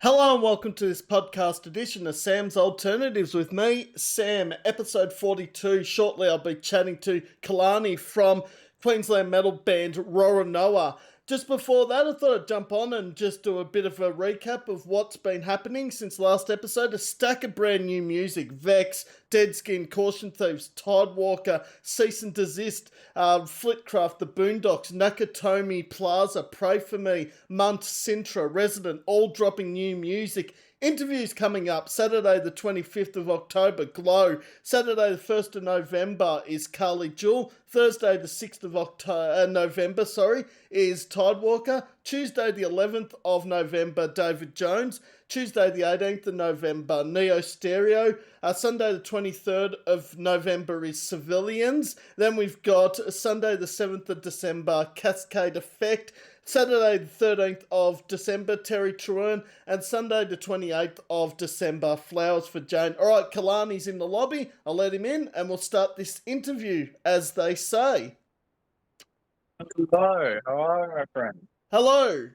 Hello and welcome to this podcast edition of Sam's Alternatives with me, Sam, episode 42. Shortly I'll be chatting to Kalani from Queensland metal band Roronoah. Just before that, I thought I'd jump on and just do a bit of a recap of what's been happening since last episode. A stack of brand new music: Vex, Dead Skin, Caution Thieves, Tidewalker, Cease and Desist, Flitcraft, The Boondocks, Nakatomi Plaza, Pray For Me, Munt, Sintra, Resident, all dropping new music. Interviews coming up Saturday the 25th of October, Glow. Saturday the 1st of November is Carly Jewel. Thursday the 6th of November is Tidewalker. Tuesday the 11th of November, David Jones. Tuesday the 18th of November, Neo Stereo. Sunday the 23rd of November is Civilians. Then we've got Sunday the 7th of December, Cascade Effect. Saturday the 13th of December, Terry Truan, and Sunday the 28th of December, Flowers for Jane. All right, Kalani's in the lobby. I'll let him in, and we'll start this interview, as they say. Hello, how are you, my friend? Hello.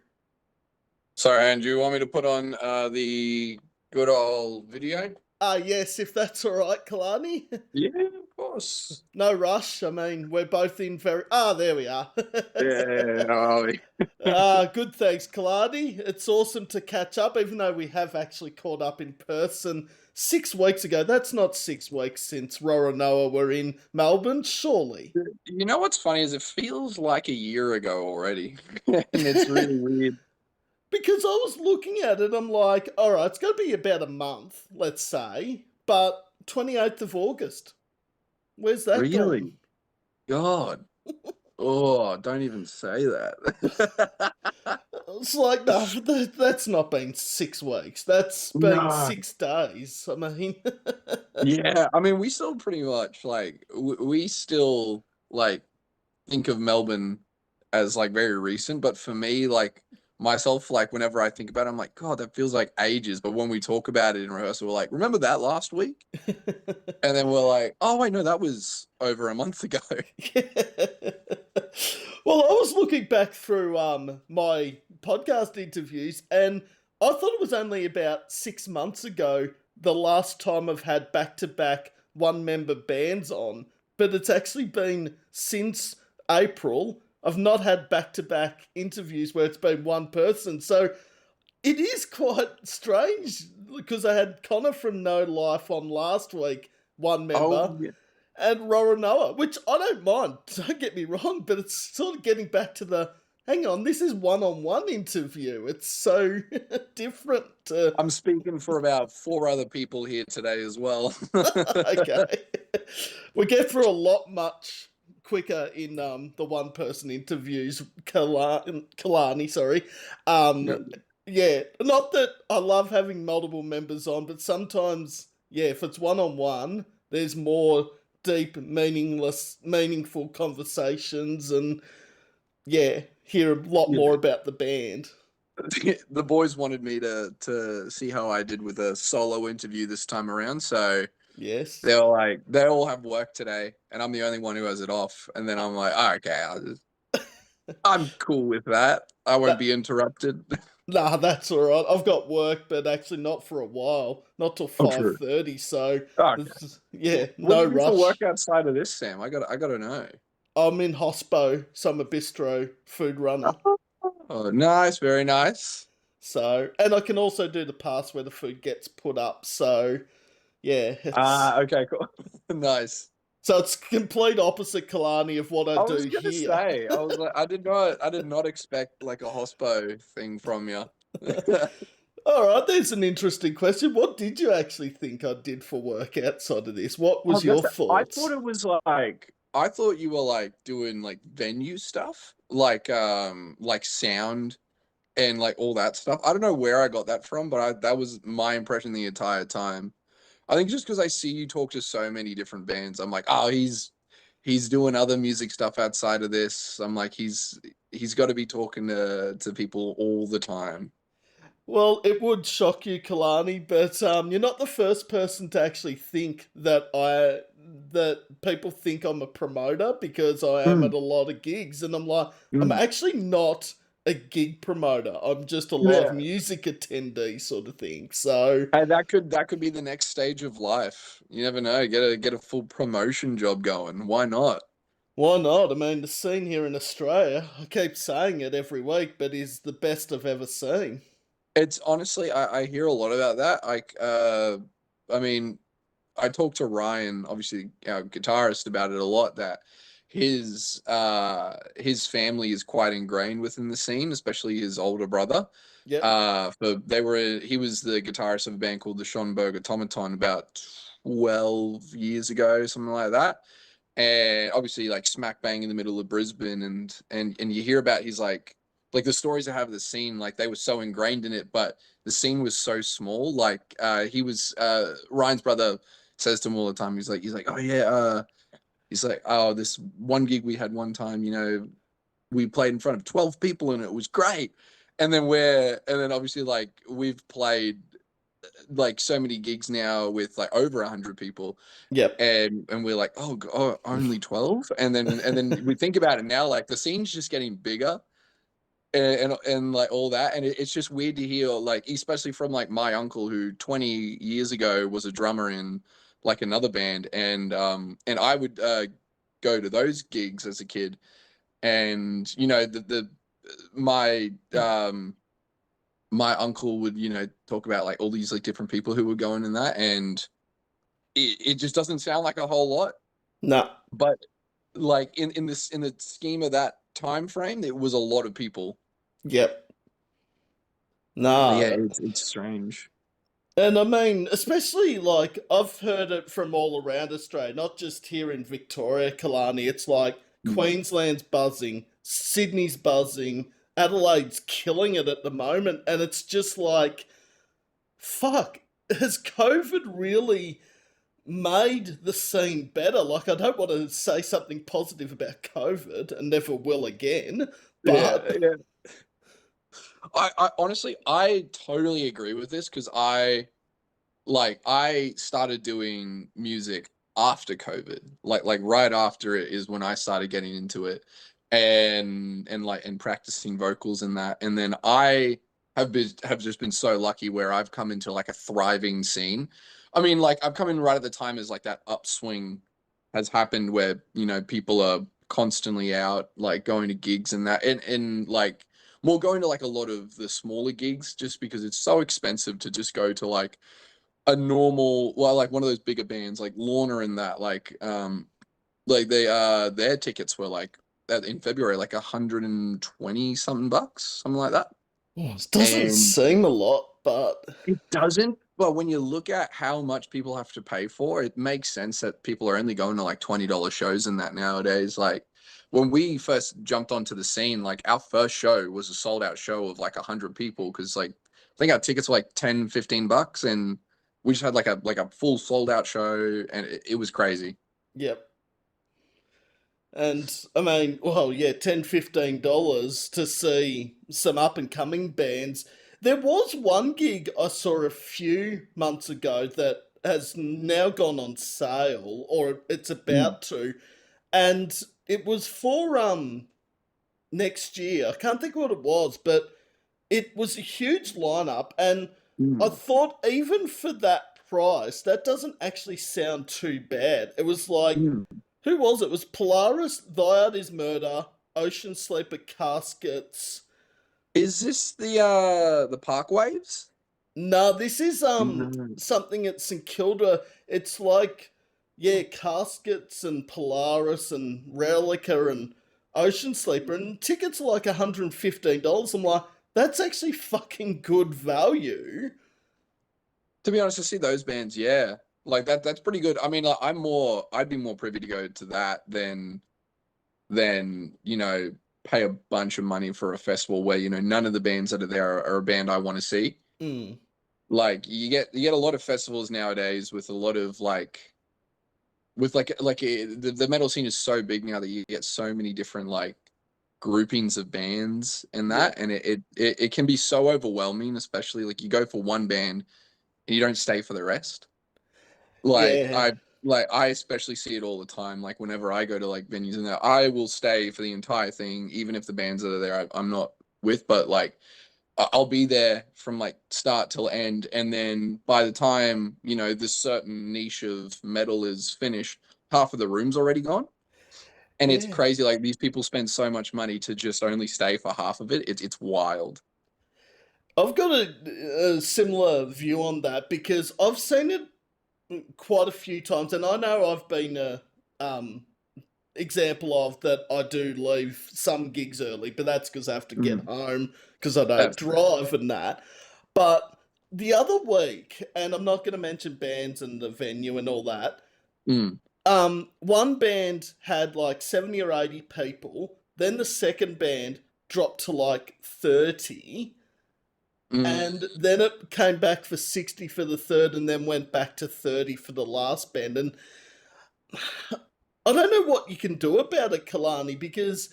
Sorry, Andrew, you want me to put on the good old video? Yes, if that's all right, Kalani. Yeah, of course. No rush. I mean, we're both in very... there we are. Yeah, Good, thanks, Kalani. It's awesome to catch up, even though we have actually caught up in person 6 weeks ago. That's not 6 weeks since Roronoah were in Melbourne, surely. You know what's funny is it feels like a year ago already, and it's really weird. Because I was looking at it, I'm like, all right, it's going to be about a month, let's say, but 28th of August. Where's that Really? gone? God. Oh, don't even say that. It's like, no, that's not been 6 weeks. That's been No. 6 days. I mean... Yeah, I mean, we still pretty much, like, we still, like, think of Melbourne as, like, very recent, but for me, like, myself, like, whenever I think about it, I'm like, God, that feels like ages, but when we talk about it in rehearsal, we're like, remember that last week? And then we're like, oh, wait, no, that was over a month ago. Well, I was looking back through my podcast interviews, and I thought it was only about 6 months ago the last time I've had back-to-back one-member bands on, but it's actually been since April. I've not had back-to-back interviews where it's been one person, so it is quite strange because I had Connor from No Life on last week, one member, Oh, yeah. and Roronoah, which I don't mind, don't get me wrong, but it's sort of getting back to the, hang on, this is one-on-one interview. It's so different. I'm speaking for about 4 other people here today as well. Okay. We get through a lot much quicker in the one-person interviews, Kalani, sorry. Yeah, not that I love having multiple members on, but sometimes, yeah, if it's one-on-one, there's more deep, meaningful conversations, and yeah, hear a lot more about the band. The boys wanted me to see how I did with a solo interview this time around, so Yes. they were like, they all have work today, and I'm the only one who has it off. And then I'm like, oh, okay, I'm cool with that. I won't be interrupted. Nah, that's all right. I've got work, but actually not for a while. Not till Oh, true. 5:30, so Okay. yeah, What no do you do for rush. work outside of this, Sam? I gotta know. I'm in hospo, summer bistro, food runner. Oh, nice, very nice. So, and I can also do the pass where the food gets put up. So, yeah. Okay, cool. Nice. So it's complete opposite, Kalani, of what I I do was gonna here. say, I was like, I did not expect like a hospo thing from you. All right, there's an interesting question. What did you actually think I did for work outside of this? What was your I thoughts? thought it was like, I thought you were like doing like venue stuff, like sound and like all that stuff. I don't know where I got that from, but that was my impression the entire time. I think just because I see you talk to so many different bands, I'm like, oh, he's doing other music stuff outside of this. I'm like, he's got to be talking to people all the time. Well, it would shock you, Kalani, but you're not the first person to actually think that people think I'm a promoter, because I am at a lot of gigs, and I'm like, I'm Mm. actually not a gig promoter. I'm just a live Yeah. music attendee sort of thing. So And that could be the next stage of life. You never know. Get a full promotion job going. Why not? why not? I mean, the scene here in Australia, I keep saying it every week, but is the best I've ever seen. It's honestly, I hear a lot about that. I mean, I talked to Ryan, obviously our guitarist, about it a lot. That his family is quite ingrained within the scene, especially his older brother. Yep. He was the guitarist of a band called the Schonberg Automaton about 12 years ago, something like that. And obviously like smack bang in the middle of Brisbane, and you hear about he's like the stories I have of the scene, like they were so ingrained in it, but the scene was so small. Like he was Ryan's brother says to him all the time, he's like, oh yeah, he's like, oh, this one gig we had one time, we played in front of 12 people and it was great. And then obviously like we've played like so many gigs now with like over 100 people, Yep. and we're like, oh, only 12. And then we think about it now, like the scene's just getting bigger, and like all that, and it's just weird to hear, like especially from like my uncle who 20 years ago was a drummer in like another band, and I would go to those gigs as a kid, and the my my uncle would talk about like all these like different people who were going in that, and it just doesn't sound like a whole lot, No. but like in the scheme of that time frame, it was a lot of people. Yep. But yeah, No. it's strange. And I mean, especially like I've heard it from all around Australia, not just here in Victoria, Kalani. It's like Mm. Queensland's buzzing, Sydney's buzzing, Adelaide's killing it at the moment, and it's just like, fuck, has COVID really made the scene better? Like, I don't want to say something positive about COVID and never will again, Yeah, but yeah. I honestly, I totally agree with this because I started doing music after COVID. Like right after it is when I started getting into it, and practicing vocals and that. And then I have just been so lucky where I've come into like a thriving scene. I mean, like I've come in right at the time as like that upswing has happened where, people are constantly out like going to gigs and that, and like more going to like a lot of the smaller gigs just because it's so expensive to just go to like a normal, well, like one of those bigger bands like Lorna and that, like their tickets were like that in February like 120 something bucks, something like that. oh, it doesn't And seem a lot, but it doesn't, but when you look at how much people have to pay for, it makes sense that people are only going to like $20 shows and that nowadays. Like when we first jumped onto the scene, like our first show was a sold out show of like 100 people because like I think our tickets were like 10, $15, and we just had like a full sold out show, and it was crazy. yep. And I mean, well, yeah, $10, $15 to see some up and coming bands. There was one gig I saw a few months ago that has now gone on sale, or it's Mm, about to, and it was for next year. I can't think what it was, but it was a huge lineup, and I mm, thought even for that price, that doesn't actually sound too bad. It was like, mm. who was it? It was Polaris, Thy Art Is Murder, Ocean Sleeper, Caskets. Is this the Park Waves? No, this is No. something at St Kilda. It's like, yeah, Caskets and Polaris and Relica and Ocean Sleeper, and tickets are like $115. I'm like, that's actually fucking good value. To be honest, to see those bands, yeah, like that's pretty good. I mean, like, I'd be more privy to go to that than pay a bunch of money for a festival where none of the bands that are there are a band I want to see. Mm, Like you get a lot of festivals nowadays with a lot of the metal scene is so big now that you get so many different like groupings of bands and yeah, that, and it can be so overwhelming, especially like you go for one band and you don't stay for the rest. Like yeah, I especially see it all the time. Like whenever I go to like venues and that, I will stay for the entire thing, even if the bands that are there I'm not with, but like I'll be there from like start till end, and then by the time this certain niche of metal is finished, half of the room's already gone. And it's Yeah. crazy, like these people spend so much money to just only stay for half of it. It's wild. I've got a similar view on that because I've seen it quite a few times, and I know I've been a um, example of that. I do leave some gigs early, but that's because I have to get Mm, home because I don't that's drive and that. But the other week, and I'm not going to mention bands and the venue and all that. mm, One band had like 70 or 80 people. Then the second band dropped to like 30, mm. and then it came back for 60 for the third, and then went back to 30 for the last band. And I don't know what you can do about it, Kalani, because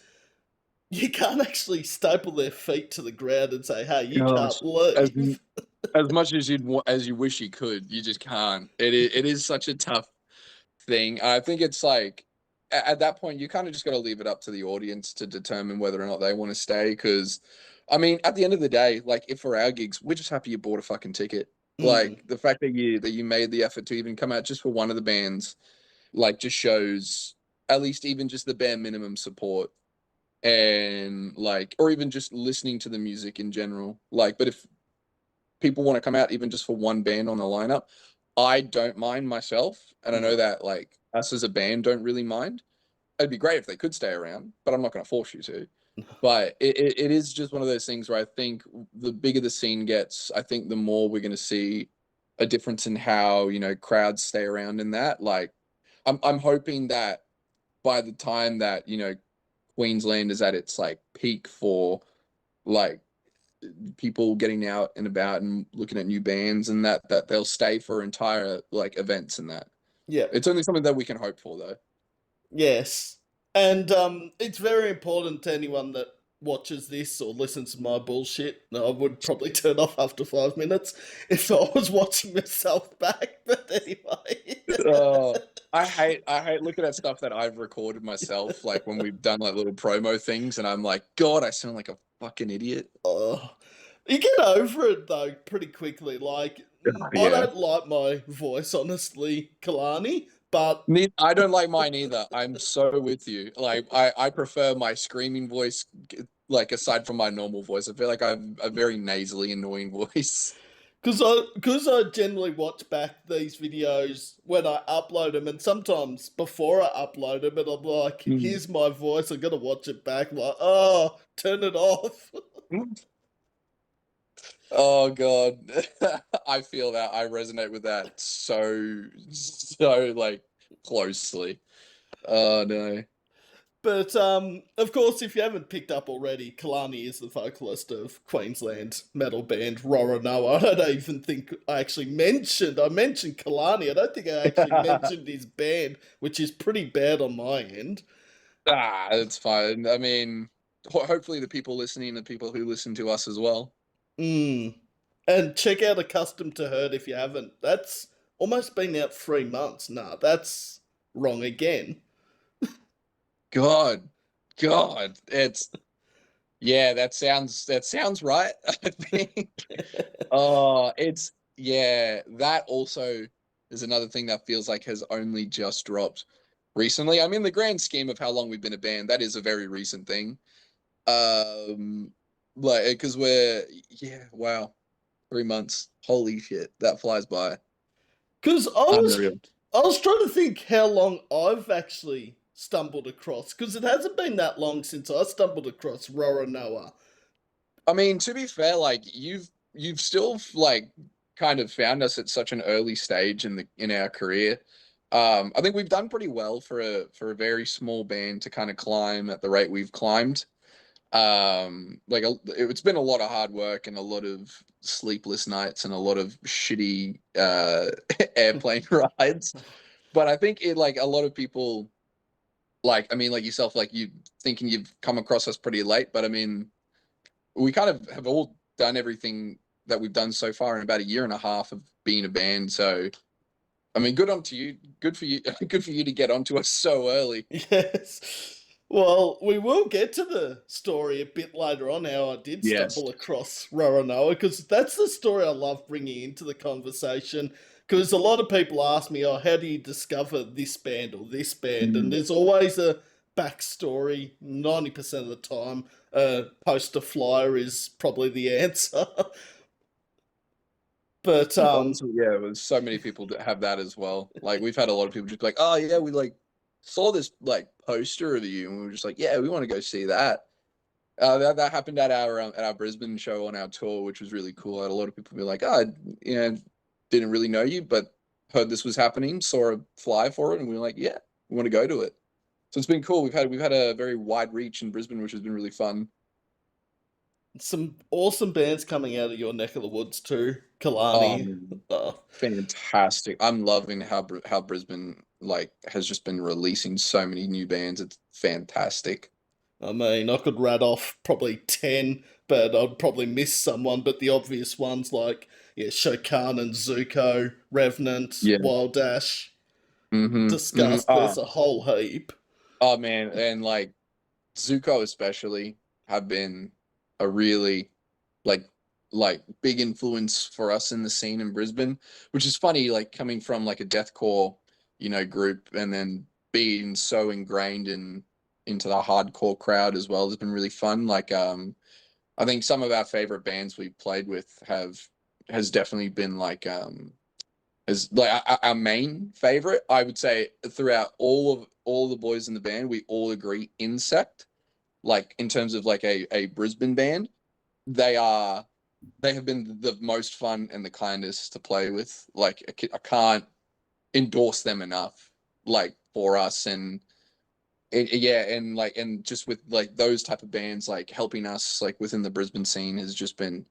you can't actually staple their feet to the ground and say, "Hey, you Gosh, can't as leave." as much as as you wish you could, you just can't. It is such a tough thing. I think it's like at that point you kind of just got to leave it up to the audience to determine whether or not they want to stay. Because, I mean, at the end of the day, like if for our gigs, we're just happy you bought a fucking ticket. Mm, Like the fact that you made the effort to even come out just for one of the bands, like just shows at least even just the bare minimum support, and like or even just listening to the music in general. Like, but if people want to come out even just for one band on the lineup, I don't mind myself, and I know no. that like us as a band don't really mind. It'd be great if they could stay around, but I'm not going to force you to. But it is just one of those things where I think the bigger the scene gets, I think the more we're going to see a difference in how crowds stay around in that. Like, I'm hoping that by the time that Queensland is at its like peak for like people getting out and about and looking at new bands, and that they'll stay for entire like events and that. Yeah. It's only something that we can hope for though. Yes. And it's very important to anyone that watches this or listens to my bullshit. No, I would probably turn off after 5 minutes if I was watching myself back. But anyway. Oh, I hate looking at stuff that I've recorded myself, like when we've done like little promo things, and I'm like, God, I sound like a fucking idiot. Oh, you get over it though pretty quickly. Like, I Yeah. don't like my voice, honestly, Kalani, but I don't like mine either. I'm so with you. Like I prefer my screaming voice, like aside from my normal voice. I feel like I have a very nasally, annoying voice. because I generally watch back these videos when I upload them, and sometimes before I upload them, and I'm like, Mm. "Here's my voice." I gotta watch it back. I'm like, oh, turn it off. Oh God, I feel that. I resonate with that so like closely. Oh no. But of course, if you haven't picked up already, Kalani is the vocalist of Queensland metal band Roronoah. I don't even think I actually mentioned. I mentioned Kalani. I don't think I actually mentioned his band, which is pretty bad on my end. It's fine. I mean, hopefully the people listening, the people who listen to us as well. Mm. And check out Accustomed to Hurt if you haven't. That's almost been out 3 months. Nah, that's wrong again. God, God, it's yeah. That sounds right. I think. Oh, it's yeah. That also is another thing that feels like has only just dropped recently. I mean, the grand scheme of how long we've been a band, that is a very recent thing. Um, like because we're yeah, wow, 3 months. Holy shit, that flies by. Because Unreal. I was trying to think how long I've actually stumbled across. Because it hasn't been that long since I stumbled across Roronoah. I mean, to be fair, like you've still like kind of found us at such an early stage in our career. I think we've done pretty well for a very small band to kind of climb at the rate we've climbed. It's been a lot of hard work and a lot of sleepless nights and a lot of shitty airplane rides. But I think it like a lot of people like I mean like yourself like you thinking you've come across us pretty late, but I mean we kind of have all done everything that we've done so far in about a year and a half of being a band. So I mean, good on to you. Good for you. Good for you to get onto us so early. Yes. Well, we will get to the story a bit later on how I did Yes. stumble across Roronoah, because that's the story I love bringing into the conversation. Because a lot of people ask me, oh, how do you discover this band or this band? And Mm. there's always a backstory. 90% of the time, a poster flyer is probably the answer. But Honestly, yeah, there's so many people that have that as well. Like we've had a lot of people just be like, oh yeah, we like saw this like poster of you, and we were just like, yeah, we want to go see that. That happened at our Brisbane show on our tour, which was really cool. I had a lot of people be like, oh, you know, didn't really know you, but heard this was happening, saw a fly for it, and we were like, yeah, we want to go to it. So it's been cool. We've had a very wide reach in Brisbane, which has been really fun. some awesome bands coming out of your neck of the woods too. Kalani. Um, Uh, Fantastic. I'm loving how Brisbane like has just been releasing so many new bands. It's fantastic. I mean, I could rat off probably 10, but I'd probably miss someone. But the obvious ones like, yeah, Shokan and Zuko, Revenant, Yeah. Wild Dash, Mm-hmm. Mm-hmm. Disgust, there's a whole heap. Oh man, and like Zuko especially have been a really like big influence for us in the scene in Brisbane, which is funny, like coming from like a deathcore, group and then being so ingrained into the hardcore crowd as well has been really fun. Like I think some of our favorite bands we've played with has definitely been like as like our main favorite. I would say throughout all the boys in the band, we all agree Insect. Like in terms of like a Brisbane band, they are they have been the most fun and the kindest to play with. Like I can't endorse them enough. Like for us yeah, and just with like those type of bands, like helping us like within the Brisbane scene has just been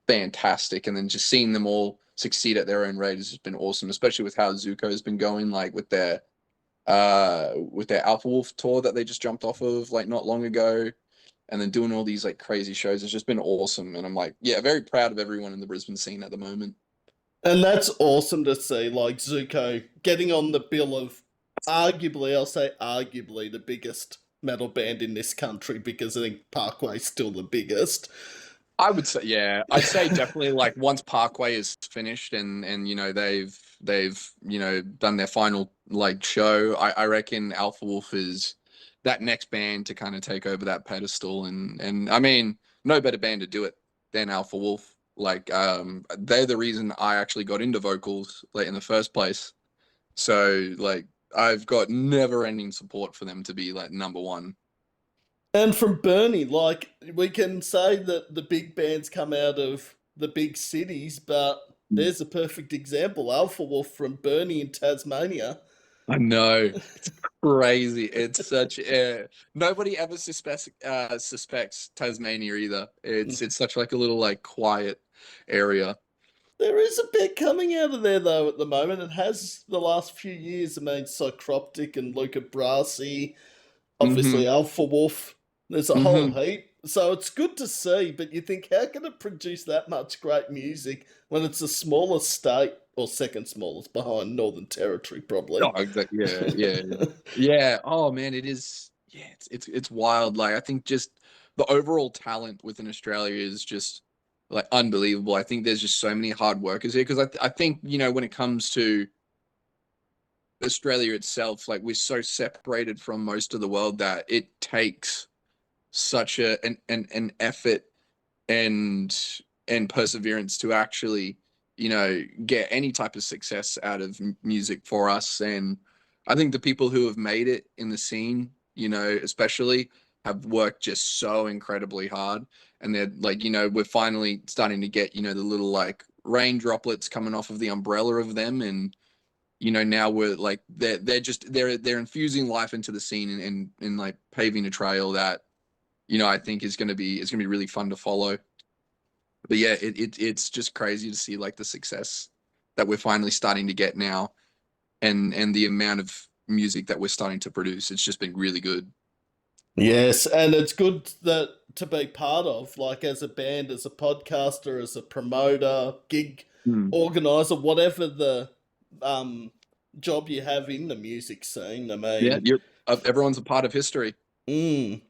fantastic. And then just seeing them all succeed at their own rate has just been awesome, especially with how Zuko has been going, like with their Alpha Wolf tour that they just jumped off of like not long ago, and then doing all these like crazy shows. It's just been awesome. And I'm like, yeah, very proud of everyone in the Brisbane scene at the moment. And that's awesome to see, like Zuko getting on the bill of arguably, I'll say arguably, the biggest metal band in this country because I think Parkway's still the biggest. I would say, yeah, I'd say definitely like once Parkway is finished and they've done their final like show, I reckon Alpha Wolf is that next band to kind of take over that pedestal. And I mean, no better band to do it than Alpha Wolf. Like they're the reason I actually got into vocals like in the first place. So like I've got never ending support for them to be like number one. And from Bernie, like, we can say that the big bands come out of the big cities, but there's a perfect example. Alpha Wolf from Bernie in Tasmania. I know. It's crazy. It's such a nobody ever suspects Tasmania either. It's such like a little like quiet area. There is a bit coming out of there, though, at the moment. It has the last few years. I mean, Psychroptic and Luca Brasi, Mm-hmm. obviously Alpha Wolf. There's a whole Mm-hmm. heap. So it's good to see, but you think, how can it produce that much great music when it's the smallest state, or second smallest behind Northern Territory, Oh, probably? exactly. Yeah, yeah, yeah. Yeah. Oh man, it is. Yeah, it's wild. Like I think just the overall talent within Australia is just like unbelievable. I think there's just so many hard workers here because I think when it comes to Australia itself, like we're so separated from most of the world that it takes such an effort and perseverance to actually get any type of success out of music for us. And I think the people who have made it in the scene, especially, have worked just so incredibly hard. And they're like, we're finally starting to get the little like rain droplets coming off of the umbrella of them. And now we're like they're infusing life into the scene and like paving a trail that I think is gonna be really fun to follow. But yeah, it's just crazy to see like the success that we're finally starting to get now, and the amount of music that we're starting to produce. It's just been really good. Yes, and it's good that to be part of, like as a band, as a podcaster, as a promoter, gig Mm. organizer, whatever the um job you have in the music scene. I Yeah, mean, everyone's a part of history. Mm.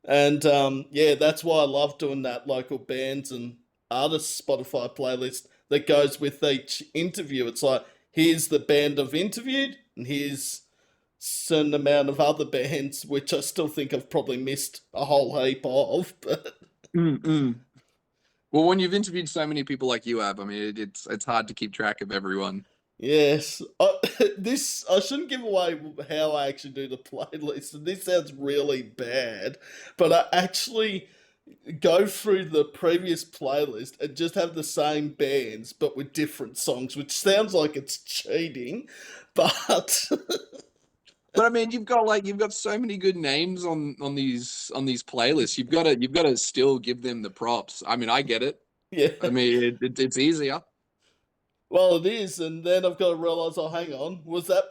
And yeah, that's why I love doing that local bands and artists Spotify playlist that goes with each interview. It's like, here's the band I've interviewed, and here's certain amount of other bands, which I still think I've probably missed a whole heap of. But Mm-mm. Well, when you've interviewed so many people like you have, I mean, it's hard to keep track of everyone. yes, this I shouldn't give away how I actually do the playlist, and this sounds really bad, but I actually go through the previous playlist and just have the same bands but with different songs, which sounds like it's cheating, but But I mean, you've got so many good names on these playlists. You've got to still give them the props. I mean, I get it. yeah. I mean, it's easier. Well, it is, and then I've got to realise, oh, hang on, was that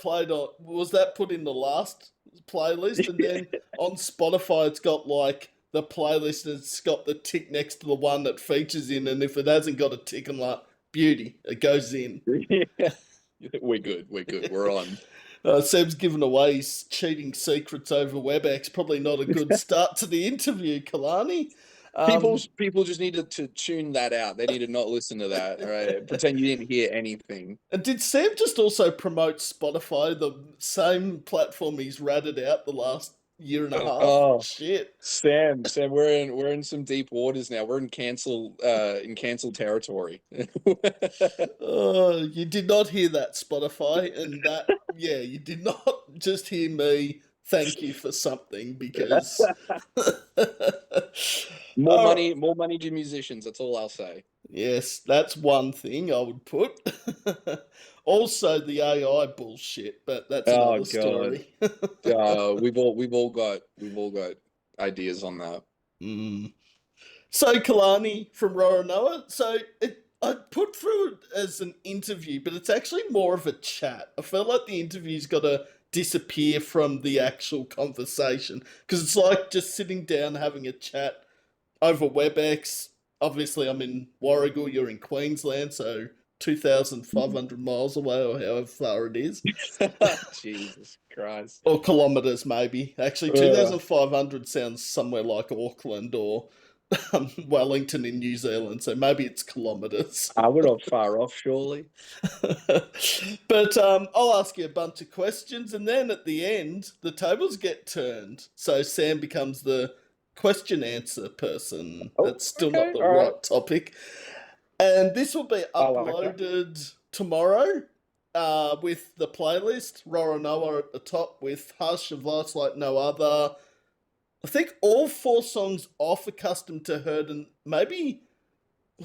put in the last playlist? And then on Spotify, it's got like the playlist, and it's got the tick next to the one that features in, and if it hasn't got a tick, I'm like, beauty, it goes in. Yeah. We're good. We're good. We're on. Seb's given away his cheating secrets over WebEx. Probably not a good start to the interview, Kalani. People just need to tune that out. They need to not listen to that. All right. Pretend you didn't hear anything. And did Sam just also promote Spotify, the same platform he's ratted out the last year and a half? Oh, Shit. Sam, we're in some deep waters now. We're in cancel territory. Oh, you did not hear that, Spotify, and that, yeah, you did not just hear me thank you for something because. More All right. money, more money to musicians. That's all I'll say. Yes, that's one thing I would put. Also, the AI bullshit, but that's Oh another God. story. We've all got ideas on that. Mm. So, Kalani from Roronoah. I put through it as an interview, but it's actually more of a chat. I felt like the interview's got to disappear from the actual conversation because it's like just sitting down having a chat over WebEx. Obviously, I'm in Warragul, you're in Queensland, so 2,500 miles away, or however far it is. Jesus Christ. Or kilometres, maybe. Actually, Uh, 2,500 sounds somewhere like Auckland or Wellington in New Zealand, so maybe it's kilometres. I would have far off, surely. But I'll ask you a bunch of questions, and then at the end, the tables get turned. So Sam becomes the question answer person. Oh, That's still not okay, the all right. right topic. And this will be I like that. uploaded tomorrow with the playlist. Roronoah at the top with Hush, Advice Like No Other. I think all four songs off Accustomed to Hurt, and maybe,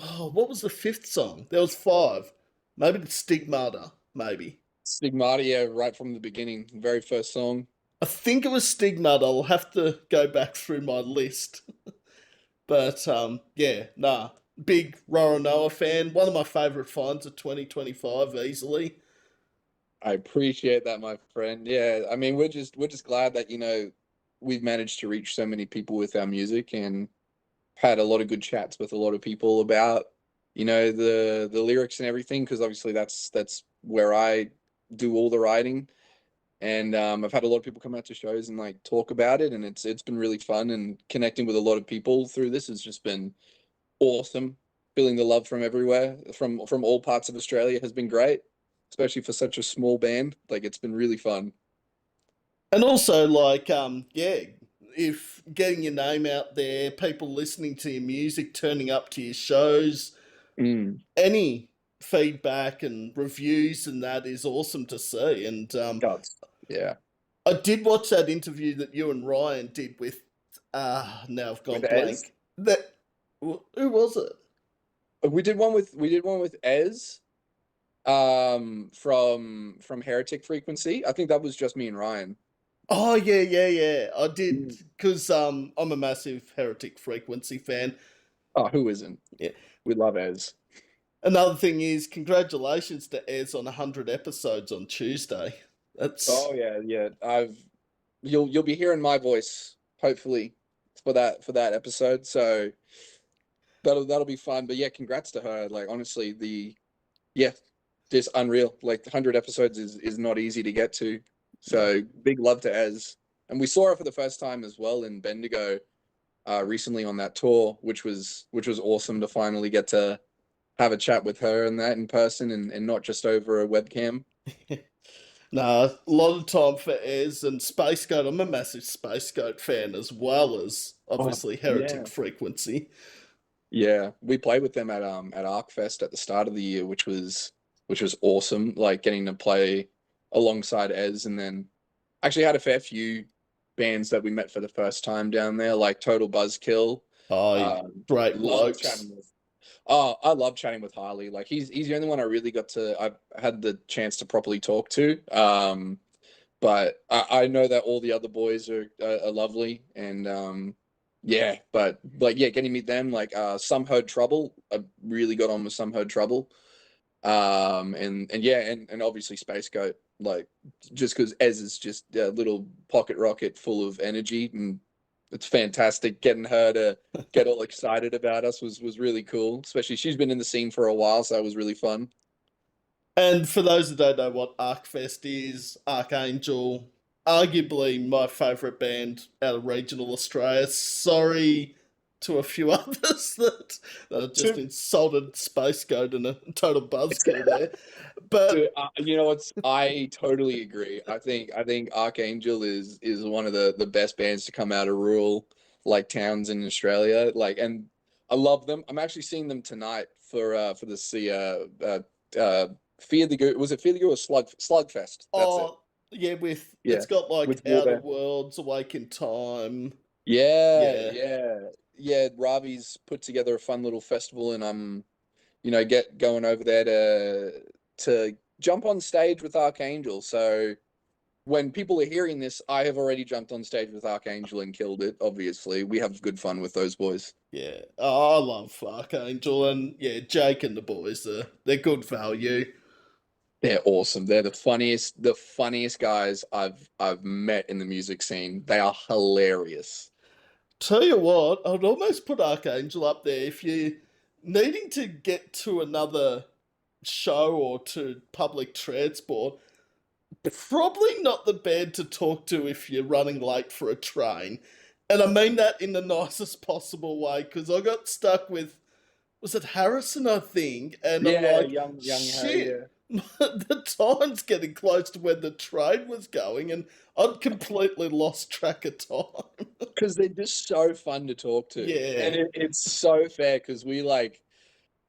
oh, what was the fifth song? There was five. Maybe the Stigmata, maybe. Stigmata, yeah, right from the beginning, very first song. I think it was Stigmata. I'll have to go back through my list. But yeah, nah. Big Roronoah fan. One of my favourite finds of 2025, easily. I appreciate that, my friend. Yeah, I mean, we're just glad that we've managed to reach so many people with our music and had a lot of good chats with a lot of people about the lyrics and everything because obviously that's where I do all the writing. And I've had a lot of people come out to shows and like talk about it, and it's been really fun and connecting with a lot of people through this has just been awesome. Feeling the love from everywhere, from all parts of Australia has been great, especially for such a small band. Like it's been really fun. And also, like, yeah, if getting your name out there, people listening to your music, turning up to your shows, Mm. any feedback and reviews and that is awesome to see. And God, yeah. I did watch that interview that you and Ryan did with, now I've With gone Ez, blank. Who was it? we did one with Ez, from Heretic Frequency. I think that was just me and Ryan. Oh yeah, yeah, yeah. I did Mm. because I'm a massive Heretic Frequency fan. Oh, who isn't? Yeah. We love Ez. Another thing is, congratulations to Ez on 100 episodes on Tuesday. That's Oh yeah, yeah. You'll be hearing my voice hopefully for that episode. So that'll be fun. But yeah, congrats to her. Like honestly, yeah, just unreal. Like 100 episodes is not easy to get to. So big love to Ez. and we saw her for the first time as well in Bendigo recently on that tour, which was awesome to finally get to have a chat with her and that in person and not just over a webcam. Nah, a lot of time for Ez and Space Goat. I'm a massive Space Goat fan as well as Oh, obviously yeah. Heretic Frequency. Yeah, we played with them at ArcFest at the start of the year, which was awesome. Like getting to play alongside Ez, and then actually had a fair few bands that we met for the first time down there, like Total Buzzkill. Oh, great Love blokes. chatting with. Oh, I love chatting with Harley. Like he's the only one I really I've had the chance to properly talk to. But I know that all the other boys are lovely, and yeah, but like yeah, getting to meet them, like Some Heard Trouble, I really got on with Some Heard Trouble, and yeah, and obviously Space Goat, like just because Ez is just a little pocket rocket full of energy, and it's fantastic. Getting her to get all excited about us was really cool, especially she's been in the scene for a while, so that was really fun. And for those that don't know what Arcfest is, Archangel, arguably my favourite band out of regional Australia. Sorry to a few others that have just To insulted Space Goat and a total buzzkill there. But You know what's? I totally agree. I think Archangel is one of the best bands to come out of rural like towns in Australia. Like, and I love them. I'm actually seeing them tonight for this Fear the Goo. Was it Fear the Goo or Slugfest? That's it. oh yeah, with Yeah, it's got like with Outer Water. Worlds, Awake in Time. Yeah, Yeah, yeah, yeah. Ravi's put together a fun little festival, and get going over there to jump on stage with Archangel. So when people are hearing this, I have already jumped on stage with Archangel and killed it. Obviously, we have good fun with those boys. yeah. Oh, I love Archangel and yeah, Jake and the boys. They're good value. They're awesome. They're the funniest guys I've met in the music scene. They are hilarious. Tell you what, I'd almost put Archangel up there if you're needing to get to another show or to public transport. Probably not the band to talk to if you're running late for a train. And I mean that in the nicest possible way because I got stuck with, was it Harrison, I think? And I'm Yeah, like, young Harry. shit, Yeah, the time's getting close to when the train was going, and I'd completely lost track of time. because they're just so fun to talk to, Yeah. and it's so fair because we like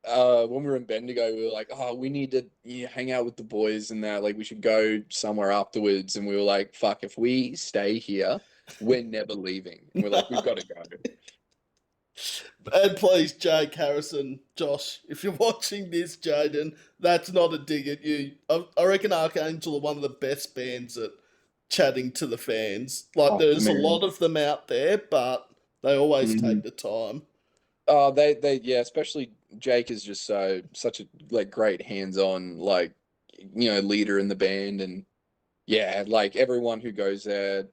when we were in Bendigo, we were like, oh, we need to hang out with the boys and that. Like, we should go somewhere afterwards. And we were like, fuck, if we stay here, we're never leaving. And we're like, we've got to go. And please, Jake, Harrison, Josh, if you're watching this, Jaden, that's not a dig at you. I reckon Archangel are one of the best bands at chatting to the fans. Like, Oh there's a man. lot of them out there, but they always Hmm. take the time. Oh, yeah, especially Jake is just such a like great hands-on like leader in the band, and yeah, like everyone who goes there,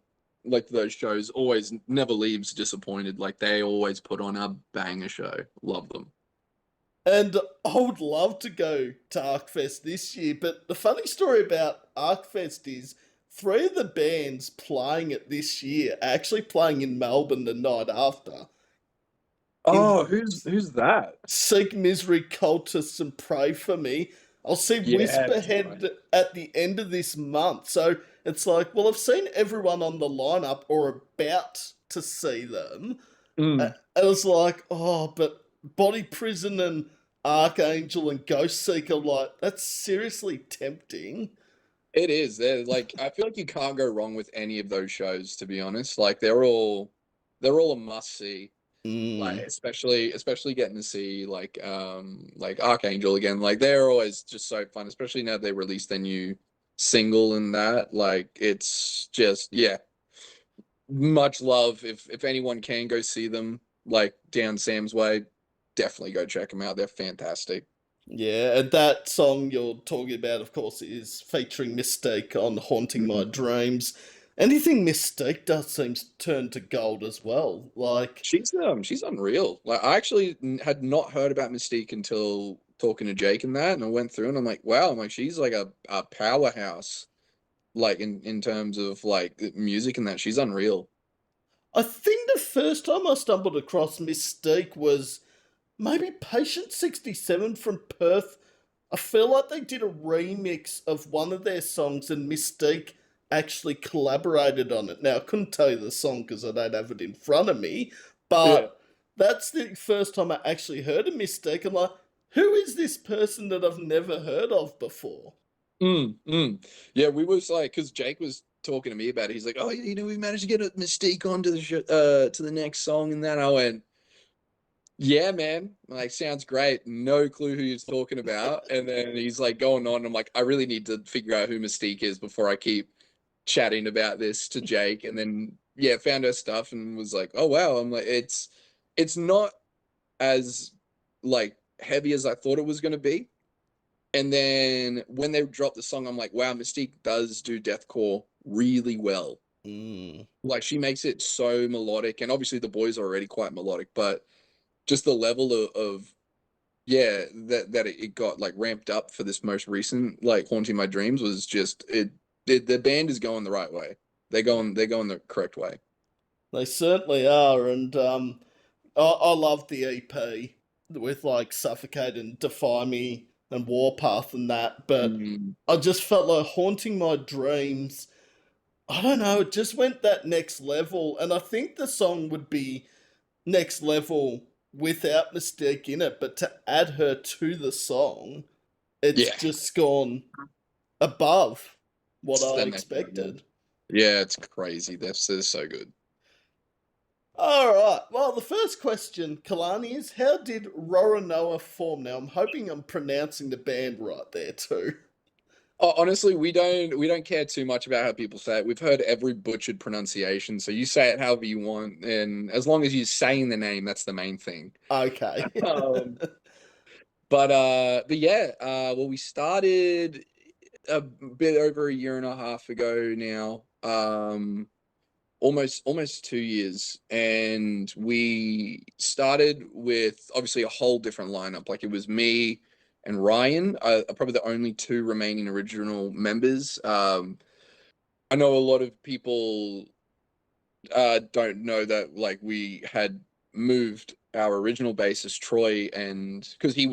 like those shows, always never leaves disappointed. Like they always put on a banger show. Love them. And I would love to go to Arcfest this year, but the funny story about Arcfest is three of the bands playing it this year are actually playing in Melbourne the night after. In Oh, who's that? Seek Misery, Cultists, and Pray for Me. I'll see Yeah, that's right. Whisperhead at the end of this month. So it's like, well, I've seen everyone on the lineup or about to see them. Mm. And it's like, oh, but Body Prison and Archangel and Ghost Seeker, like, that's seriously tempting. It is. They're like I feel like you can't go wrong with any of those shows, to be honest. Like they're all a must see. Like Mm, especially getting to see like Archangel again. Like they're always just so fun, especially now they released their new single and that. Like it's just yeah, much love. If anyone can go see them, like down Sam's Way, definitely go check them out. They're fantastic. yeah, and that song you're talking about, of course, is featuring Mystique on Haunting My Mhm. Dreams. Anything Mystique does seems to turn to gold as well. Like, She's unreal. Like I actually had not heard about Mystique until talking to Jake and that, and I went through and I'm like, wow, I'm like she's like a powerhouse like in terms of like music and that. She's unreal. I think the first time I stumbled across Mystique was maybe Patient 67 from Perth. I feel like they did a remix of one of their songs and Mystique actually collaborated on it. Now, I couldn't tell you the song because I don't have it in front of me, Yeah. but that's the first time I actually heard of Mystique. I'm like, who is this person that I've never heard of before? Yeah, we was like, because Jake was talking to me about it. He's like, "Oh, we managed to get a Mystique onto the to the next song," and then I went, "Yeah, man, like sounds great. No clue who he's talking about." And then he's like going on. I'm like, "I really need to figure out who Mystique is before I keep chatting about this to Jake." And then yeah, found her stuff and was like, "Oh wow." I'm like, it's not as like heavy as I thought it was going to be. And then when they dropped the song, I'm like, wow, Mystique does do deathcore really well. Mm. Like she makes it so melodic, and obviously the boys are already quite melodic, but just the level of yeah that it got like ramped up for this most recent like haunting my dreams was just the band is going the right way. They're going the correct way. They certainly are, and I love the EP with like Suffocate and Defy Me and Warpath and that, but Mm, I just felt like Haunting My Dreams. I don't know, it just went that next level, and I think the song would be next level without Mystique in it, but to add her to the song, it's yeah, just gone above what it's I the next level. expected. Yeah, it's crazy. They're so good. All right. Well, the first question, Kalani, is how did Roronoah form? Now, I'm hoping I'm pronouncing the band right there too. Honestly, we don't care too much about how people say it. We've heard every butchered pronunciation, so you say it however you want, and as long as you're saying the name, that's the main thing. Okay. Um, but yeah, well, we started a bit over a year and a half ago now. Almost 2 years, and we started with obviously a whole different lineup. Like it was me and Ryan, are probably the only two remaining original members. I know a lot of people don't know that like we had moved our original bassist Troy, and because he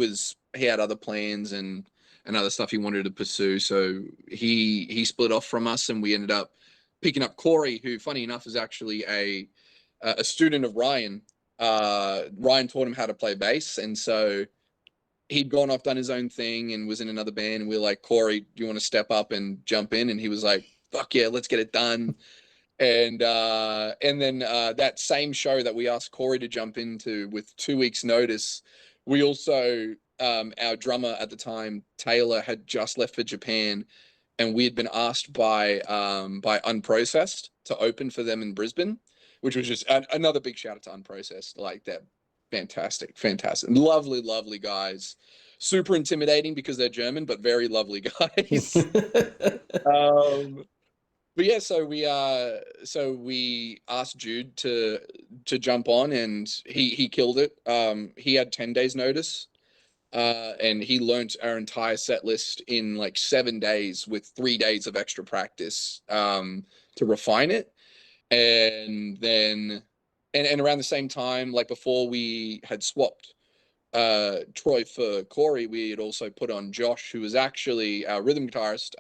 had other plans and other stuff he wanted to pursue, so he split off from us, and we ended up picking up Corey, who, funny enough, is actually a student of Ryan. Ryan taught him how to play bass, and so he'd gone off, done his own thing, and was in another band. And we were like, Corey, do you want to step up and jump in? And he was like, fuck yeah, let's get it done. And then that same show that we asked Corey to jump into with 2 weeks notice, we also our drummer at the time, Taylor, had just left for Japan, and we had been asked by Unprocessed to open for them in Brisbane, which was just another big shout out to Unprocessed. Like they're fantastic, fantastic, lovely, lovely guys. Super intimidating because they're German, but very lovely guys. Um, but yeah, so we asked Jude to jump on, and he killed it. He had 10 days notice, and he learnt our entire set list in like 7 days with 3 days of extra practice to refine it. And then and around the same time, like before we had swapped Troy for Corey, we had also put on Josh, who was actually our rhythm guitarist,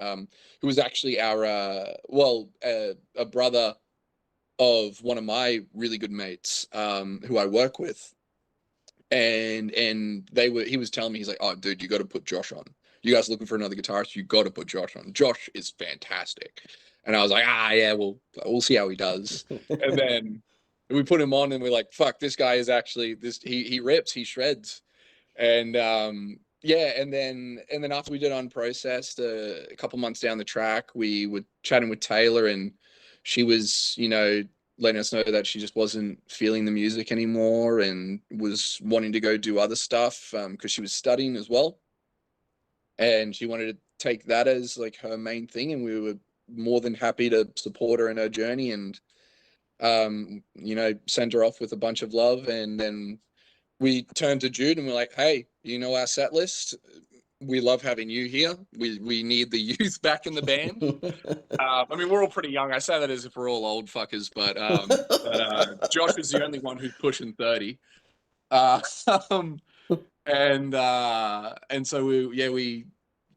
who was actually our a brother of one of my really good mates, who I work with, and he was telling me, he's like, oh dude, you got to put Josh on. You guys looking for another guitarist? You got to put Josh on. Josh is fantastic. And I was like, yeah, we'll see how he does. And then we put him on, and we're like, fuck, this guy is actually this. He rips, he shreds. And yeah, and then after we did Unprocessed, a couple months down the track, we were chatting with Taylor, and she was, letting us know that she just wasn't feeling the music anymore and was wanting to go do other stuff because she was studying as well, and she wanted to take that as like her main thing, and we were more than happy to support her in her journey and send her off with a bunch of love. And then we turned to Jude and we're like, hey, our set list? we love having you here. We need the youth back in the band. I mean, we're all pretty young. I say that as if we're all old fuckers, Josh is the only one who's pushing 30. Uh, um, and so we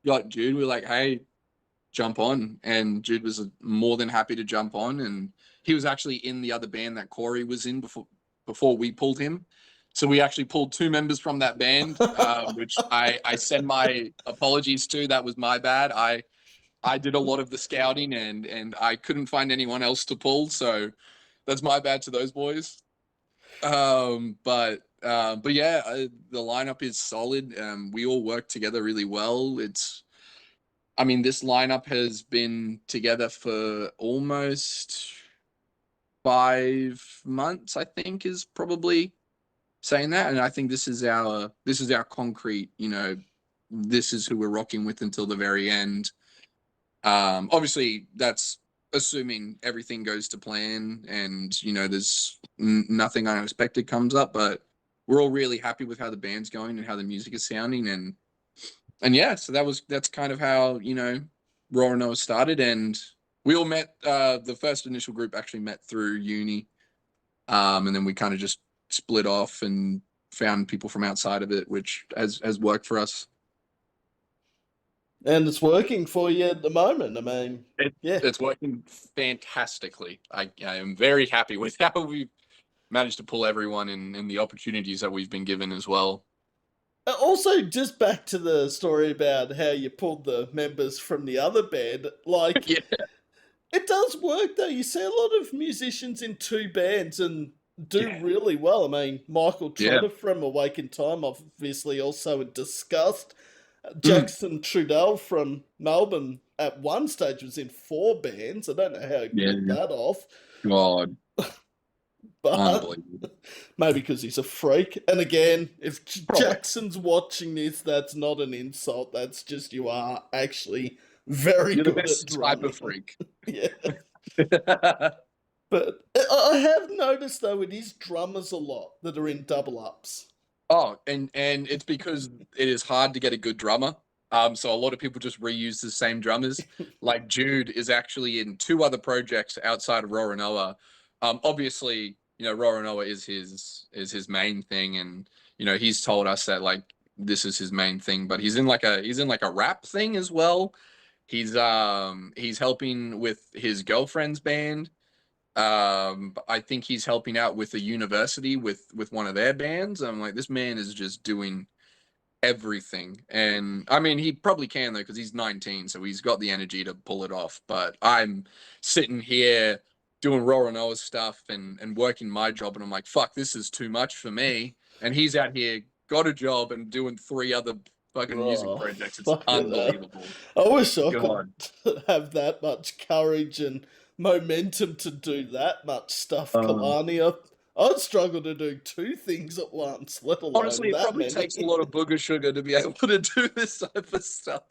got Jude. We were like, hey, jump on, and Jude was more than happy to jump on, and he was actually in the other band that Corey was in before we pulled him. So we actually pulled two members from that band, which I send my apologies to. That was my bad. I did a lot of the scouting, and I couldn't find anyone else to pull, so that's my bad to those boys. But yeah, the lineup is solid. We all work together really well. I mean, this lineup has been together for almost 5 months, I think, is probably saying that. And I think this is our concrete, this is who we're rocking with until the very end. Obviously that's assuming everything goes to plan and, there's nothing unexpected comes up, but we're all really happy with how the band's going and how the music is sounding. And yeah, so that's kind of how, Roronoah started. And we all met, the first initial group actually met through uni. And then we kind of just split off and found people from outside of it, which has worked for us. And it's working for you at the moment. I mean, yeah. It's working fantastically. I am very happy with how we've managed to pull everyone in the opportunities that we've been given as well. Also, just back to the story about how you pulled the members from the other band, like, Yeah. it does work though. You see a lot of musicians in two bands and do really well. I mean, Michael Trotter from Awake in Time, obviously also in Disgust. Jackson Trudell from Melbourne at one stage was in 4 bands. I don't know how he pulled that off. God. But maybe because he's a freak. And again, if Jackson's watching this, that's not an insult. That's just you are actually very You're good the best at drumming. type of freak. Yeah. But I have noticed though it is drummers a lot that are in double ups. Oh, and it's because it is hard to get a good drummer. So a lot of people just reuse the same drummers. Like Jude is actually in 2 other projects outside of Roronoah. Obviously, Roronoah is his main thing, and he's told us that like this is his main thing. But he's in like a rap thing as well. He's helping with his girlfriend's band. I think he's helping out with a university with one of their bands. I'm like, this man is just doing everything. And I mean, he probably can though, because he's 19, so he's got the energy to pull it off. But I'm sitting here doing Roronoah stuff and working my job, and I'm like, fuck, this is too much for me. And he's out here, got a job and doing 3 other fucking music projects. It's unbelievable. I wish I could have that much courage and momentum to do that much stuff, Kalani. I'd struggle to do 2 things at once, let alone honestly, it probably takes a lot of booger sugar to be able to do this type of stuff.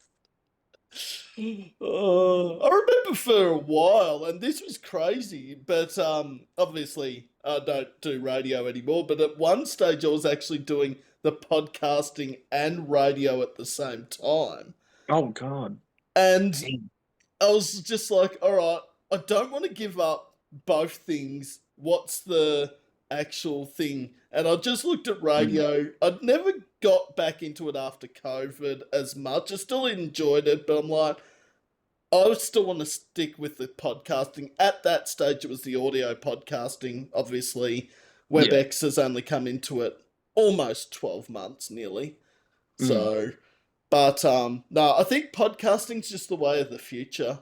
I remember for a while, and this was crazy, but obviously I don't do radio anymore, but at one stage I was actually doing the podcasting and radio at the same time. Oh, God. And I was just like, all right, I don't want to give up both things. What's the actual thing? And I just looked at radio. I'd never got back into it after COVID as much. I still enjoyed it, but I'm like, I still want to stick with the podcasting. At that stage, it was the audio podcasting. Obviously, WebEx has only come into it almost 12 months, nearly. So, but no, I think podcasting's just the way of the future.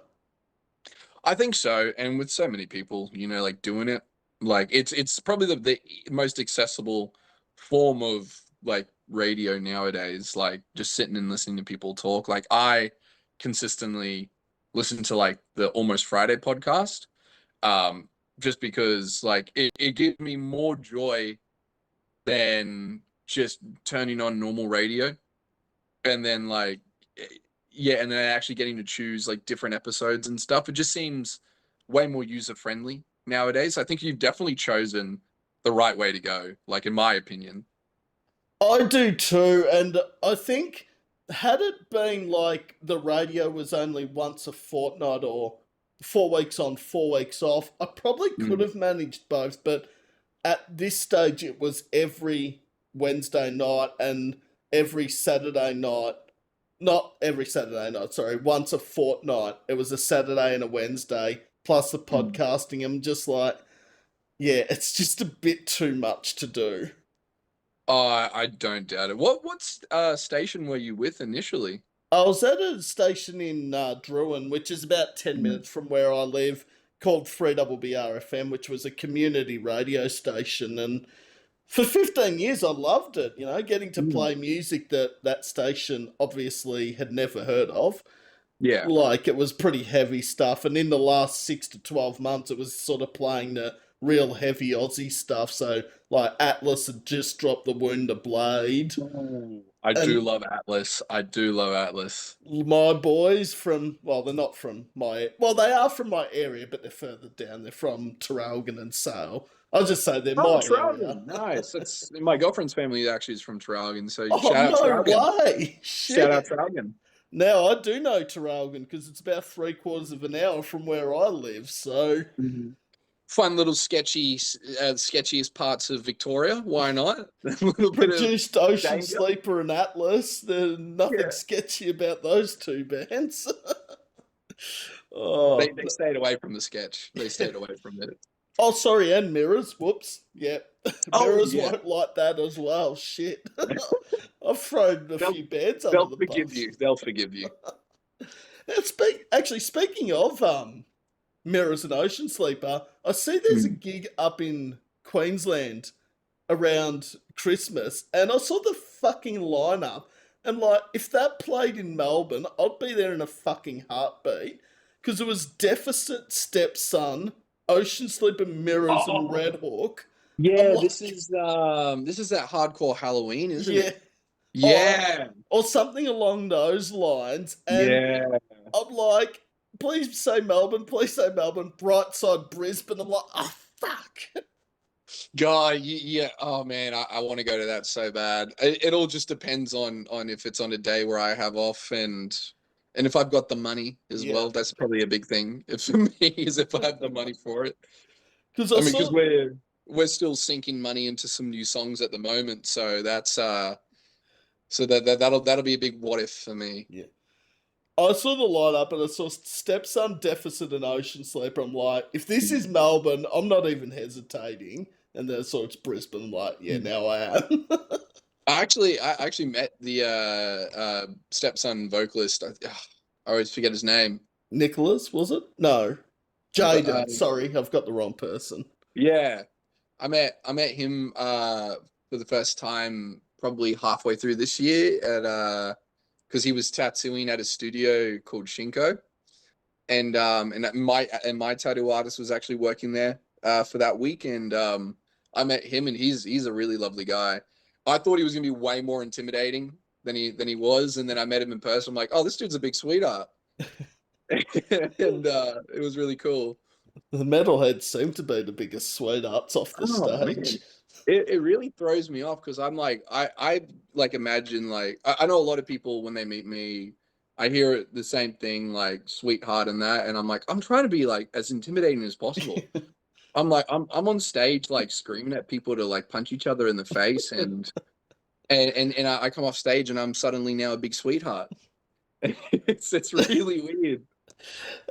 I think so, and with so many people, like doing it, like it's probably the most accessible form of like radio nowadays. Like just sitting and listening to people talk. Like I consistently listen to like the Almost Friday podcast, just because like it gives me more joy than just turning on normal radio, and then like. And then actually getting to choose like different episodes and stuff. It just seems way more user friendly nowadays. I think you've definitely chosen the right way to go, like in my opinion. I do too, and I think had it been like the radio was only once a fortnight or 4 weeks on, 4 weeks off, I probably could Mm. have managed both. But at this stage, it was every Wednesday night and every Saturday night. Not every Saturday night, sorry, once a fortnight. It was a Saturday and a Wednesday, plus the Mm. podcasting. I'm just like, yeah, it's just a bit too much to do. I don't doubt it. What station were you with initially? I was at a station in Druin, which is about 10 Mm. minutes from where I live, called 3BBRFM, which was a community radio station. And for 15 years, I loved it, getting to Mm. play music that that station obviously had never heard of. Yeah. Like, it was pretty heavy stuff. And in the last 6 to 12 months, it was sort of playing the real heavy Aussie stuff. So, like, Atlas had just dropped The Wound to Blade. Ooh. I do And love Atlas. I do love Atlas. my boys from, well, they're not from well, they are from my area, but they're further down. They're from Traralgon and Sale. I'll just say they're Oh, my area. Traralgon. Nice. That's my girlfriend's family actually is from Traralgon. So Oh, shout out no Traralgon. way! Shout out Shit. Traralgon. Now I do know Traralgon because it's about 3/4 of an hour from where I live. So Mhm. Fun little sketchiest parts of Victoria. Why not? A little bit of produced Ocean danger. Sleeper and Atlas. There's nothing Yeah. sketchy about those two bands. They oh, they stayed away from the sketch. They stayed away from it. oh, sorry, and Mirrors. Whoops. Yep. Oh Mirrors yeah. won't like that as well. Shit. I've thrown a They'll few bands under they'll the forgive bus. you. They'll forgive you. Now, actually, speaking of Mirrors and Ocean Sleeper, I see there's a Mm. gig up in Queensland around Christmas, and I saw the fucking lineup, and like, if that played in Melbourne, I'd be there in a fucking heartbeat, because it was Deficit, Stepson, Ocean Sleeper, Mirrors, and Oh Red Hawk. I'm yeah, this like, is that hardcore Halloween, isn't yeah, it? or Yeah. or something along those lines, and Yeah. I'm like, please say Melbourne, please say Melbourne, Brightside, Brisbane. I'm like, oh fuck. God, yeah. Oh man, I want to go to that so bad. It all just depends on if it's on a day where I have off and if I've got the money as Yeah, well. That's probably a big thing if for me is if I have the money for it. because I I mean, because saw. we're still sinking money into some new songs at the moment, so that's so that'll be a big what if for me. Yeah. I saw the lineup and I saw Stepson, Deficit, and Ocean Sleeper. I'm like, if this is Melbourne, I'm not even hesitating. And then I saw it's Brisbane. I'm like, yeah, now I am. I actually met the stepson vocalist. I always forget his name. Nicholas, was it? No. Uh, Jaden. Sorry, I've got the wrong person. yeah, I met him for the first time probably halfway through this year at because he was tattooing at a studio called Shinko, and my tattoo artist was actually working there for that week, and I met him, and he's a really lovely guy. I thought he was gonna be way more intimidating than he was, and then I met him in person. I'm like, oh, this dude's a big sweetheart, and it was really cool. The metalheads seem to be the biggest sweethearts off the Oh stage. man, it really throws me off because I'm like I like imagine like I know a lot of people when they meet me, I hear the same thing like sweetheart and that, and I'm like I'm trying to be like as intimidating as possible. I'm like I'm on stage like screaming at people to like punch each other in the face, and I come off stage and I'm suddenly now a big sweetheart. It's really weird.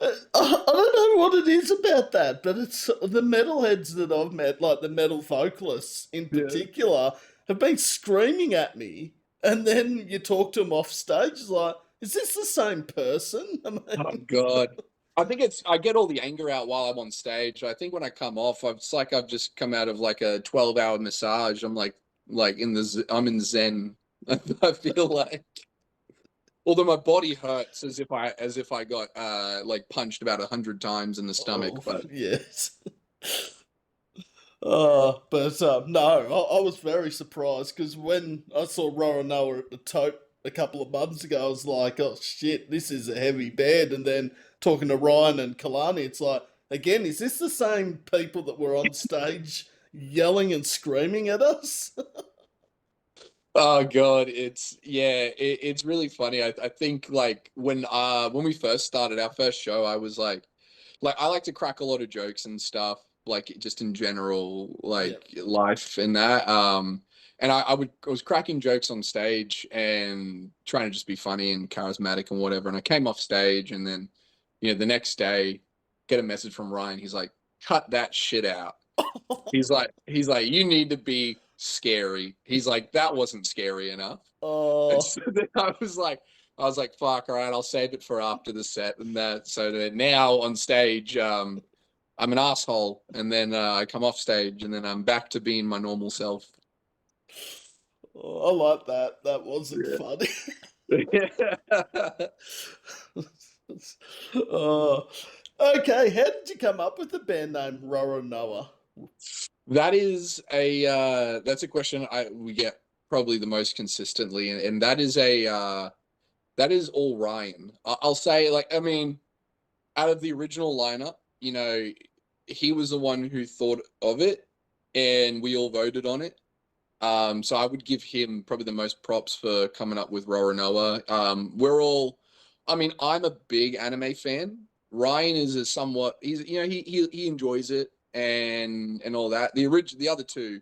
I don't know what it is about that, but it's the metalheads that I've met, like the metal vocalists in Yeah. particular, have been screaming at me, and then you talk to them off stage, it's like, is this the same person? I Oh mean, God. I think I get all the anger out while I'm on stage. I think when I come off, it's like I've just come out of like a 12-hour massage. I'm like I'm in Zen. I feel like although my body hurts as if I got like punched about 100 times in the stomach, oh but yes. But no, I was very surprised because when I saw Roronoah at the Tote a couple of months ago, I was like, oh shit, this is a heavy band. And then talking to Ryan and Kalani, it's like, again, is this the same people that were on stage yelling and screaming at us? Oh God, it's really funny. I think like when we first started our first show, I was like I like to crack a lot of jokes and stuff, like just in general, Yeah. like life and that. And I was cracking jokes on stage and trying to just be funny and charismatic and whatever. And I came off stage and then, the next day, get a message from Ryan. He's like, cut that shit out. He's like, you need to be scary. He's like, that wasn't scary enough. And Oh, so then I was like, fuck, all right, I'll save it for after the set and that. So that now on stage, I'm an asshole, and then I come off stage, and then I'm back to being my normal self. I like that. That wasn't Yeah. funny. Oh, okay. How did you come up with the band name Roronoah? That's a question we get probably the most consistently, and that is all Ryan. I'll say, like, I mean, out of the original lineup, he was the one who thought of it, and we all voted on it. So I would give him probably the most props for coming up with Roronoa. I mean, I'm a big anime fan. Ryan is a somewhat, he enjoys it and all that. The other two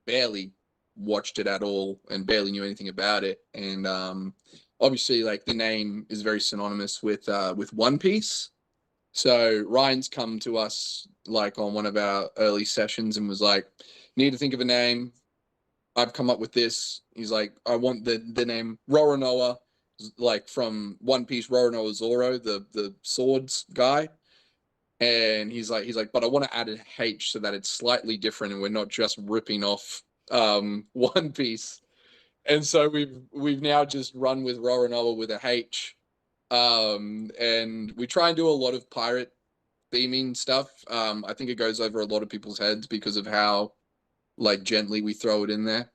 barely watched it at all and barely knew anything about it. And obviously, like the name is very synonymous with One Piece. So Ryan's come to us like on one of our early sessions and was like, "Need to think of a name. I've come up with this." He's like, "I want the name Roronoa, like from One Piece, Roronoa Zoro, the swords guy." And he's like, "But I want to add an H so that it's slightly different and we're not just ripping off One Piece." And so we've now just run with Roronoa with a H. And we try and do a lot of pirate theming stuff. I think it goes over a lot of people's heads because of how like gently we throw it in there.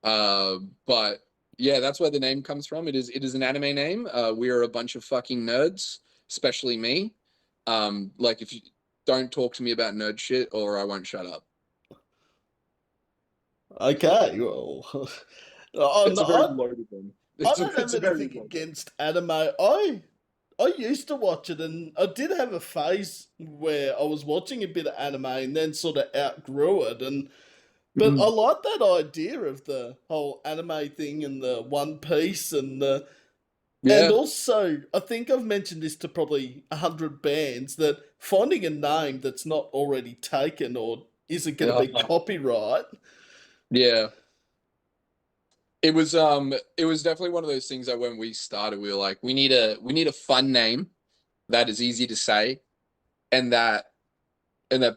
But yeah, that's where the name comes from. It is an anime name. We are a bunch of fucking nerds, especially me. Like if you don't talk to me about nerd shit, or I won't shut up. Okay, well, It's a very loaded one. I It's a, don't have it's a very anything loaded one. against anime. I used to watch it, and I did have a phase where I was watching a bit of anime, and then sort of outgrew it. And but I like that idea of the whole anime thing and the One Piece and Yeah. also I think I've mentioned this to probably 100 bands that finding a name that's not already taken or isn't going to be Uh, copyright. yeah. It was definitely one of those things that when we started, we were like, we need a fun name that is easy to say and that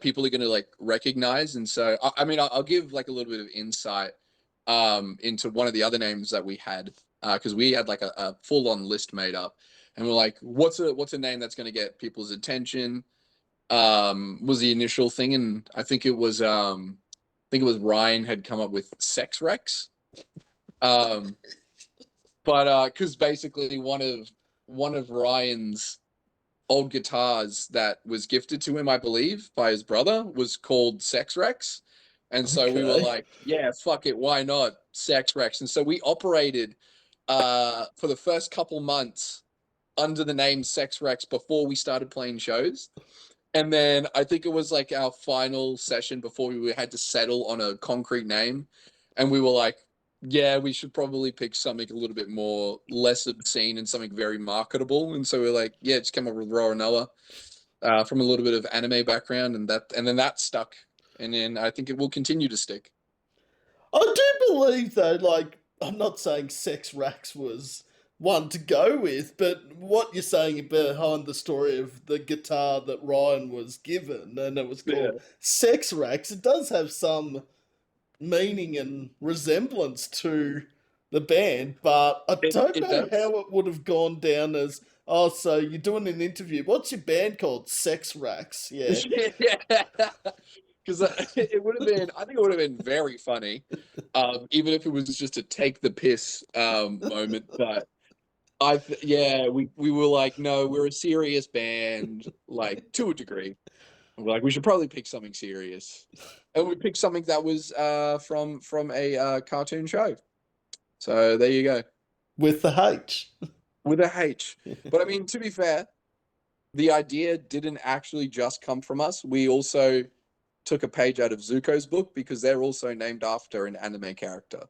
people are going to like recognize. And so, I mean, I'll give like a little bit of insight into one of the other names that we had because we had like a full on list made up, and we're like, what's a name that's going to get people's attention? Was the initial thing, and I think it was Ryan had come up with Sex Rex. Um, but because basically one of Ryan's old guitars that was gifted to him, I believe, by his brother, was called Sex Rex. And so we were Okay. like, yeah, fuck it, why not Sex Rex? And so we operated for the first couple months under the name Sex Rex before we started playing shows. And then I think it was like our final session before we had to settle on a concrete name. And we were like, yeah, we should probably pick something a little bit more less obscene and something very marketable. And so we are like, yeah, just come up with Roronoa from a little bit of anime background, and then that stuck. And then I think it will continue to stick. I do believe though, like I'm not saying Sex Rax was one to go with, but what you're saying behind the story of the guitar that Ryan was given and it was Yeah, called Sex Rax, it does have some meaning and resemblance to the band, but I it don't it know does. how it would have gone down as oh, so you're doing an interview. What's your band called? Sex Rax, yeah. Yeah, because it would have been. I think it would have been very funny, even if it was just a take the piss moment. But yeah, we were like, no, we're a serious band, like to a degree. We're like, we should probably pick something serious, and we picked something that was from a cartoon show. So there you go. with the H. With a H. But I mean, to be fair, the idea didn't actually just come from us. We also took a page out of Zuko's book because they're also named after an anime character.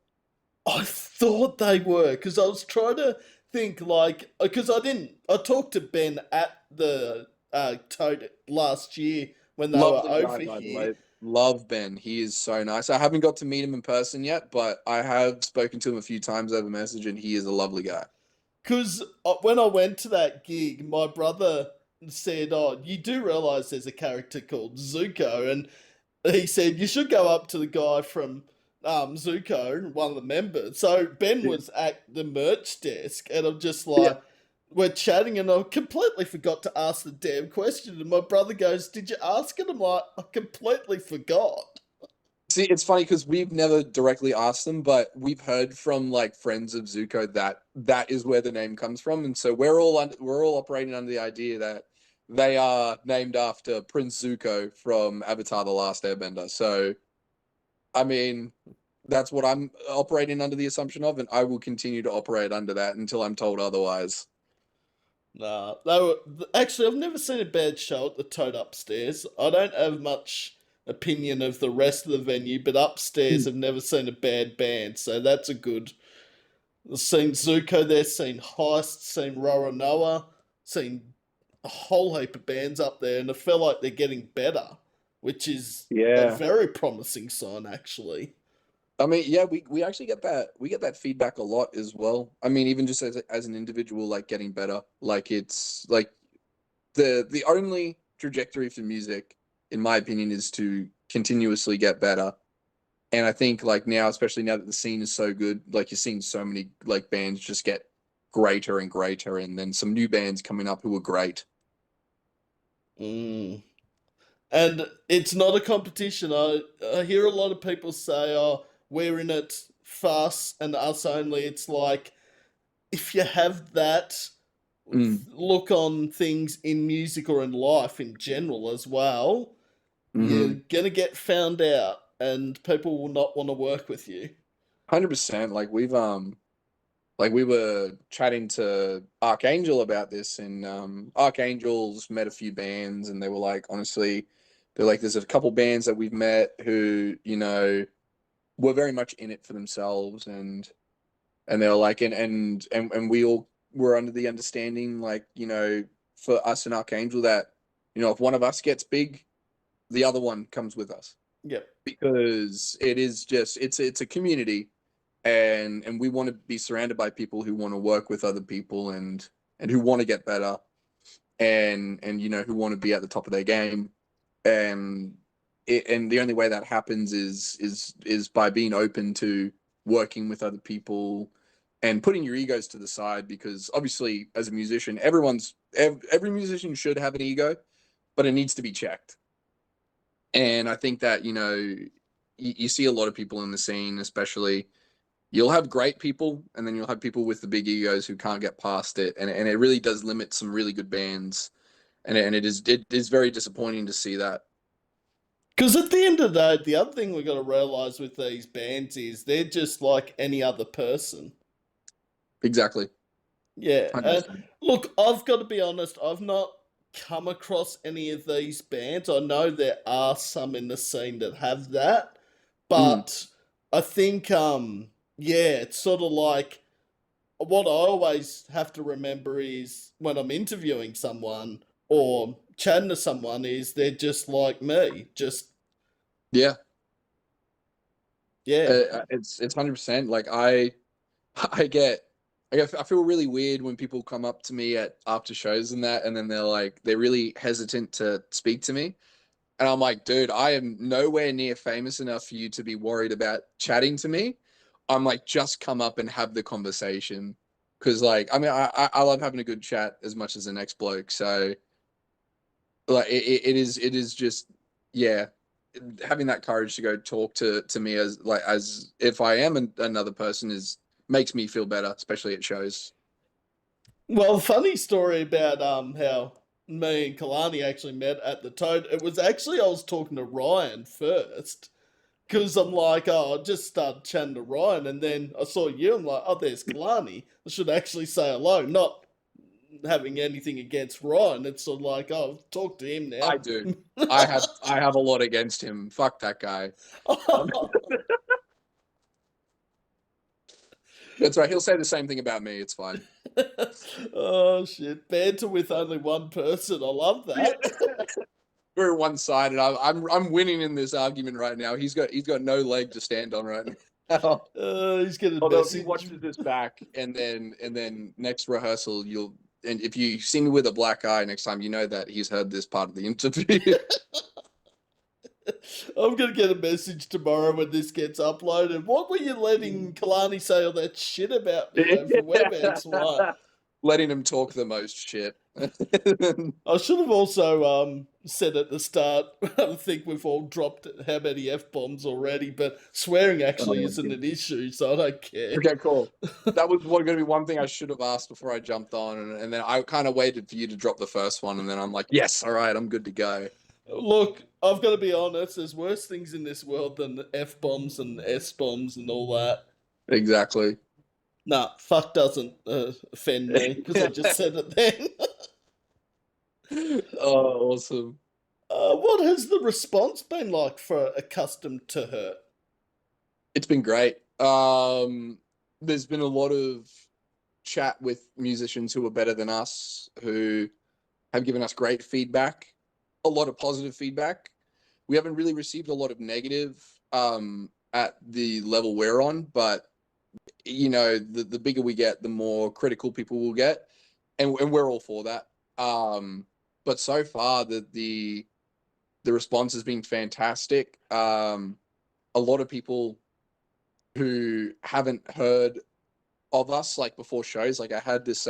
I thought they were because I was trying to think like because I didn't. I talked to Ben at the Toad last year when they were Lovely guy, over by the here. way. Love Ben. He is so nice. I haven't got to meet him in person yet, but I have spoken to him a few times over message, and he is a lovely guy. Because when I went to that gig, my brother said, "Oh, you do realize there's a character called Zuko," and he said you should go up to the guy from Zuko, one of the members. So Ben Yeah. was at the merch desk, and I'm just Yeah. like, we're chatting, and I completely forgot to ask the damn question. And my brother goes, "Did you ask it?" I'm like, I completely forgot. See, it's funny because we've never directly asked them, but we've heard from like friends of Zuko that that is where the name comes from, and so we're all operating under the idea that they are named after Prince Zuko from Avatar: The Last Airbender. So, I mean, that's what I'm operating under the assumption of, and I will continue to operate under that until I'm told otherwise. Nah, they were actually. I've never seen a bad show at the Toad upstairs. I don't have much opinion of the rest of the venue, but upstairs I've never seen a bad band, so that's a good. I've seen Zuko there, seen Heist, seen Roronoah, seen a whole heap of bands up there, and I feel like they're getting better, which is a Yeah. very promising sign, actually. I mean, yeah, we actually get that feedback a lot as well. I mean, even just as an individual, like getting better. Like it's like the only trajectory for music, in my opinion, is to continuously get better. And I think like now, especially now that the scene is so good, like you're seeing so many like bands just get greater and greater, and then some new bands coming up who are great. Mm. And it's not a competition. I hear a lot of people say, "Oh, we're in it fast and us only." It's like if you have that Mm, look on things in music or in life in general as well, you're mm-hmm. gonna get found out, and people will not want to work with you. 100%. Like we were chatting to Archangel about this, and Archangel's met a few bands, and they were like, honestly, they're like, there's a couple bands that we've met who, were very much in it for themselves, and they were like, and we all were under the understanding, like, for us and Archangel that, if one of us gets big, the other one comes with us Yep. because it is just it's a community, and we want to be surrounded by people who want to work with other people and who want to get better, and who want to be at the top of their game, and and the only way that happens is by being open to working with other people and putting your egos to the side, because obviously as a musician every musician should have an ego, but it needs to be checked. And I think that, you see a lot of people in the scene, especially you'll have great people and then you'll have people with the big egos who can't get past it. And it really does limit some really good bands. And it is very disappointing to see that. Because at the end of the day, the other thing we've got to realize with these bands is they're just like any other person. Exactly. Yeah, and 100%. look, I've got to be honest, I've not come across any of these bands. I know there are some in the scene that have that, Mm, but I think yeah, it's sort of like what I always have to remember is when I'm interviewing someone or chatting to someone is they're just like me. Just yeah. yeah. It's 100%. Like I get I feel really weird when people come up to me at after shows and that, and then they're really hesitant to speak to me. And I'm like, dude, I am nowhere near famous enough for you to be worried about chatting to me. I'm like, just come up and have the conversation. Cause like, I mean, I love having a good chat as much as the next bloke. So like, it is just, yeah, having that courage to go talk to me as if I am another person is makes me feel better, especially at shows. Well, funny story about how me and Kalani actually met at the Toad. It was actually I was talking to Ryan first Because I'm like, oh, I just started chatting to Ryan, and then I saw you. I'm like, oh, there's Kalani. I should actually say hello, not having anything against Ryan. It's sort of like, oh, talk to him I now. do. I have a lot against him. Fuck that guy. Um, that's right. He'll say the same thing about me. It's fine. Oh shit! Banter with only one person. I love Yeah. that. Very one-sided. I'm winning in this argument right now. He's got no leg to stand on right now. He's getting a Although if he message. watches this back and then next rehearsal and if you see me with a black eye next time, you know that he's heard this part of the interview. I'm gonna get a message tomorrow when this gets uploaded. What were you letting Kalani say all that shit about me over WebEx? Like, Letting him talk the most shit. I should have also said at the start. I think we've all dropped how many f bombs already, but swearing actually isn't an issue, so I don't care. Okay, cool. That was going to be one thing I should have asked before I jumped on, and then I kind of waited for you to drop the first one, and then I'm like, yes, all right, I'm good to go. Look, I've got to be honest. There's worse things in this world than f bombs and s bombs and all that. Exactly. Nah, fuck doesn't offend me because I just said it then. Oh, awesome. What has the response been like for Accustomed to Hurt? It's been great. There's been a lot of chat with musicians who are better than us, who have given us great feedback, a lot of positive feedback. We haven't really received a lot of negative at the level we're on, but the bigger we get, the more critical people will get, and we're all for that. But so far, the response has been fantastic. A lot of people who haven't heard of us like before shows, like I had this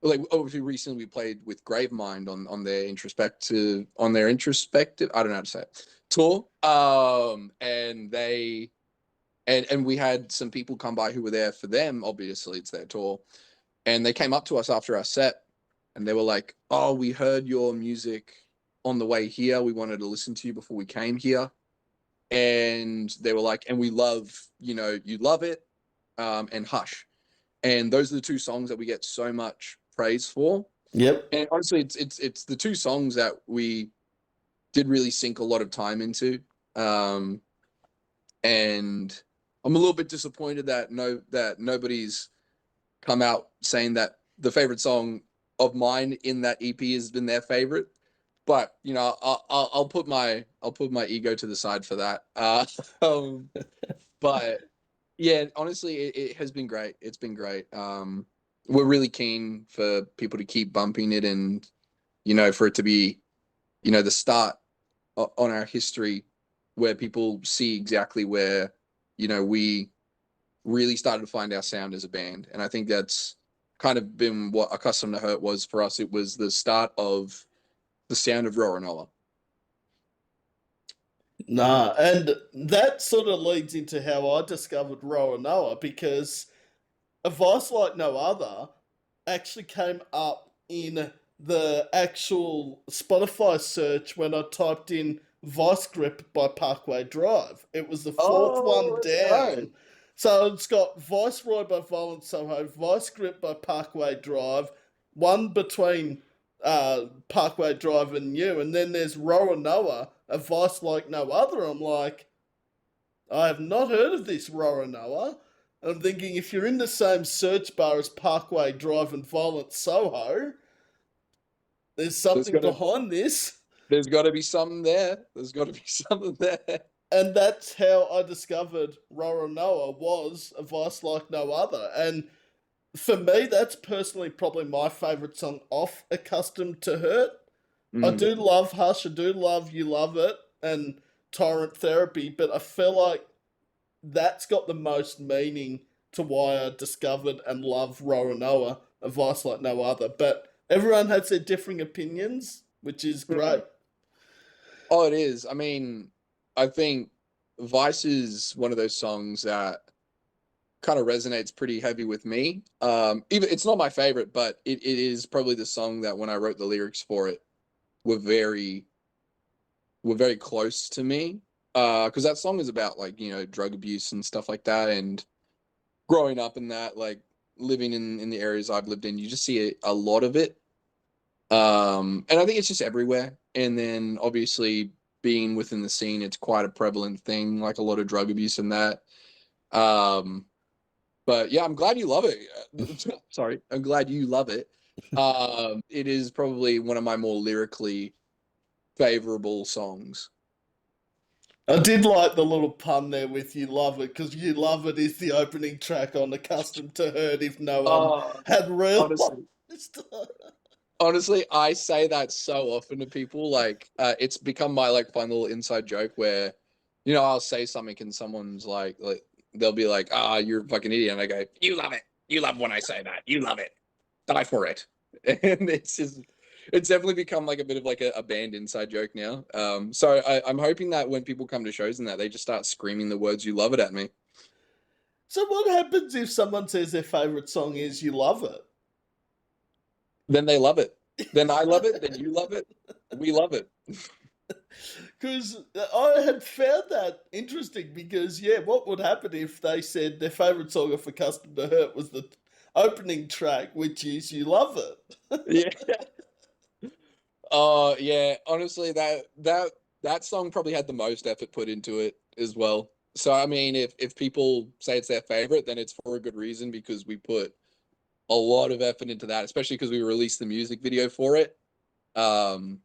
like obviously recently we played with Gravemind on their introspective I don't know how to say it, tour, and they and we had some people come by who were there for them. Obviously it's their tour, and they came up to us after our set and they were like, oh, we heard your music on the way here, we wanted to listen to you before we came here. And they were like, and we love, you love it, and Hush. And those are the two songs that we get so much praise for. Yep. And honestly, it's the two songs that we did really sink a lot of time into. And I'm a little bit disappointed that nobody's come out saying that the favorite song of mine in that EP has been their favorite. But I'll put my ego to the side for that. But yeah, honestly, it has been great. It's been great. We're really keen for people to keep bumping it, and for it to be the start on our history, where people see exactly where we really started to find our sound as a band. And I think that's kind of been what Accustomed to Hurt was for us. It was the start of the sound of Roronoah. Nah, and that sort of leads into how I discovered Roronoah because A Vice Like No Other actually came up in the actual Spotify search when I typed in Vice Grip by Parkway Drive. It was the fourth one Oh, right. down. So it's got Viceroy by Violent Soho, Vice Grip by Parkway Drive, one between Parkway Drive and you, and then there's Roronoah, A Vice Like No Other. I'm like, I have not heard of this Roronoah. And I'm thinking if you're in the same search bar as Parkway Drive and Violent Soho, there's something behind this. There's got to be something there. There's got to be something there. And that's how I discovered Roronoah was A Vice Like No Other. And for me, that's personally probably my favourite song off Accustomed to Hurt. I do love Hush, I do love You Love It and Torrent Therapy, but I feel like that's got the most meaning to why I discovered and love Roronoah, A Vice Like No Other. But everyone has their differing opinions, which is great. Oh, it is. I mean, I think Vice is one of those songs that kind of resonates pretty heavy with me. Even it's not my favorite, but it is probably the song that when I wrote the lyrics for it were very close to me. Because that song is about like, drug abuse and stuff like that, and growing up in that, like living in the areas I've lived in, you just see a lot of it. And I think it's just everywhere. And then obviously being within the scene, it's quite a prevalent thing, like a lot of drug abuse and that. Um, but yeah, I'm glad you love it. Sorry, I'm glad you love it. It is probably one of my more lyrically favorable songs. I did like the little pun there with "You Love It" because "You Love It" is the opening track on "Accustomed to Hurt." If no one Oh, had realized, honestly, honestly, I say that so often to people. Like, it's become my like fun little inside joke where, I'll say something and someone's like they'll be like, "Ah, you're a fucking idiot," and I go, "You love it. You love when I say that. You love it. Die for it." And it's definitely become like a bit of like a band inside joke now. So I'm hoping that when people come to shows and that they just start screaming the words "You love it" at me. so what happens if someone says their favorite song is "You Love It"? Then they love it. Then I love it. Then you love it. We love it. Because I had found that interesting because, yeah, what would happen if they said their favourite song of Accustomed to Hurt was the opening track, which is You Love It? Yeah. Oh yeah, honestly, that song probably had the most effort put into it as well. So I mean, if people say it's their favorite, then it's for a good reason because we put a lot of effort into that, especially because we released the music video for it. Um,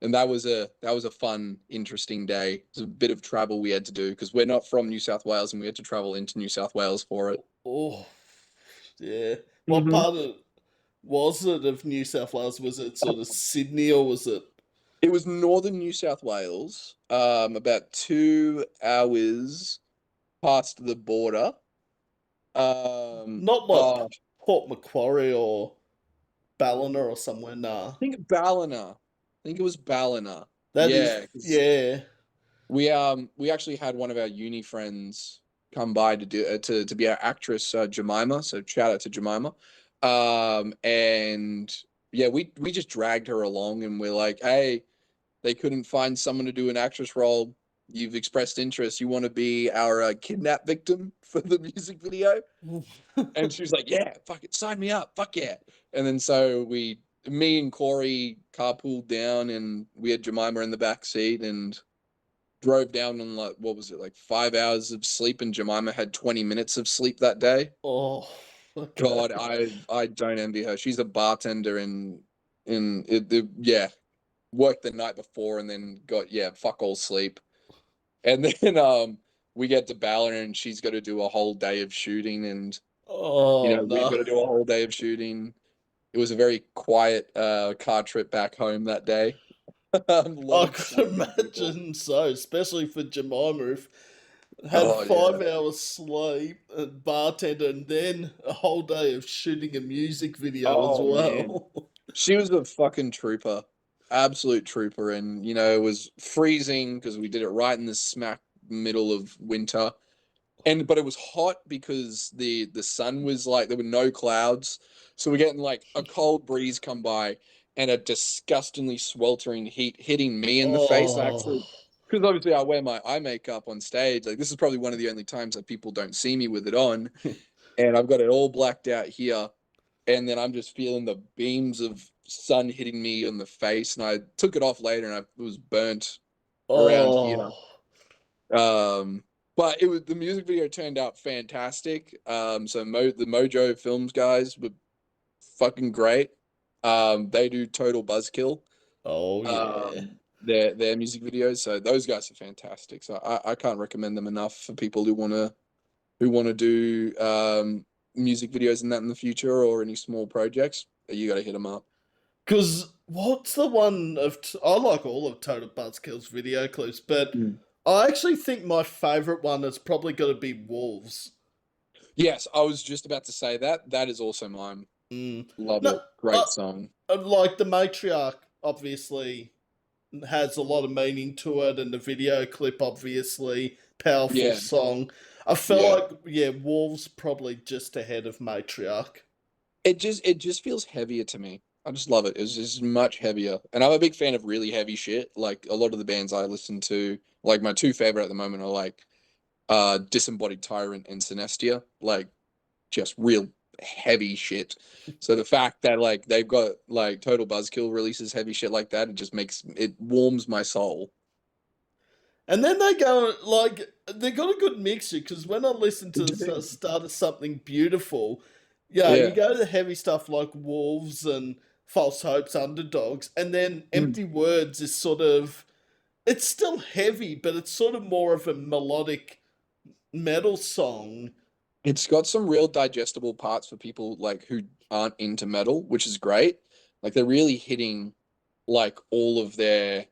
and that was a fun, interesting day. It was a bit of travel we had to do because we're not from New South Wales, and we had to travel into New South Wales for it. Oh, yeah. What Hmm. part was it of New South Wales? Was it sort of Sydney or was it It was northern New South Wales, about 2 hours past the border. not like Oh, I Port Macquarie or Ballina or somewhere? Nah. think Ballina. I think it was Ballina. That is, Yeah, because yeah. we actually had one of our uni friends come by to do to be our actress, Jemima. So shout out to Jemima. And yeah, we just dragged her along, and we're like, hey, they couldn't find someone to do an actress role. You've expressed interest. You want to be our kidnap victim for the music video? And she was like, "Yeah, fuck it, sign me up, fuck yeah." And then so me and Corey carpooled down, and we had Jemima in the back seat, and drove down on like what was it, like 5 hours of sleep, and Jemima had 20 minutes of sleep that day. Oh, okay. God, I don't envy her. She's a bartender in yeah, worked the night before and then got fuck all sleep. And then we get to Ballard and she's got to do a whole day of shooting, and Oh, we've no. got to do a whole day of shooting. It was a very quiet car trip back home that day. A lot I of could sleeping people. imagine so, especially for Jemima, if had Oh yeah. 5 hours sleep and bartender and then a whole day of shooting a music video as Oh man. well. She was a fucking trooper. Absolute trooper. And it was freezing because we did it right in the smack middle of winter. But it was hot because the sun was like there were no clouds, so we're getting like a cold breeze come by and a disgustingly sweltering heat hitting me in the face. Oh, Actually, because obviously I wear my eye makeup on stage. Like this is probably one of the only times that people don't see me with it on, and I've got it all blacked out here, and then I'm just feeling the beams of sun hitting me in the face, and I took it off later, and I was burnt around here. oh, Um, but the music video turned out fantastic. So the Mojo Films guys were fucking great. They do total buzzkill. oh yeah. Their music videos. So those guys are fantastic. So I can't recommend them enough for people who wanna do music videos and that in the future or any small projects. You got to hit them up. Because what's the one of I like all of Total Buzzkill's video clips, but Mm. I actually think my favorite one is probably got to be Wolves. Yes, I was just about to say that. That is also mine. Mm. Love No, it. Great song. like the matriarch, obviously has a lot of meaning to it, and the video clip, obviously, powerful Yeah, song. I felt yeah. like, yeah, Wolves probably just ahead of Matriarch. It just feels heavier to me. I just love it. It's just much heavier, and I'm a big fan of really heavy shit. Like a lot of the bands I listen to, like my two favorite at the moment are like Disembodied Tyrant and Synestia, like just real heavy shit. So the fact that like they've got like Total Buzzkill releases heavy shit like that, it just makes it warms my soul. And then they go like they got a good mixture because when I listen to the start of Something Beautiful, yeah, you Yeah. go to the heavy stuff like Wolves and False Hopes, Underdogs, and then Mm. Empty Words is sort of it's still heavy, but it's sort of more of a melodic metal song. It's got some real digestible parts for people like who aren't into metal, which is great. Like they're really hitting like all of their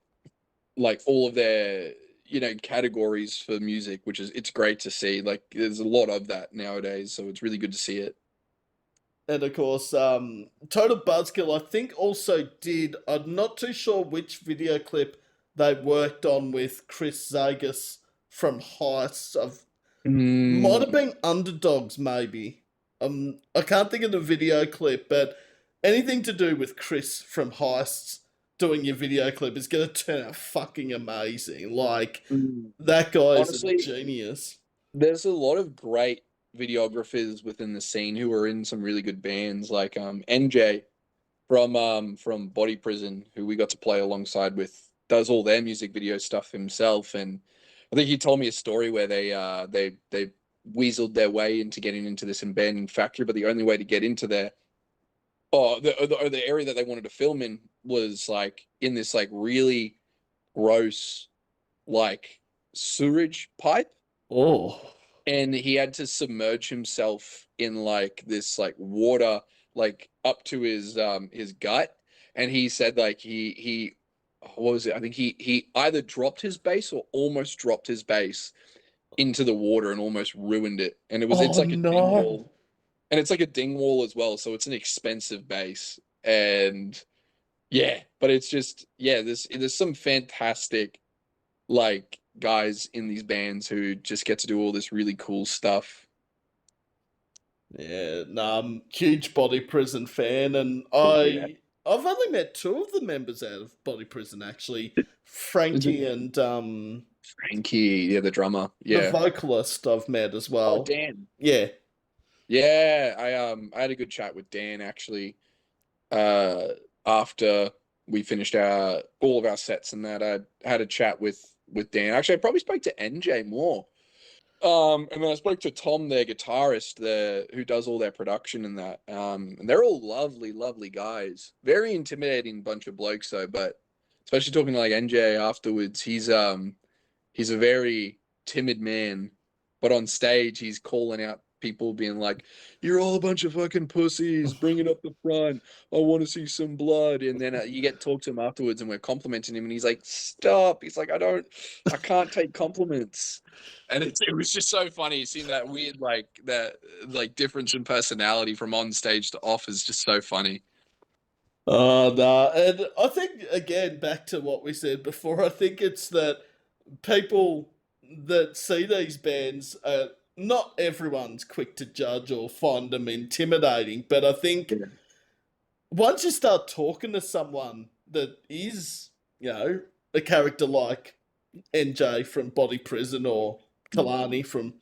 categories for music, which is it's great to see. Like there's a lot of that nowadays, so it's really good to see it. And of course, Total Buzzkill, I think, also did. I'm not too sure which video clip they worked on with Chris Zagas from Heist. Might have Mm, been Underdogs, maybe. I can't think of the video clip, but anything to do with Chris from Heists doing your video clip is going to turn out fucking amazing. Like, mm. that guy is a Honestly, genius. there's a lot of great videographers within the scene who are in some really good bands, like NJ from Body Prison, who we got to play alongside with, does all their music video stuff himself. And I think he told me a story where they weaseled their way into getting into this abandoned factory, but the only way to get into there, the area that they wanted to film in was like in this like really gross like sewage pipe, Oh. and he had to submerge himself in like this like water like up to his gut. And he said like he what was it, I think he either dropped his bass or almost dropped his bass into the water and almost ruined it. And it's Oh like a ding no. wall, and it's like a ding wall as well, so it's an expensive bass. And yeah, but it's just, yeah, there's some fantastic like guys in these bands who just get to do all this really cool stuff. Yeah, no, I'm huge Body Prison fan, and Oh yeah. I've only met two of the members out of Body Prison actually, Is it Frankie and Frankie? Yeah, the drummer. the Yeah. vocalist I've met as Oh, well. Dan. Yeah. Yeah, I had a good chat with Dan actually. Uh, after we finished our all of our sets and that, I had a chat with Dan. Actually, I probably spoke to NJ more. And then I spoke to Tom, their guitarist, who does all their production and that. And they're all lovely, lovely guys. Very intimidating bunch of blokes though, but especially talking to like NJ afterwards, he's a very timid man, but on stage he's calling out people, being like, "You're all a bunch of fucking pussies. Bring it up the front. I want to see some blood." And then you get to talk to him afterwards, and we're complimenting him, and he's like, "Stop!" He's like, I can't take compliments." And it was just so funny seeing that weird that like difference in personality from on stage to off is just so funny. Oh no, and I think again back to what we said before. I think it's that people that see these bands, not everyone's quick to judge or find them intimidating, but I think Yeah. once you start talking to someone that is, a character like NJ from Body Prison or Kalani from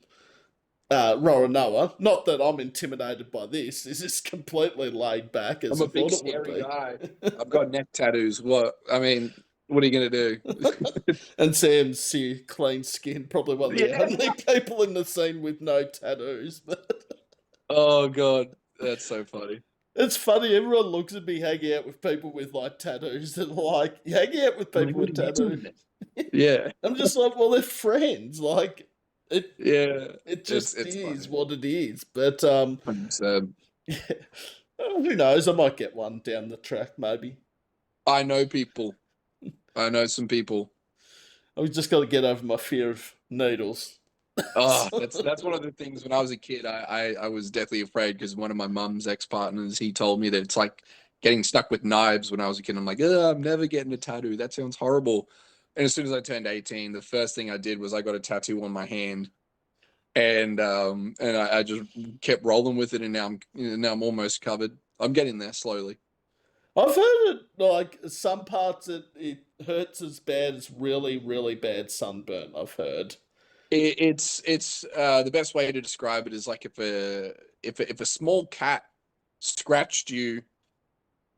Roronoah, not that I'm intimidated by this, this is completely laid back as I'm I a big thought it would scary be. guy. I've got neck tattoos. What are you gonna do? And Sam's clean skin, probably one of the Yeah. only people in the scene with no tattoos. But Oh god, that's so funny. it's funny, everyone looks at me hanging out with people with like tattoos and like, you hanging out with I'm like, people what with are you tattoos. doing there? Yeah, I'm just like, well, they're friends. Like, it yeah. it It's just it's is funny. what it is. But 100%. yeah. Who knows? I might get one down the track, maybe. I know people. I know some people. I've just got to get over my fear of needles. Oh, that's one of the things when I was a kid, I was deathly afraid because one of my mum's ex-partners, he told me that it's like getting stuck with knives when I was a kid. I'm like, I'm never getting a tattoo. That sounds horrible. And as soon as I turned 18, the first thing I did was I got a tattoo on my hand. And I just kept rolling with it, and now I'm almost covered. I'm getting there slowly. I've heard it like some parts it hurts as bad as really, really bad sunburn, I've heard. It's the best way to describe it is like if a small cat scratched you,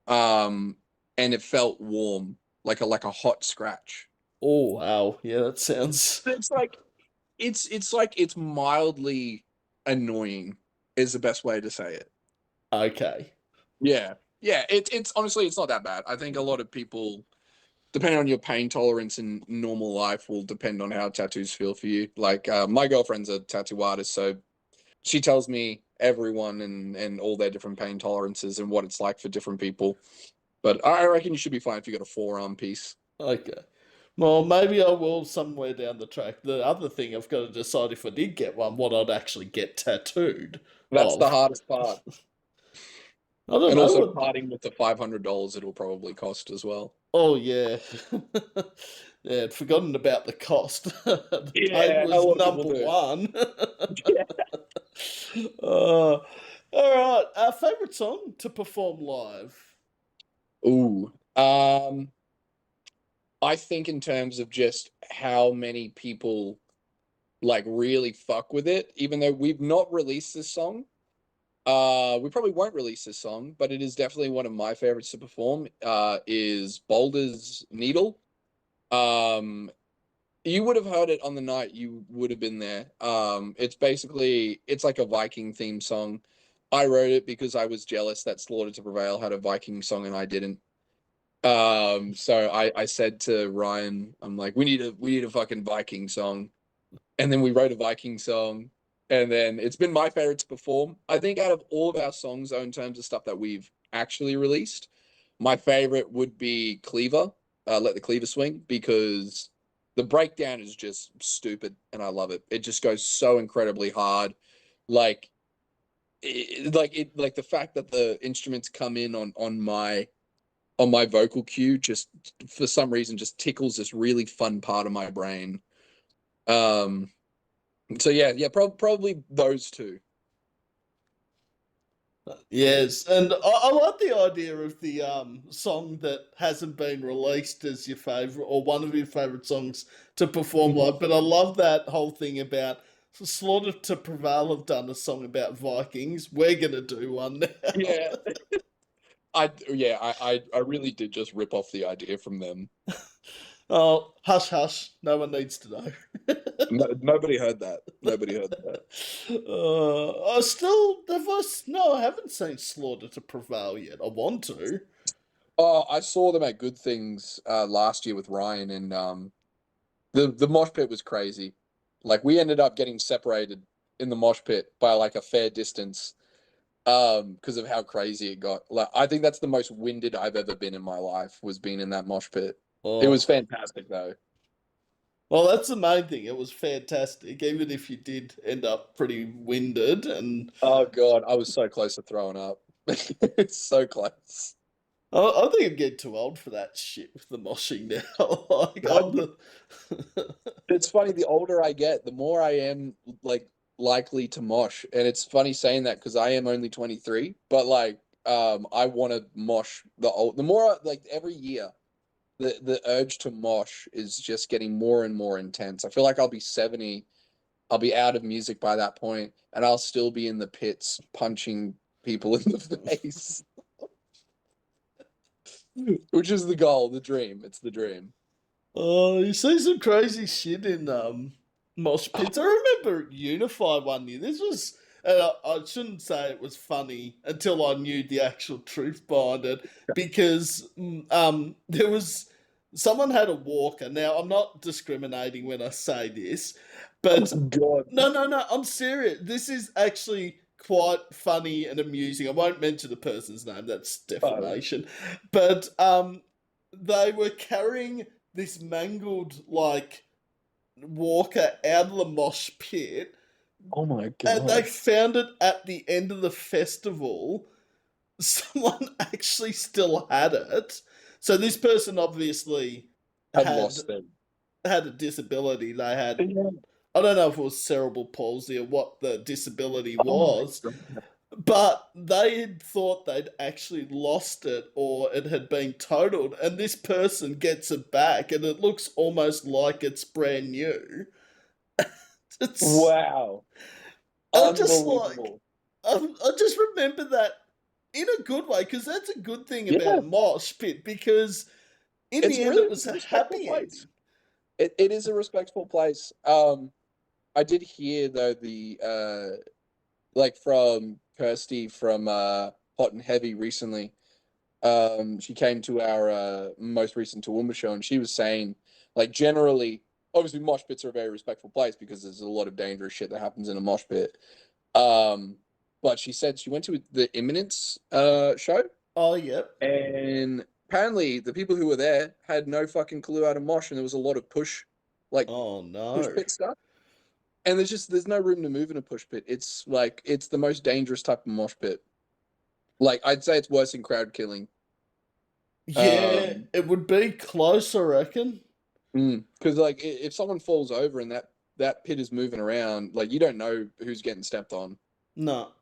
um, and it felt warm, like a hot scratch. Oh wow, yeah, that sounds It's like it's mildly annoying is the best way to say it. okay. Yeah. Yeah, it's honestly it's not that bad. I think a lot of people, depending on your pain tolerance in normal life, will depend on how tattoos feel for you. Like my girlfriend's a tattoo artist, so she tells me everyone and all their different pain tolerances and what it's like for different people. But I reckon you should be fine if you got a forearm piece. Okay. Well, maybe I will somewhere down the track. The other thing I've got to decide if I did get one, what I'd actually get tattooed That's the of. hardest part. I don't And know also what. parting with the $500 it'll probably cost as well. Oh yeah, yeah. I'd forgotten about the cost. The pain Yeah, a was lot of people number do. one. Yeah. All right. Our favorite song to perform live. Ooh. I think in terms of just how many people like really fuck with it, even though we've not released this song. We probably won't release this song, but it is definitely one of my favorites to perform. Is Boulder's Needle. Um, you would have heard it on the night you would have been there. It's like a Viking theme song. I wrote it because I was jealous that Slaughter to Prevail had a Viking song and I didn't. So I said to Ryan, I'm like, we need a fucking Viking song. And then we wrote a Viking song. And then it's been my favorite to perform. I think out of all of our songs, though, in terms of stuff that we've actually released, my favorite would be Cleaver, Let the Cleaver Swing, because the breakdown is just stupid and I love it. It just goes so incredibly hard. Like like the fact that the instruments come in on my vocal cue just for some reason just tickles this really fun part of my brain. Um, so yeah, probably those two. Yes, and I like the idea of the song that hasn't been released as your favorite or one of your favorite songs to perform live. But I love that whole thing about Slaughter to Prevail have done a song about Vikings. We're gonna do one now. Yeah, I really did just rip off the idea from them. Oh, hush, hush! No one needs to know. No, nobody heard that. Nobody heard that. I still no, I haven't seen Slaughter to Prevail yet. I want to. Oh, I saw them at Good Things last year with Ryan, and the mosh pit was crazy. Like we ended up getting separated in the mosh pit by like a fair distance because of how crazy it got. Like I think that's the most winded I've ever been in my life was being in that mosh pit. It was Oh, fantastic though. well, that's the main thing. It was fantastic, even if you did end up pretty winded. And Oh God, I was so close to throwing up. It's so close. I think I'm getting too old for that shit with the moshing now. Like Oh, I'm the. it's funny, the older I get, the more I am like likely to mosh. And it's funny saying that because I am only 23, but like I want to mosh the more like every year the urge to mosh is just getting more and more intense. I feel like I'll be 70, I'll be out of music by that point, and I'll still be in the pits punching people in the face. Which is the goal, the dream. It's the dream. Oh, you see some crazy shit in mosh pits. I remember at Unify one year. This was, I shouldn't say it was funny until I knew the actual truth behind it, because there was someone had a walker. Now I'm not discriminating when I say this, Oh but God. no, no, no. I'm serious. This is actually quite funny and amusing. I won't mention the person's name. That's Oh, defamation. But they were carrying this mangled like walker out of the mosh pit, oh my and they God. found it at the end of the festival. Someone actually still had it. So this person obviously Had had lost them. had a disability. They had, Yeah. I don't know if it was cerebral palsy or what the disability Oh my was, God. But they had thought they'd actually lost it or it had been totaled, and this person gets it back, and it looks almost like it's brand new. It's Wow. I'm just like, Unbelievable. I just remember that in a good way because that's a good thing about Yeah. a mosh pit because in It's the end it really was a a respectful happy place. ending. It is a respectful place. I did hear though like from Kirsty from Hot and Heavy recently. She came to our most recent Toowoomba show, and she was saying, like, generally, obviously, mosh pits are a very respectful place because there's a lot of dangerous shit that happens in a mosh pit. Um, but she said she went to the Imminence show, Oh yep. and apparently the people who were there had no fucking clue how to mosh, and there was a lot of like Oh push no. pit stuff. And there's no room to move in a push pit. It's like it's the most dangerous type of mosh pit. Like I'd say it's worse than crowd killing. Yeah, Um, it would be close, I reckon. because like if someone falls over and that pit is moving around, like you don't know who's getting stepped on. No.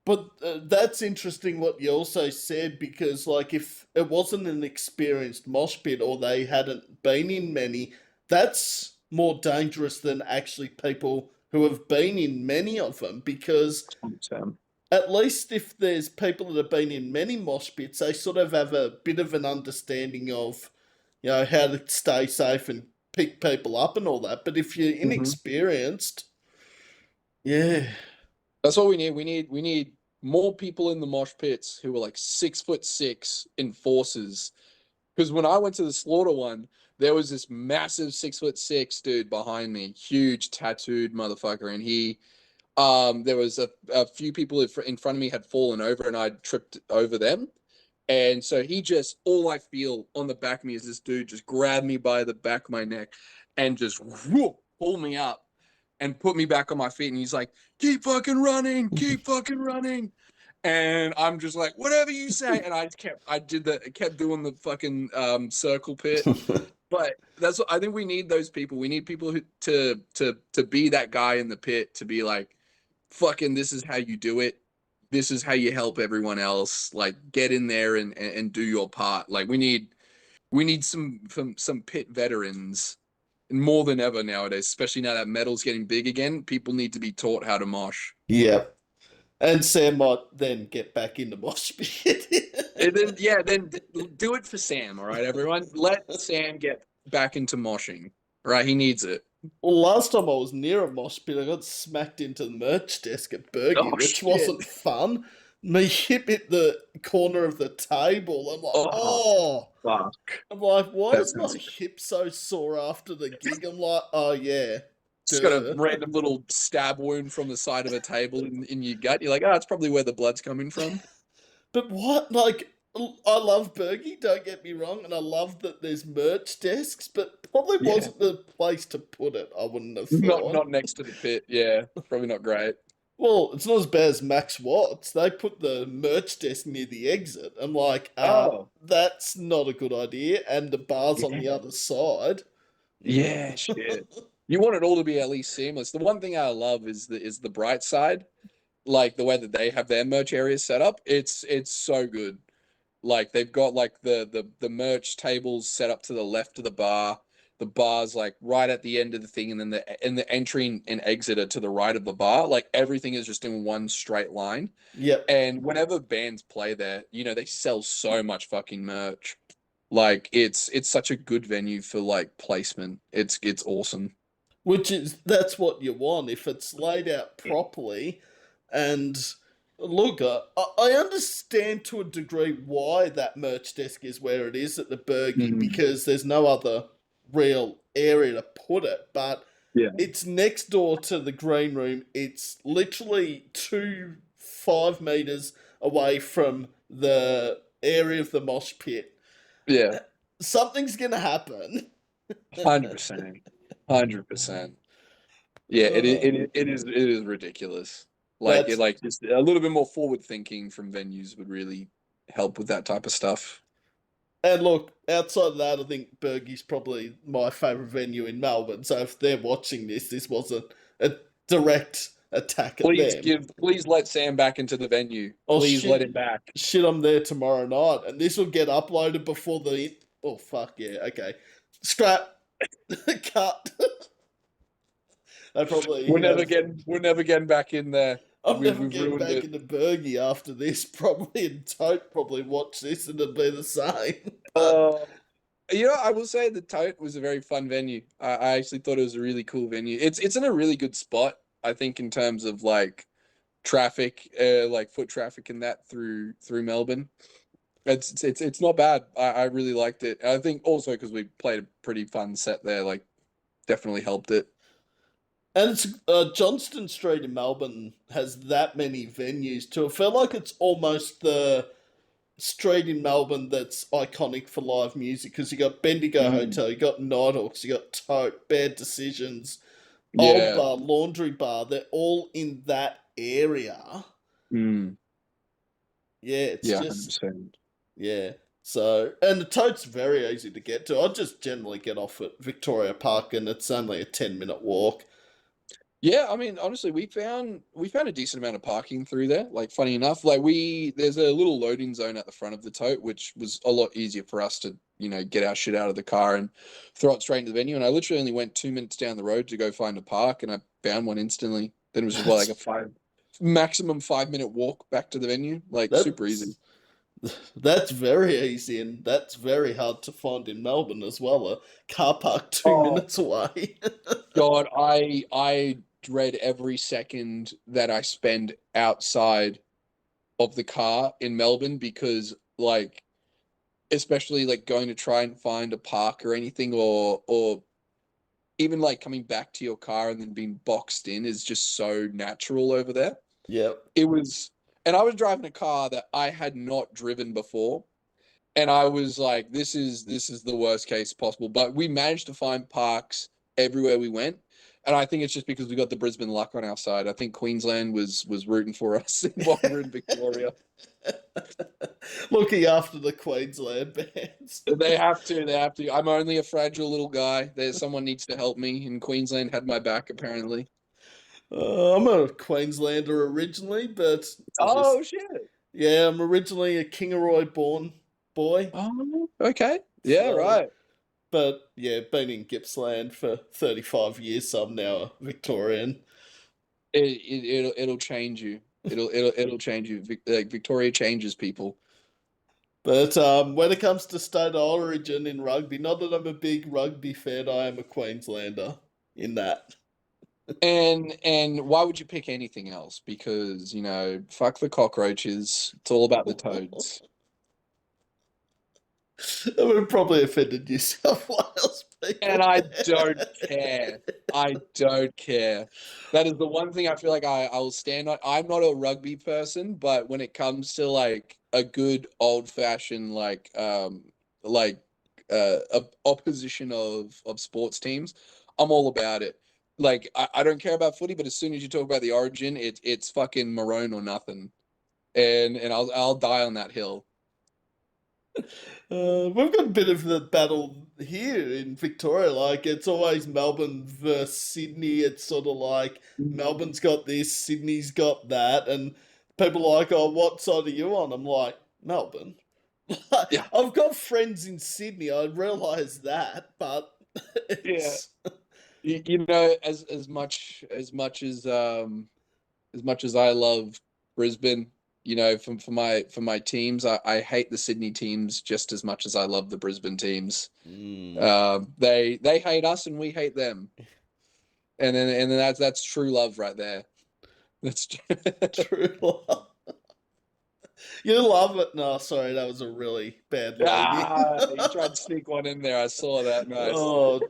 But that's interesting what you also said because, like, if it wasn't an experienced mosh pit or they hadn't been in many, that's more dangerous than actually people who have been in many of them. Because So, at least if there's people that have been in many mosh pits, they sort of have a bit of an understanding of, how to stay safe and pick people up and all that. But if you're mhm. inexperienced, yeah, That's what we need. We need more people in the mosh pits who are like 6'6" enforcers. Because when I went to the slaughter one, there was this massive 6'6" dude behind me, huge tattooed motherfucker, and there was a few people in front of me had fallen over, and I tripped over them. And so he just, all I feel on the back of me is this dude just grabbed me by the back of my neck and just whoop, pull me up and put me back on my feet. And he's like, keep fucking running, keep fucking running. And I'm just like, whatever you say. And kept doing the fucking circle pit. But I think we need those people. We need people to be that guy in the pit to be like, fucking, this is how you do it. This is how you help everyone else. Like, get in there and do your part. Like, we need some pit veterans more than ever nowadays, especially now that metal's getting big again. People need to be taught how to mosh. yeah. And Sam might then get back into mosh pit. And then yeah, then do it for Sam, all right, everyone. Let Sam get back into moshing. Right, he needs it. Well, last time I was near a mosh pit, I got smacked into the merch desk at Bergie, Oh which shit. wasn't fun. Me hip hit the corner of the table. I'm like, Oh oh. fuck. I'm like, why That is my sounds hip so sore after the gig? I'm like, oh yeah, just got a duh. random little stab wound from the side of a table in your gut. You're like, oh, it's probably where the blood's coming from. But what? Like, I love Bergie, don't get me wrong, and I love that there's merch desks, but probably Yeah. wasn't the place to put it, I wouldn't have Not thought. not next to the pit. Yeah, probably not great. Well, it's not as bad as Max Watts. They put the merch desk near the exit. I'm like, Oh, that's not a good idea, and the bar's on the yeah. other side. Yeah, shit. You want it all to be at least seamless. The one thing I love is the bright side, like the way that they have their merch areas set up. It's so good. Like they've got like the merch tables set up to the left of the bar. The bar's like right at the end of the thing, and then the entry and exit are to the right of the bar. Like everything is just in one straight line. Yep. And whenever bands play there, they sell so much fucking merch. Like it's such a good venue for like placement. It's awesome. Which is that's what you want if it's laid out properly. And look, I understand to a degree why that merch desk is where it is at the Bergie Mhm. because there's no other real area to put it. But Yeah. it's next door to the green room. It's literally 5 meters away from the area of the mosh pit. Yeah. Something's gonna happen. 100%. 100%. Yeah, Oh, it is ridiculous. that's Like just a little bit more forward thinking from venues would really help with that type of stuff. And look, outside of that, I think Bergie's probably my favourite venue in Melbourne. So if they're watching this, this wasn't a direct attack at them. Please let Sam back into the venue. Oh Please let shit, him back. shit! I'm there tomorrow night, and this will get uploaded before the. Oh fuck yeah! Okay, scrap, cut. They probably have. We're never getting back in there. I'm never We've getting ruined back it. into Bergie after this. Probably, and Tote probably watch this, and it'll be the same. Uh, I will say the Tote was a very fun venue. I actually thought it was a really cool venue. It's in a really good spot, I think, in terms of like traffic, like foot traffic and that through Melbourne. It's not bad. I really liked it. I think also because we played a pretty fun set there, like definitely helped it. And it's Johnston Street in Melbourne has that many venues too. I feel like it's almost the street in Melbourne that's iconic for live music because you got Bendigo Mm, Hotel, you got Nighthawks, you got Tote, Bad Decisions, Old yeah. Bar, Laundry Bar. They're all in that area. Mm, Yeah, it's yeah, just 100%. yeah. So and the Tote's very easy to get to. I just generally get off at Victoria Park, and it's only a 10-minute walk. Yeah, I mean, honestly, we found a decent amount of parking through there. Like, funny enough, like there's a little loading zone at the front of the tote, which was a lot easier for us to, get our shit out of the car and throw it straight into the venue. And I literally only went 2 minutes down the road to go find a park, and I found one instantly. Then it was just like a That's maximum 5 minute walk back to the venue, like super easy. that's That's very easy, and that's very hard to find in Melbourne as well. A car park two Oh minutes away. God, I dread every second that I spend outside of the car in Melbourne because like especially like going to try and find a park or anything or even like coming back to your car and then being boxed in is just so natural over there. Yep. It was and I was driving a car that I had not driven before and I was like this is the worst case possible, but we managed to find parks everywhere we went. And I think it's just because we got the Brisbane luck on our side. I think Queensland was rooting for us while we were in Victoria. Looking after the Queensland bands. They have to. They have to. I'm only a fragile little guy. There's someone needs to help me, and Queensland had my back apparently. I'm a Queenslander originally, but I just Oh shit. yeah, I'm originally a Kingaroy born boy. Oh, okay. Yeah, So, right. but yeah, been in Gippsland for 35 years, so I'm now a Victorian. It'll change you. It'll change you. Like Victoria changes people. But when it comes to state of origin in rugby, not that I'm a big rugby fan, I am a Queenslander in that. And why would you pick anything else? Because fuck the cockroaches. It's all about the toads. I would have probably offended New South Wales And people I don't there. care. I don't care. That is the one thing I feel like I will stand on. I'm not a rugby person, but when it comes to like a good old fashioned like opposition of sports teams, I'm all about it. Like I don't care about footy, but as soon as you talk about the origin, it's fucking maroon or nothing. And I'll die on that hill. We've got a bit of the battle here in Victoria. Like, it's always Melbourne versus Sydney. It's sort of like Melbourne's got this, Sydney's got that. And people are like, oh, what side are you on? I'm like, Melbourne. Yeah. I've got friends in Sydney. I realise that, but Yeah. it's. As much as I love Brisbane, for my teams, I hate the Sydney teams just as much as I love the Brisbane teams. Mm, They hate us and we hate them, and then that's true love right there. That's true love. You love it. No, sorry, that was a really bad lead in. you tried to sneak one in there. I saw that. Nice. Oh,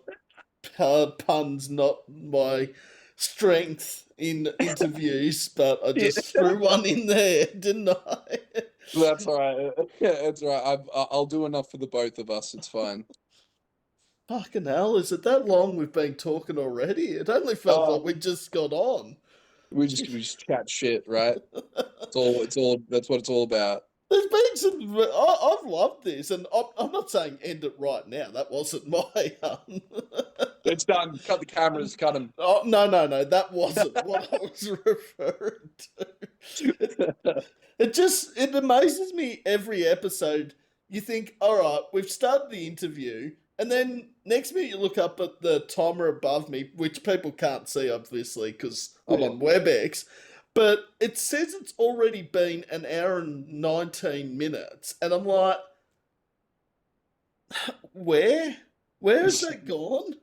puns not my strength in interviews, but I Yeah, just threw one in there, didn't I? that's all right. Yeah, that's all right. I'll do enough for the both of us. It's fine. Fucking hell, is it that long we've been talking already? It only felt like Oh, we just got on. we just chat shit, right? It's all that's what it's all about. There's been some. I've loved this, and I'm not saying end it right now. That wasn't my. It's done. Cut the cameras. Cut them. Oh, no, no, no, that wasn't what I was referring to. It, it amazes me every episode. You think, all right, we've started the interview, and then next minute you look up at the timer above me, which people can't see, obviously, because I'm Yeah. on WebEx, but it says it's already been an hour and 19 minutes, and I'm like, where? Where has that gone?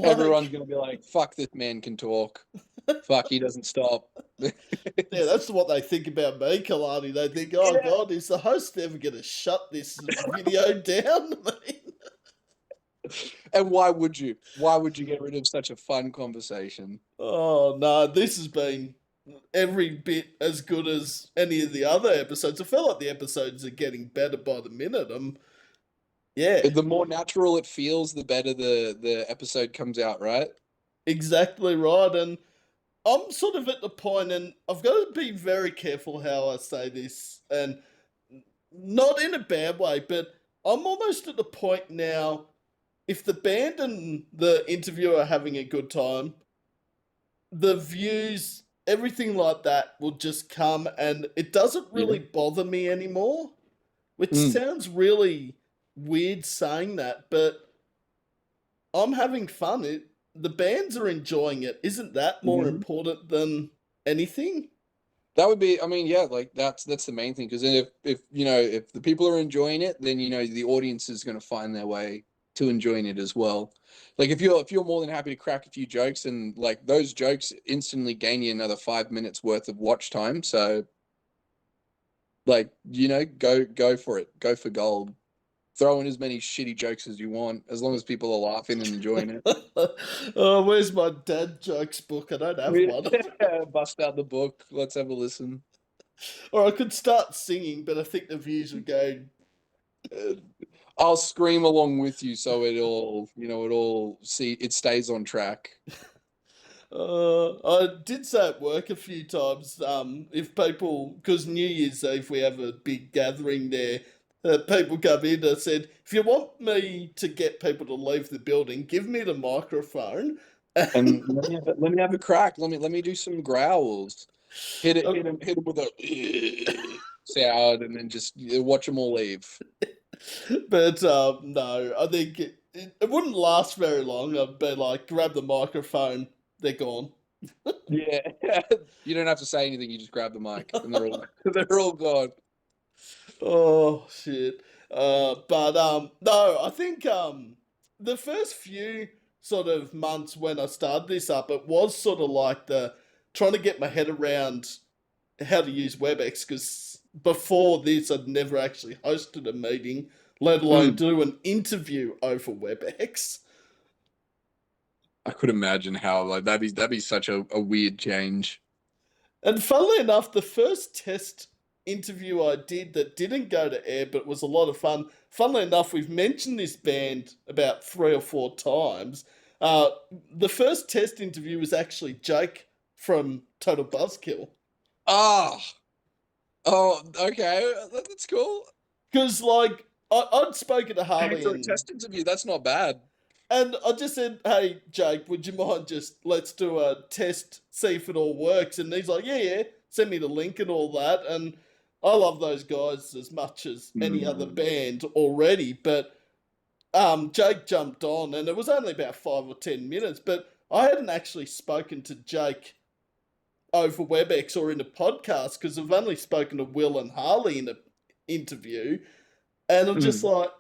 Everyone's Like, gonna be like, "Fuck, this man can talk. Fuck, he doesn't stop." yeah, that's what they think about me, Kalani. They think, oh Yeah. God, is the host ever going to shut this video down? And why would you? Why would you get rid of such a fun conversation? Oh no, this has been every bit as good as any of the other episodes. I feel like the episodes are getting better by the minute. Yeah, The more natural it feels, the better the episode comes out, right? exactly right. And I'm sort of at the point, and I've got to be very careful how I say this, and not in a bad way, but I'm almost at the point now. If the band and the interviewer are having a good time, the views, everything like that will just come, and it doesn't Yeah. really bother me anymore. Which Mm. sounds really weird saying that, but I'm having fun. The bands are enjoying it. Isn't that more Mhm. important than anything? That would be, I mean, yeah, like that's the main thing. Because then if you know if the people are enjoying it, then you know the audience is going to find their way to enjoying it as well. Like if you're more than happy to crack a few jokes, and like those jokes instantly gain you another 5 minutes worth of watch time. So like go for it, go for gold. Throw in as many shitty jokes as you want, as long as people are laughing and enjoying it. Oh, where's my dad jokes book? I don't have one. Bust out the book. Let's have a listen. Or I could start singing, but I think the views would go. Uh, I'll scream along with you, so it stays on track. I did say at work a few times. If people, because New Year's Eve we have a big gathering there, people come in. I said, if you want me to get people to leave the building, give me the microphone. And let me have a crack. Let me do some growls. Hit it, hit him with a sound, and then just watch them all leave. But no, I think it wouldn't last very long. I'd be like, grab the microphone, they're gone. Yeah, you don't have to say anything. You just grab the mic, and they're all they're all gone. Oh shit. But no, I think the first few sort of months when I started this up, it was sort of like the trying to get my head around how to use WebEx because before this I'd never actually hosted a meeting, let alone Mm. do an interview over WebEx. I could imagine how like that'd be such a weird change. And funnily enough, the first test interview I did that didn't go to air but was a lot of fun. Funnily enough, we've mentioned this band about 3 or 4 times. Uh, the first test interview was actually Jake from Total Buzzkill. Ah, oh, okay, that's cool. Because, like, I'd spoken to Hey, Harley for a test interview, that's not bad. and I just said, hey, Jake, would you mind just let's do a test, see if it all works? And he's like, yeah, yeah, send me the link and all that. And I love those guys as much as any other Mm. band already. But Jake jumped on, and it was only about 5 or 10 minutes. But I hadn't actually spoken to Jake over WebEx or in a podcast because I've only spoken to Will and Harley in an interview. And I'm just Mm. like,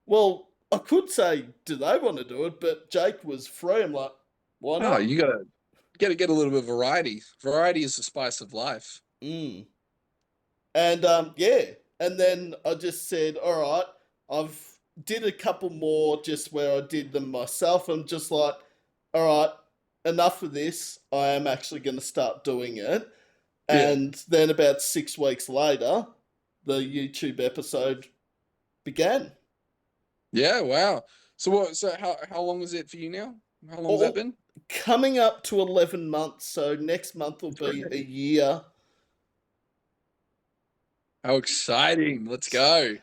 well, I could say, do they want to do it? But Jake was free. I'm like, why Oh, not? you gotta get a little bit of variety. Variety is the spice of life. Mm. And yeah, and then I just said, all right, I've did a couple more just where I did them myself. I'm just like, all right, enough of this. I am actually going to start doing it. Yeah. And then about 6 weeks later, the YouTube episode began. Yeah, wow. So what? So how long is it for you now? How long has that All been? coming up to 11 months. So next month will be a year. How exciting! Let's go.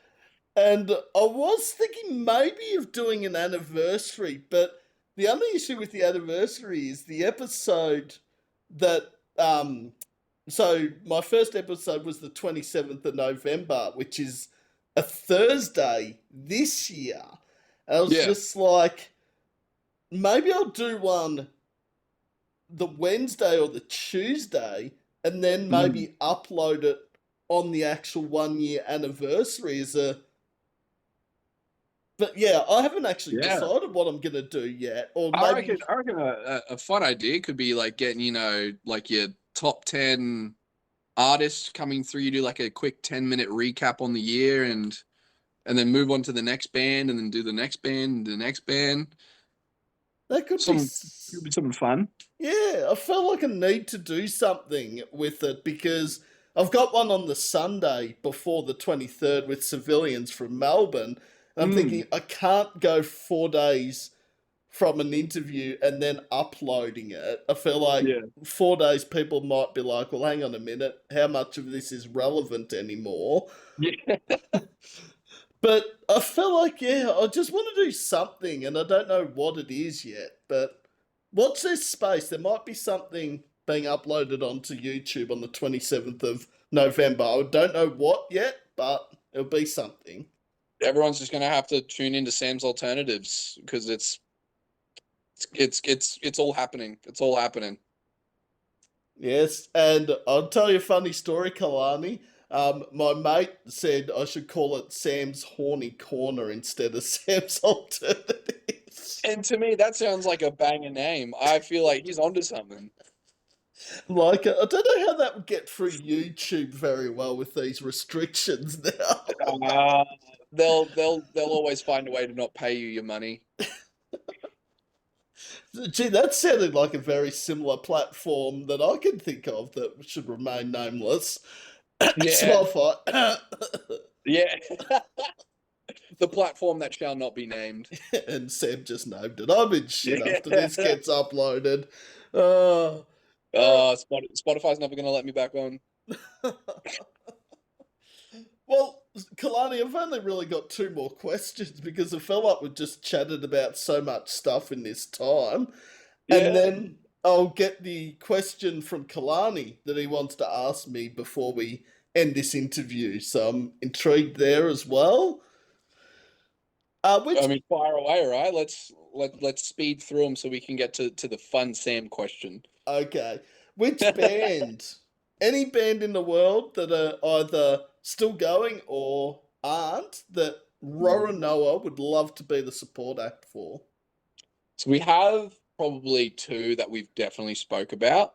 And I was thinking maybe of doing an anniversary, but the only issue with the anniversary is the episode that so my first episode was the 27th of November, which is a Thursday this year. And I was Yeah. just like, maybe I'll do one the Wednesday or the Tuesday and then Mm. maybe upload it on the actual 1 year anniversary as a. But yeah, I haven't actually Yeah. decided what I'm gonna do yet. Or I reckon, maybe I reckon a fun idea could be like getting, like your top 10 artists coming through. You do like a quick 10-minute recap on the year and then move on to the next band and then do the next band, the next band. that could be. Could be something fun. Yeah, I felt like I need to do something with it because I've got one on the Sunday before the 23rd with civilians from Melbourne. And I'm Mm. thinking I can't go 4 days from an interview and then uploading it. I feel like Yeah. 4 days people might be like, well, hang on a minute, how much of this is relevant anymore? Yeah. But I feel like, yeah, I just want to do something and I don't know what it is yet. But watch this space. There might be something being uploaded onto YouTube on the 27th of November. I don't know what yet, but it'll be something. Everyone's just gonna have to tune into Sam's alternatives because it's all happening. It's all happening. Yes, and I'll tell you a funny story, Kalani. My mate said I should call it Sam's Horny Corner instead of Sam's Alternatives. And to me, that sounds like a banger name. I feel like he's onto something. Like, I don't know how that would get through YouTube very well with these restrictions now. Uh, they'll always find a way to not pay you your money. Gee, that sounded like a very similar platform that I can think of that should remain nameless. Yeah, Spotify. yeah. The platform that shall not be named. And Sam just named it. I'm in shit Yeah. after this gets uploaded. Uh, uh, Spotify's never gonna let me back on. well, Kalani, I've only really got two more questions because I felt like we just chatted about so much stuff in this time. And Yeah. then I'll get the question from Kalani that he wants to ask me before we end this interview. So I'm intrigued there as well. Which I mean, fire away, right? Let's speed through them so we can get to the fun Sam question. Okay. Which band, any band in the world that are either still going or aren't, that Roronoah would love to be the support act for? So we have probably two that we've definitely spoke about.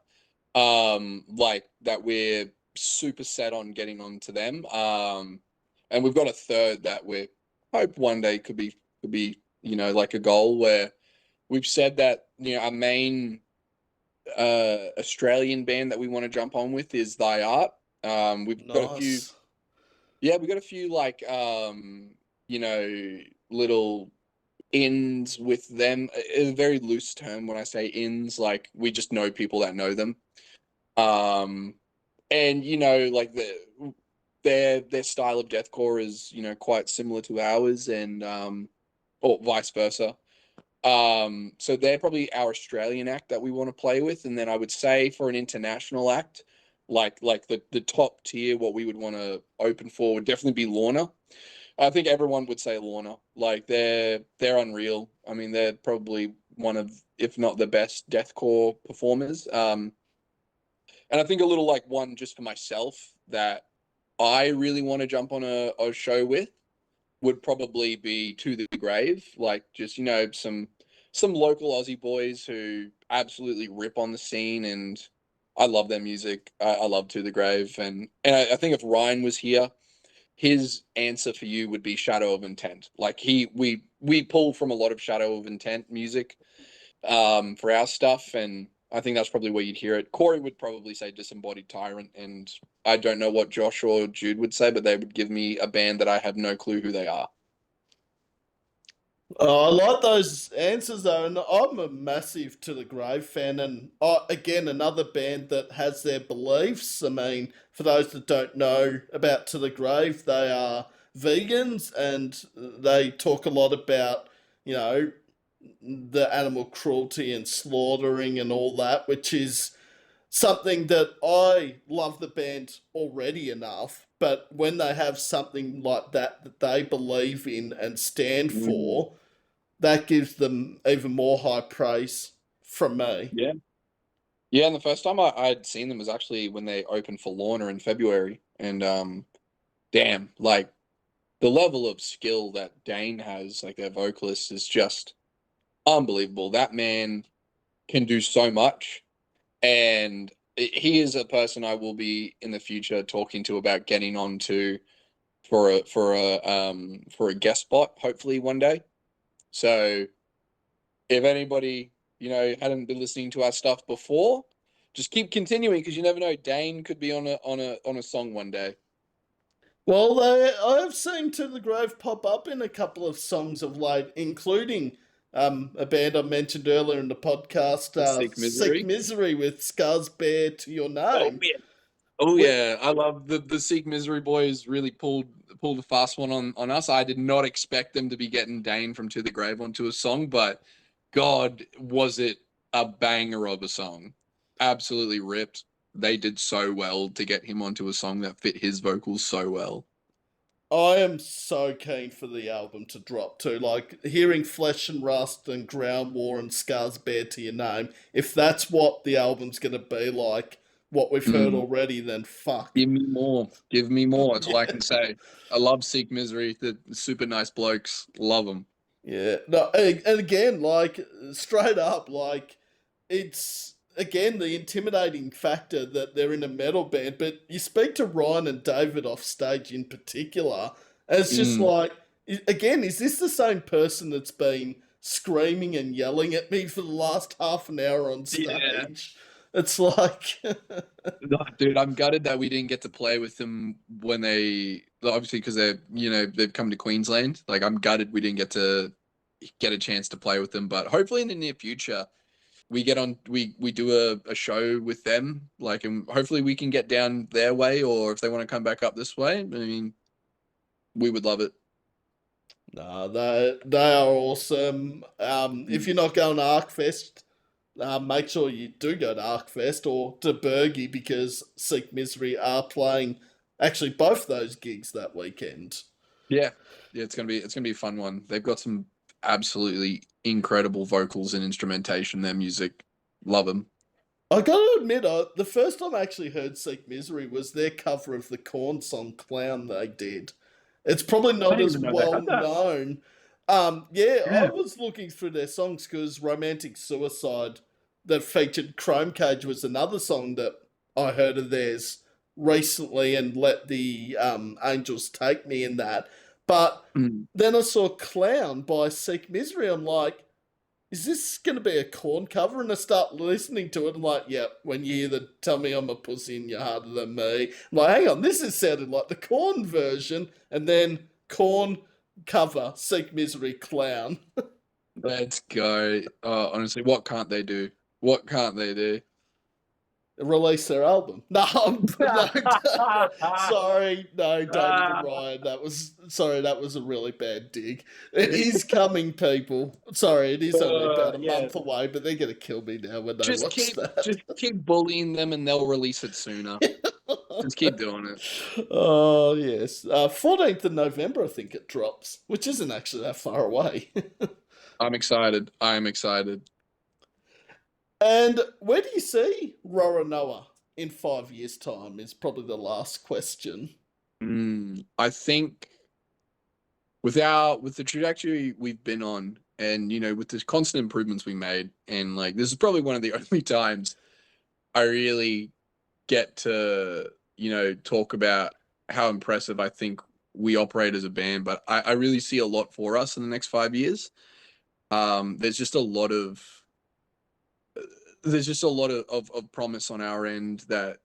Like that we're super set on getting onto them. And we've got a third that we hope one day could be, like a goal where we've said that, our main Australian band that we want to jump on with is Thy Art. We've got a few, Nice. yeah, we got a few like little ins with them. A very loose term when I say ins, like we just know people that know them. And like their style of deathcore is, quite similar to ours and or vice versa. So they're probably our Australian act that we want to play with. And then I would say for an international act, like the top tier, what we would want to open for would definitely be Lorna. I think everyone would say Lorna. Like they're unreal. I mean, they're probably one of, if not the best deathcore performers. And I think a little like one just for myself that I really want to jump on a show with would probably be To the Grave. Like just, some local Aussie boys who absolutely rip on the scene and I love their music. I love To the Grave. And I think if Ryan was here, his answer for you would be Shadow of Intent. Like we pull from a lot of Shadow of Intent music for our stuff, and I think that's probably where you'd hear it. Corey would probably say Disembodied Tyrant, and I don't know what Josh or Jude would say, but they would give me a band that I have no clue who they are. I like those answers though, and I'm a massive To the Grave fan, and again another band that has their beliefs. I mean, for those that don't know about To the Grave, they are vegans and they talk a lot about you know the animal cruelty and slaughtering and all that, which is something that I love the band already enough. But when they have something like that that they believe in and stand Mm. for, that gives them even more high praise from me. Yeah. Yeah, and the first time I'd seen them was actually when they opened for Lorna in February. And damn, like the level of skill that Dane has, like their vocalist, is just unbelievable. That man can do so much. And he is a person I will be in the future talking to about getting on to for a guest spot, hopefully one day. So if anybody, hadn't been listening to our stuff before, just keep continuing because you never know. Dane could be on a song one day. Well, I've seen To the Grave pop up in a couple of songs of late, including a band I mentioned earlier in the podcast, Sick Sick Misery. Misery with Scars Bear to Your Oh Name. yeah. Oh Wh- yeah. I love the Sick Misery boys really pulled a fast one on us. I did not expect them to be getting Dane from To the Grave onto a song, but God, was it a banger of a song. Absolutely ripped. They did so well to get him onto a song that fit his vocals so well. I am so keen for the album to drop too. Like hearing Flesh and Rust and Ground War and Scars Bear to Your Name. If that's what the album's going to be like, what we've heard Mm. already, then fuck. Give me more. Give me more. That's all I Yeah. can say. I love Seek Misery. The super nice blokes. Love them. Yeah. No, and again, like straight up, like it's again the intimidating factor that they're in a metal band, but you speak to Ryan and David off stage in particular, and it's just Mm. like again, is this the same person that's been screaming and yelling at me for the last half an hour on Yeah. stage? It's like No, dude, I'm gutted that we didn't get to play with them when obviously because they've come to Queensland. Like I'm gutted we didn't get a chance to play with them, but hopefully in the near future we do a show with them, like, and hopefully we can get down their way, or if they want to come back up this way. I mean, we would love it. no, they are awesome. If Mm. you're not going to ArcFest, make sure you do go to ArcFest or to Bergie because Seek Misery are playing actually both those gigs that weekend. Yeah, yeah, it's gonna be a fun one. They've got some absolutely incredible vocals and instrumentation. Their music, love them. I gotta admit, the first time I actually heard Seek Misery was their cover of the Korn song Clown they did. It's probably I not didn't as even know they well had that. known. Yeah, I Yeah. was looking through their songs because Romantic Suicide that featured Chrome Cage was another song that I heard of theirs recently and let the Angels Take Me in that. But Mm. then I saw Clown by Seek Misery. I'm like, is this going to be a Corn cover? And I start listening to it. I'm like, yep, when you hear the Tell Me I'm a Pussy and You're Harder Than Me. I'm like, hang on, this is sounding like the Corn version. And then Corn cover, Seek Misery Clown. Let's go. Honestly, what can't they do? What can't they do? Release their album. No, no, sorry, no, David and Ryan. That was a really bad dig. It is coming, people. Sorry, it is only about a Yeah. month away, but they're gonna kill me now when they Just watch keep that. just keep bullying them and they'll release it sooner. Just keep doing it. Oh yes, 14th of November, I think it drops, which isn't actually that far away. I'm excited. I'm excited. And where do you see Roronoah in 5 years' time? Is probably the last question. I think with the trajectory we've been on, and with the constant improvements we made, and like this is probably one of the only times I really get to talk about how impressive I think we operate as a band. But I really see a lot for us in the next 5 years. There's just a lot of of promise on our end that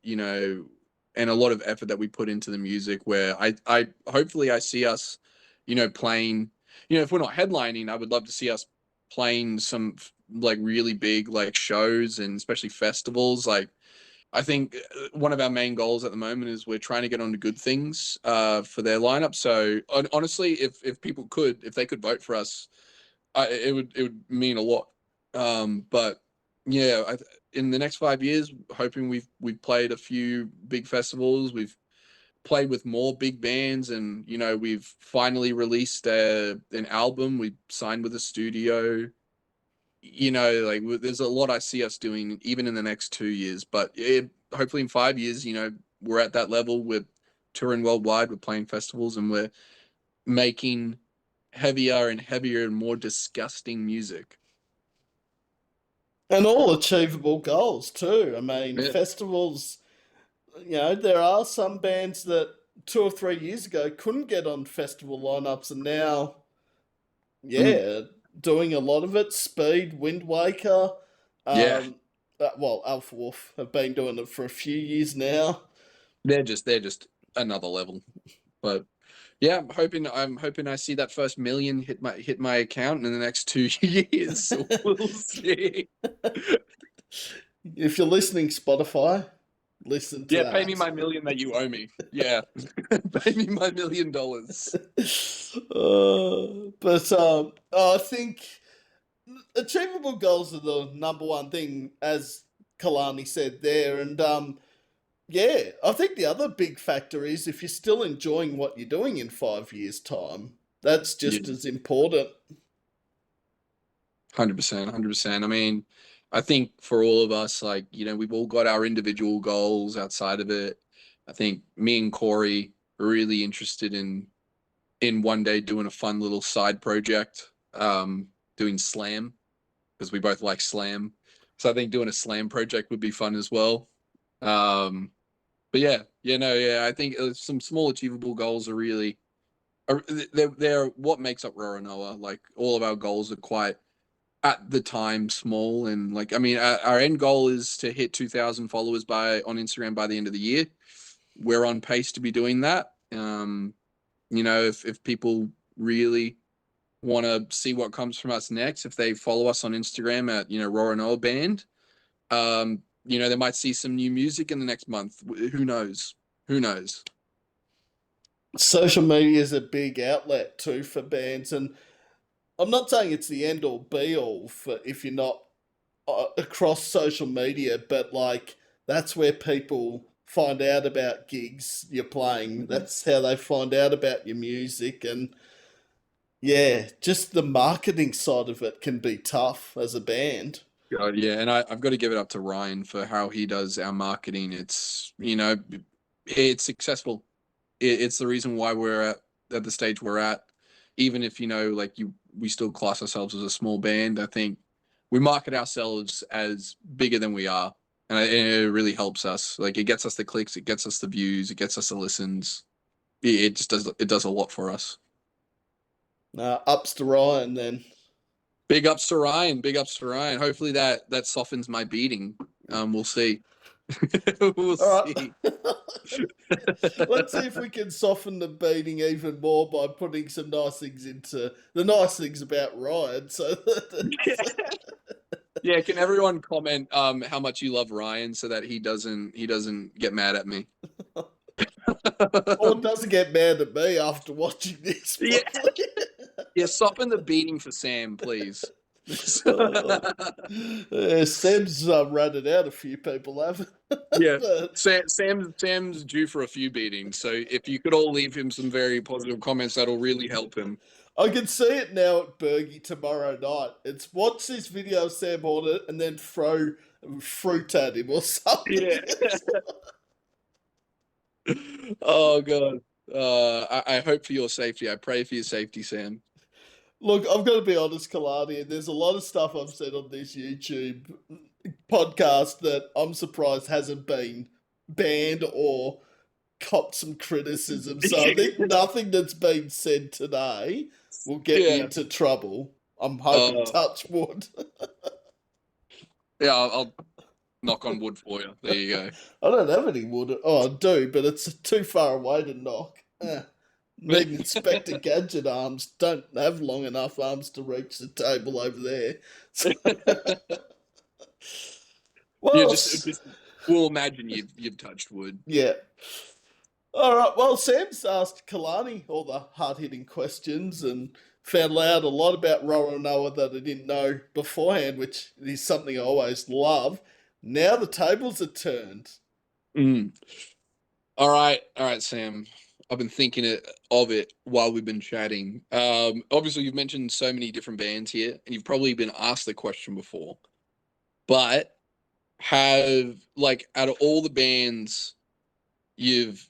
and a lot of effort that we put into the music, where I hopefully I see us playing, if we're not headlining, I would love to see us playing some like really big like shows, and especially festivals. Like I think one of our main goals at the moment is we're trying to get on to Good Things for their lineup. So honestly, if people could, if they could vote for us, it would mean a lot. But yeah, in the next 5 years, hoping we've played a few big festivals. We've played with more big bands, and we've finally released an album. We signed with a studio. Like there's a lot I see us doing even in the next 2 years. But hopefully in 5 years, we're at that level. We're touring worldwide. We're playing festivals, and we're making heavier and heavier and more disgusting music. And all achievable goals too. I mean, Yeah. festivals, there are some bands that 2 or 3 years ago couldn't get on festival lineups, and now, Mm, yeah, doing a lot of it. Speed, Wind Waker, yeah. um, well, Alpha Wolf have been doing it for a few years now. They're just another level. But yeah, I'm hoping I see that first million hit my account in the next 2 years. So we'll see. If you're listening, Spotify, listen to Yeah, pay me that. my million that you owe me. Yeah. Pay me my $1 million. But I think achievable goals are the number one thing, as Kalani said there. And yeah, I think the other big factor is if you're still enjoying what you're doing in 5 years' time, that's Yeah. just as important. 100%, 100%. I mean, I think for all of us, like, we've all got our individual goals outside of it. I think me and Corey are really interested in one day doing a fun little side project, doing slam, because we both like slam. So I think doing a slam project would be fun as well. Um, but yeah, no, yeah, I think some small achievable goals are really they're what makes up Roronoah. Like all of our goals are quite at the time small, and like I mean our end goal is to hit 2,000 followers by on Instagram by the end of the year. We're on pace to be doing that. If people really want to see what comes from us next, if they follow us on Instagram at Roronoah Band, they might see some new music in the next month. Who knows? Who knows? Social media is a big outlet too for bands, and I'm not saying it's the end all be all for if you're not across social media, but like that's where people find out about gigs you're playing. That's how they find out about your music, and yeah, just the marketing side of it can be tough as a band. God, yeah, and I've got to give it up to Ryan for how he does our marketing. It's successful. It's the reason why we're at the stage we're at. Even if like we still class ourselves as a small band. I think we market ourselves as bigger than we are, and it really helps us. Like it gets us the clicks, it gets us the views, it gets us the listens. It just does a lot for us. Ups to Ryan then. Big ups to Ryan. Big ups to Ryan. Hopefully that softens my beating. We'll see. We'll All see. right. Let's see if we can soften the beating even more by putting some nice things into the nice things about Ryan. So Yeah, can everyone comment how much you love Ryan so that he doesn't get mad at me? or doesn't get mad at me after watching this, Yeah, probably. yeah, soften the beating for Sam, please. Uh, Sam's ratted out a few people, have Yeah. but Sam's due for a few beatings, so if you could all leave him some very positive comments, that'll really help him. I can see it now at Bergie tomorrow night. It's watch this video of Sam Hornet and then throw fruit at him or something. Yeah. Oh God. I hope for your safety. I pray for your safety, Sam. Look, I've got to be honest, Kalani, and there's a lot of stuff I've said on this YouTube podcast that I'm surprised hasn't been banned or copped some criticism. So I think nothing that's been said today will get me Yeah. into trouble. I'm hoping, Uh, touch wood. yeah. I'll knock on wood for you. There you go. I don't have any wood. Oh, I do, but it's too far away to knock. Need Inspector Gadget arms. Don't have long enough arms to reach the table over there. So, Yeah. well, Just we'll imagine you've touched wood. yeah. All right. Well, Sam's asked Kalani all the hard hitting questions, and found out a lot about Roronoah that I didn't know beforehand, which is something I always love. Now the tables are turned. Mm. All right, Sam. I've been thinking of it while we've been chatting. Obviously, you've mentioned so many different bands here, and you've probably been asked the question before. But have like out of all the bands you've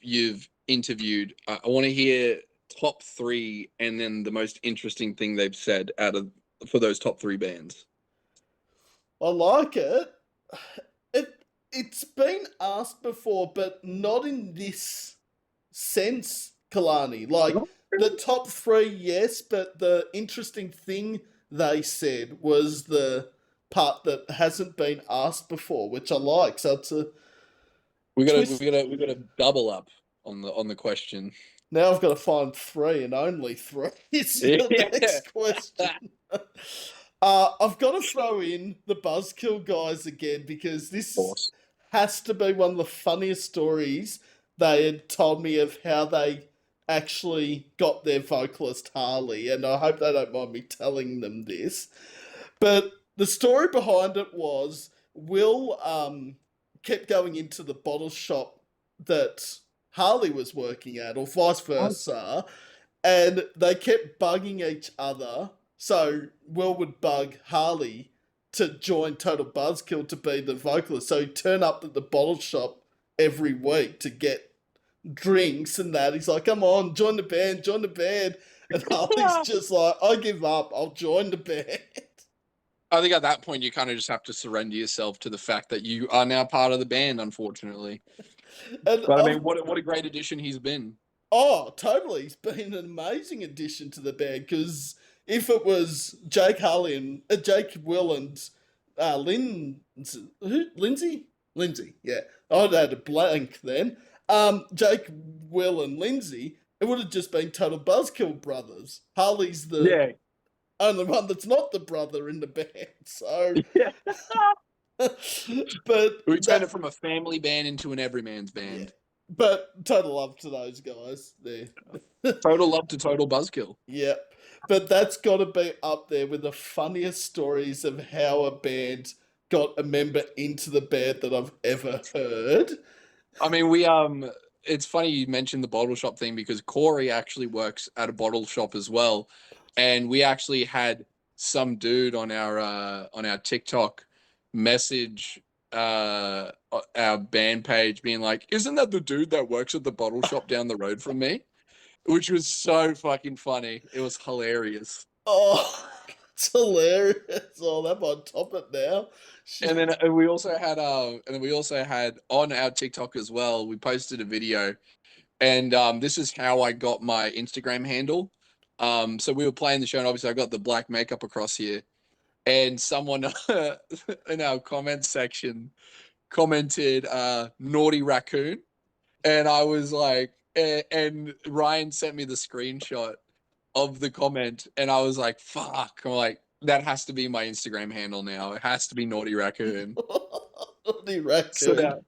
interviewed, I want to hear top three, and then the most interesting thing they've said out of for those top three bands. I like it. It's been asked before, but not in this sense, Kalani. Like the top three, yes, but the interesting thing they said was the part that hasn't been asked before, which I like. So it's a We gotta we twist. gotta we gotta double up on the question. Now I've got to find three and only three is the Yeah. next question. I've got to throw in the Buzzkill guys again because this Awesome. has to be one of the funniest stories they had told me of how they actually got their vocalist Harley, and I hope they don't mind me telling them this. But the story behind it was Will kept going into the bottle shop that Harley was working at, or vice versa, and they kept bugging each other. So Will would bug Harley to join Total Buzzkill to be the vocalist. So he'd turn up at the bottle shop every week to get drinks and that. He's like, come on, join the band, join the band. And Harley's just like, I give up, I'll join the band. I think at that point you kind of just have to surrender yourself to the fact that you are now part of the band, unfortunately. And But I I've mean, what a great addition he's been. Oh, totally. He's been an amazing addition to the band because if it was Jake Harley and Jake Will and Lindsay? Lindsay, yeah. I'd had a blank then. Jake, Will, and Lindsay, it would have just been Total Buzzkill brothers. Harley's the Yeah, only one that's not the brother in the band. So, yeah. but We turned it that, from a family band into an everyman's yeah. band. But total love to those guys there. Total love to Total Buzzkill. Yep. But that's got to be up there with the funniest stories of how a band got a member into the band that I've ever heard. I mean, it's funny you mentioned the bottle shop thing because Corey actually works at a bottle shop as well, and we actually had some dude on our TikTok message our band page being like, "Isn't that the dude that works at the bottle shop down the road from me?" Which was so fucking funny. It was hilarious. Oh, it's hilarious. Oh, that might top it now. And then we also had on our TikTok as well. We posted a video, and this is how I got my Instagram handle. So we were playing the show, and obviously I got the black makeup across here, and someone in our comment section commented "naughty raccoon," and I was like, and Ryan sent me the screenshot of the comment, and I was like, "Fuck!" I'm like, that has to be my Instagram handle now. It has to be Naughty Raccoon. Naughty So raccoon. now,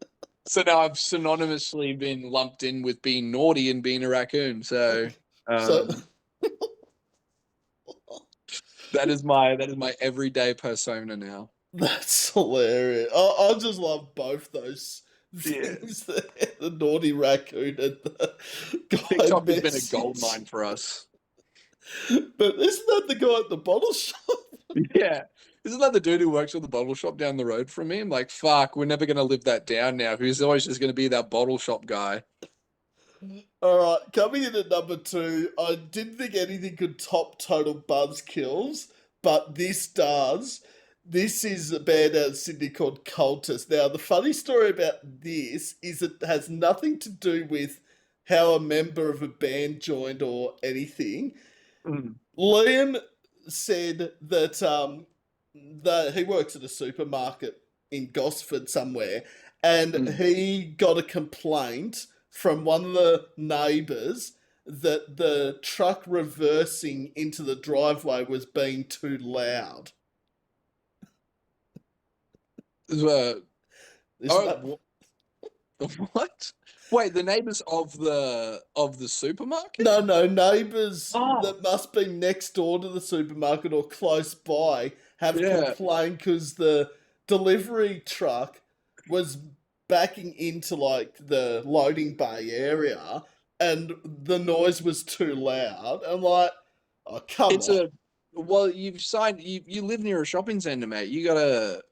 so now I've synonymously been lumped in with being naughty and being a raccoon. So So that is my everyday persona now. that's hilarious. I just love both those Yeah, things there. The naughty raccoon and the guy TikTok has been a gold message. mine for us. But isn't that the guy at the bottle shop? Yeah. Isn't that the dude who works at the bottle shop down the road from me? I'm like, fuck, we're never gonna live that down now. Who's always just gonna be that bottle shop guy? All right, coming in at number two, I didn't think anything could top Total Buzzkills, but this does. This is a band out of Sydney called Cultus. Now, the funny story about this is it has nothing to do with how a member of a band joined or anything. Mm, Liam said that he works at a supermarket in Gosford somewhere, and mm. he got a complaint from one of the neighbours that the truck reversing into the driveway was being too loud. Uh, Isn't that oh, What? Wait, the neighbors of the supermarket? No, neighbours Oh, that must be next door to the supermarket or close by have yeah. complained because the delivery truck was backing into like the loading bay area and the noise was too loud. I'm like, oh, come It's on. a well, you live near a shopping center, mate. You gotta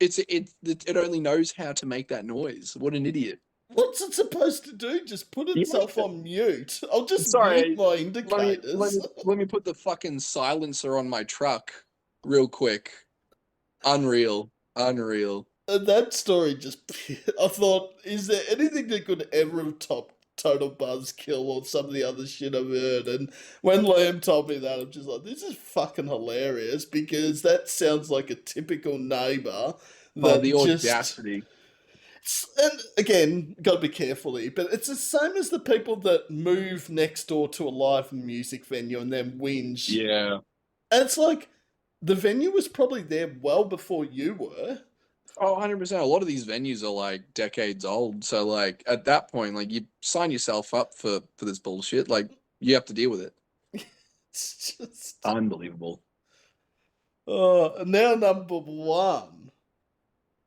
it only knows how to make that noise. What an idiot. What's it supposed to do? Just put itself Yeah. on mute. I'll just mute Sorry. my Let me let indicators. me let me put the fucking silencer on my truck real quick. Unreal. Unreal. And that story just, I thought, is there anything that could ever have topped Total Buzzkill or some of the other shit I've heard? And when Liam told me that, I'm just like, this is fucking hilarious because that sounds like a typical neighbour Oh, the that just. audacity. And again, gotta be careful here, but it's the same as the people that move next door to a live music venue and then whinge. Yeah. And it's like, the venue was probably there well before you were. Oh, 100%. A lot of these venues are like decades old. So like at that point, like you sign yourself up for this bullshit. Like you have to deal with it. It's just. Unbelievable. Now number one.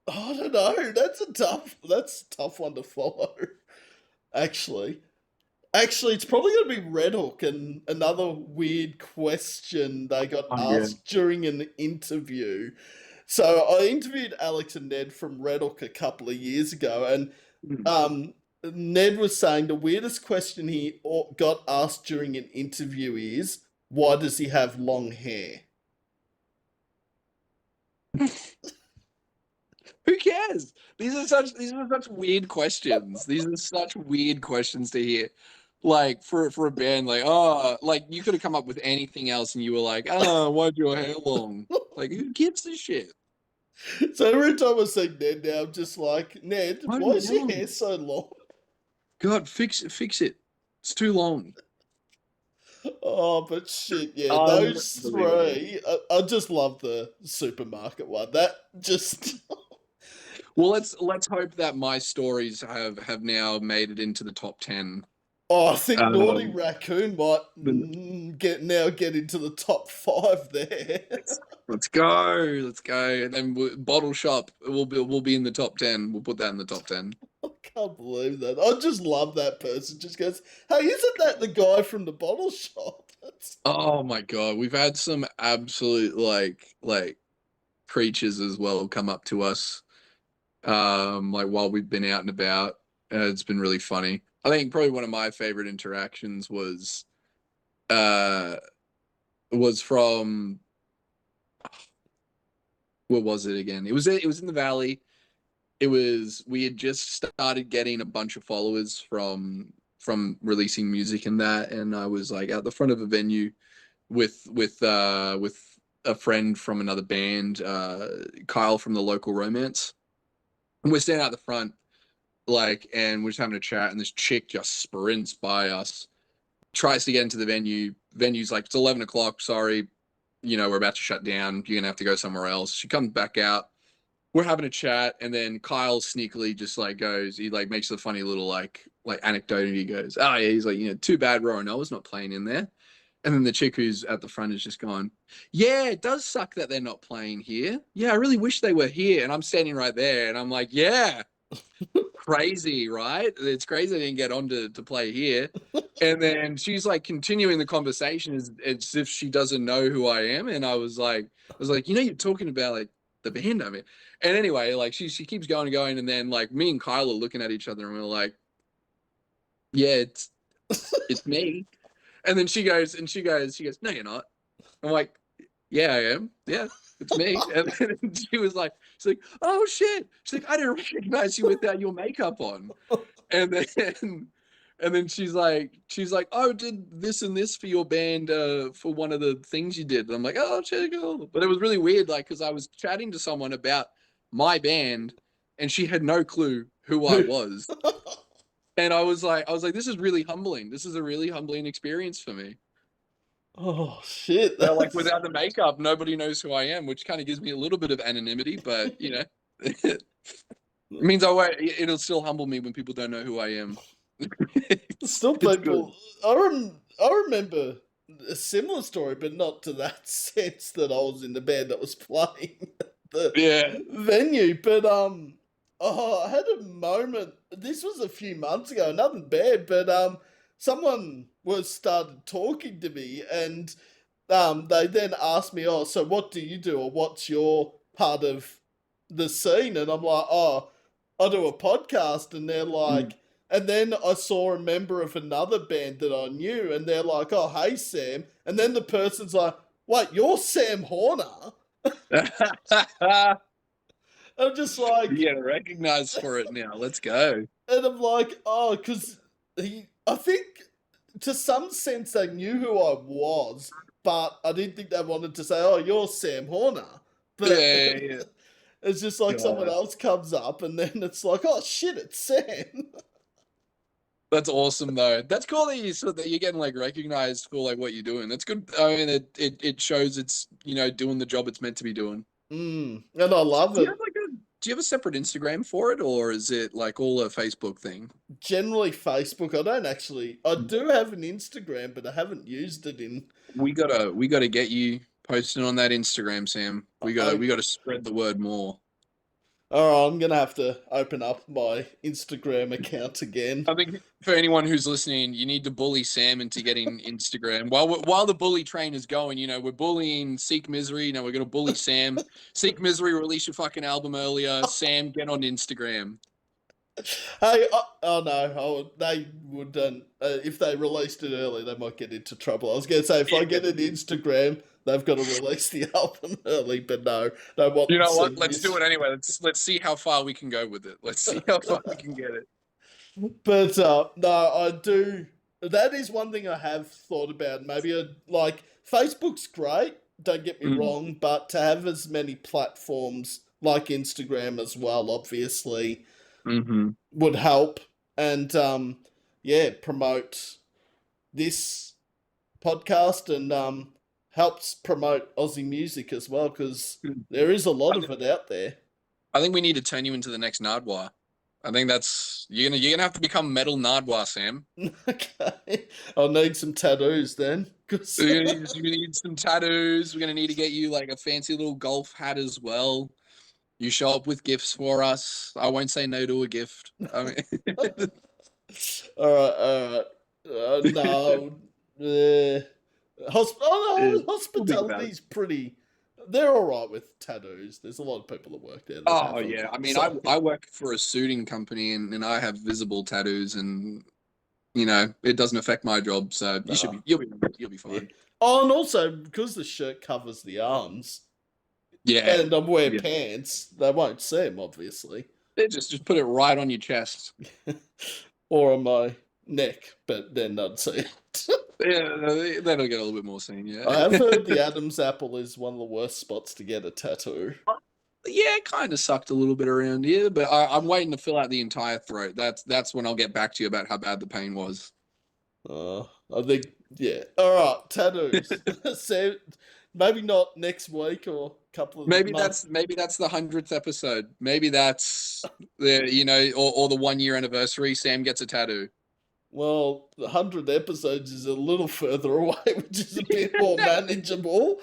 I don't know. That's a tough one to follow. Actually. Actually, it's probably going to be Red Hook and another weird question they got Oh yeah. asked during an interview. So I interviewed Alex and Ned from Red Hook a couple of years ago, and Hmm. um, Ned was saying the weirdest question he got asked during an interview is, "Why does he have long hair?" Who cares? These are such weird questions. These are such weird questions to hear. Like for a band, like like you could have come up with anything else, and you were like, why'd your hair long? Like who gives a shit? So every time I say Ned now, I'm just like, Ned, Why'd why your is hair your long? hair so long? God, fix it. It's too long. Oh, but shit, yeah, those Unbelievable. three. I just love the supermarket one. That just. Well, let's hope that my stories have now made it into the top 10. Oh, I think Naughty Um, Raccoon might the- get into the top five there. let's go, let's go, and then bottle shop will be in the top 10. We'll put that in the top 10. I can't believe that. I just love that person. Just goes, hey, isn't that the guy from the bottle shop? That's. Oh my god, we've had some absolute like creatures as well come up to us, like while we've been out and about. It's been really funny. I think probably one of my favorite interactions uh was from what was it again? It was in the valley. We had just started getting a bunch of followers from releasing music and that, and I was like at the front of a venue with a friend from another band, Kyle from the local romance. And we're standing out the front, like, and we're just having a chat, and this chick just sprints by us, tries to get into the venue. Venue's like, it's 11 o'clock, sorry, we're about to shut down. You're gonna have to go somewhere else. She comes back out. We're having a chat, and then Kyle sneakily just like goes, he like makes a funny little like anecdote, and he goes, oh yeah, he's like, too bad Roronoah's not playing in there. And then the chick who's at the front is just going, yeah, it does suck that they're not playing here. Yeah, I really wish they were here. And I'm standing right there, and I'm like, yeah, crazy, right? It's crazy they didn't get on to play here. And then she's like continuing the conversation as if she doesn't know who I am. And I was like, you're talking about like the band I'm in. And anyway, like she keeps going and going, and then like me and Kyle are looking at each other, and we're like, yeah, it's me. And then she goes, no, you're not. I'm like, yeah, I am. Yeah, it's me. And then she's like, oh shit. She's like, I didn't recognize you without your makeup on. And then and then she's like, oh, did this and this for your band, for one of the things you did. And I'm like, oh, shit, cool. But it was really weird, like, because I was chatting to someone about my band, and she had no clue who I was. And I was like, this is really humbling. This is a really humbling experience for me. Oh shit, Like that's. without the makeup, nobody knows who I am, which kind of gives me a little bit of anonymity, but It means it'll still humble me when people don't know who I am. Still, It's good. people. I remember a similar story, but not to that sense that I was in the band that was playing the Yeah. venue. But I had a moment. This was a few months ago. Nothing bad, but someone was started talking to me, and they then asked me, "Oh, so what do you do, or what's your part of the scene?" And I'm like, "Oh, I do a podcast," and they're Mm. like. And then I saw a member of another band that I knew, and they're like, "Oh, hey, Sam." And then the person's like, "Wait, you're Sam Horner?" I'm just You like, get recognized for it now. Let's go. and I'm like, "Oh, because I think to some sense they knew who I was, but I didn't think they wanted to say, 'Oh, you're Sam Horner.'" Yeah, But yeah, yeah. it's just like someone God. else comes up, and then it's like, "Oh shit, it's Sam." That's awesome though. That's cool that you're getting like recognized for like what you're doing. That's good. I mean, it shows it's doing the job it's meant to be doing. And I love Do you it. have like a do you have a separate Instagram for it, or is it like all a Facebook thing? Generally Facebook. I don't actually. I do have an Instagram, but I haven't used it in. We gotta get you posting on that Instagram, Sam. We gotta I. we gotta spread the word more. All right, I'm gonna have to open up my Instagram account again. I think for anyone who's listening, you need to bully Sam into getting Instagram. While the bully train is going, we're bullying Seek Misery. Now we're gonna bully Sam. Seek Misery, release your fucking album earlier. Sam, get on Instagram. Hey, oh no, they wouldn't. If they released it early, they might get into trouble. I was gonna say if I get an Instagram, they've got to release the album early, but no, they want You to know see what? Let's do it anyway. Let's see how far we can go with it. Let's see how far we can get it. But no, I do. That is one thing I have thought about. Maybe like Facebook's great. Don't get me Mm, wrong, but to have as many platforms like Instagram as well, obviously, hmm would help. And yeah, promote this podcast and helps promote Aussie music as well because there is a lot I, of it out there. I think we need to turn you into the next Nardwar. I think that's you're gonna have to become metal Nardwar, Sam. Okay, I'll need some tattoos then. 'Cause We're gonna need some tattoos. We're gonna need to get you like a fancy little golf hat as well. You show up with gifts for us. I won't say no to a gift. I mean, all right. No, oh no, we'll think about it. hospitality's pretty. They're all right with tattoos. There's a lot of people that work there that Oh have them. yeah, I mean, I So I work for a suiting company and I have visible tattoos and it doesn't affect my job, so no, you'll be yeah. fine. Oh, and also because the shirt covers the arms, Yeah, and I'm wearing yeah. pants, they won't see them obviously, Just put it right on your chest. or on my neck, but then they'd see it. Yeah, that'll get a little bit more seen. I Yeah, have heard the Adam's apple is one of the worst spots to get a tattoo. yeah, it kind of sucked a little bit around here, but I'm waiting to fill out the entire throat. That's when I'll get back to you about how bad the pain was. I think, yeah. All right, tattoos. So maybe not next week or a couple of Maybe months. that's the 100th episode. Maybe that's or the 1 year anniversary. Sam gets a tattoo. Well, the 100 episodes is a little further away, which is a bit more manageable.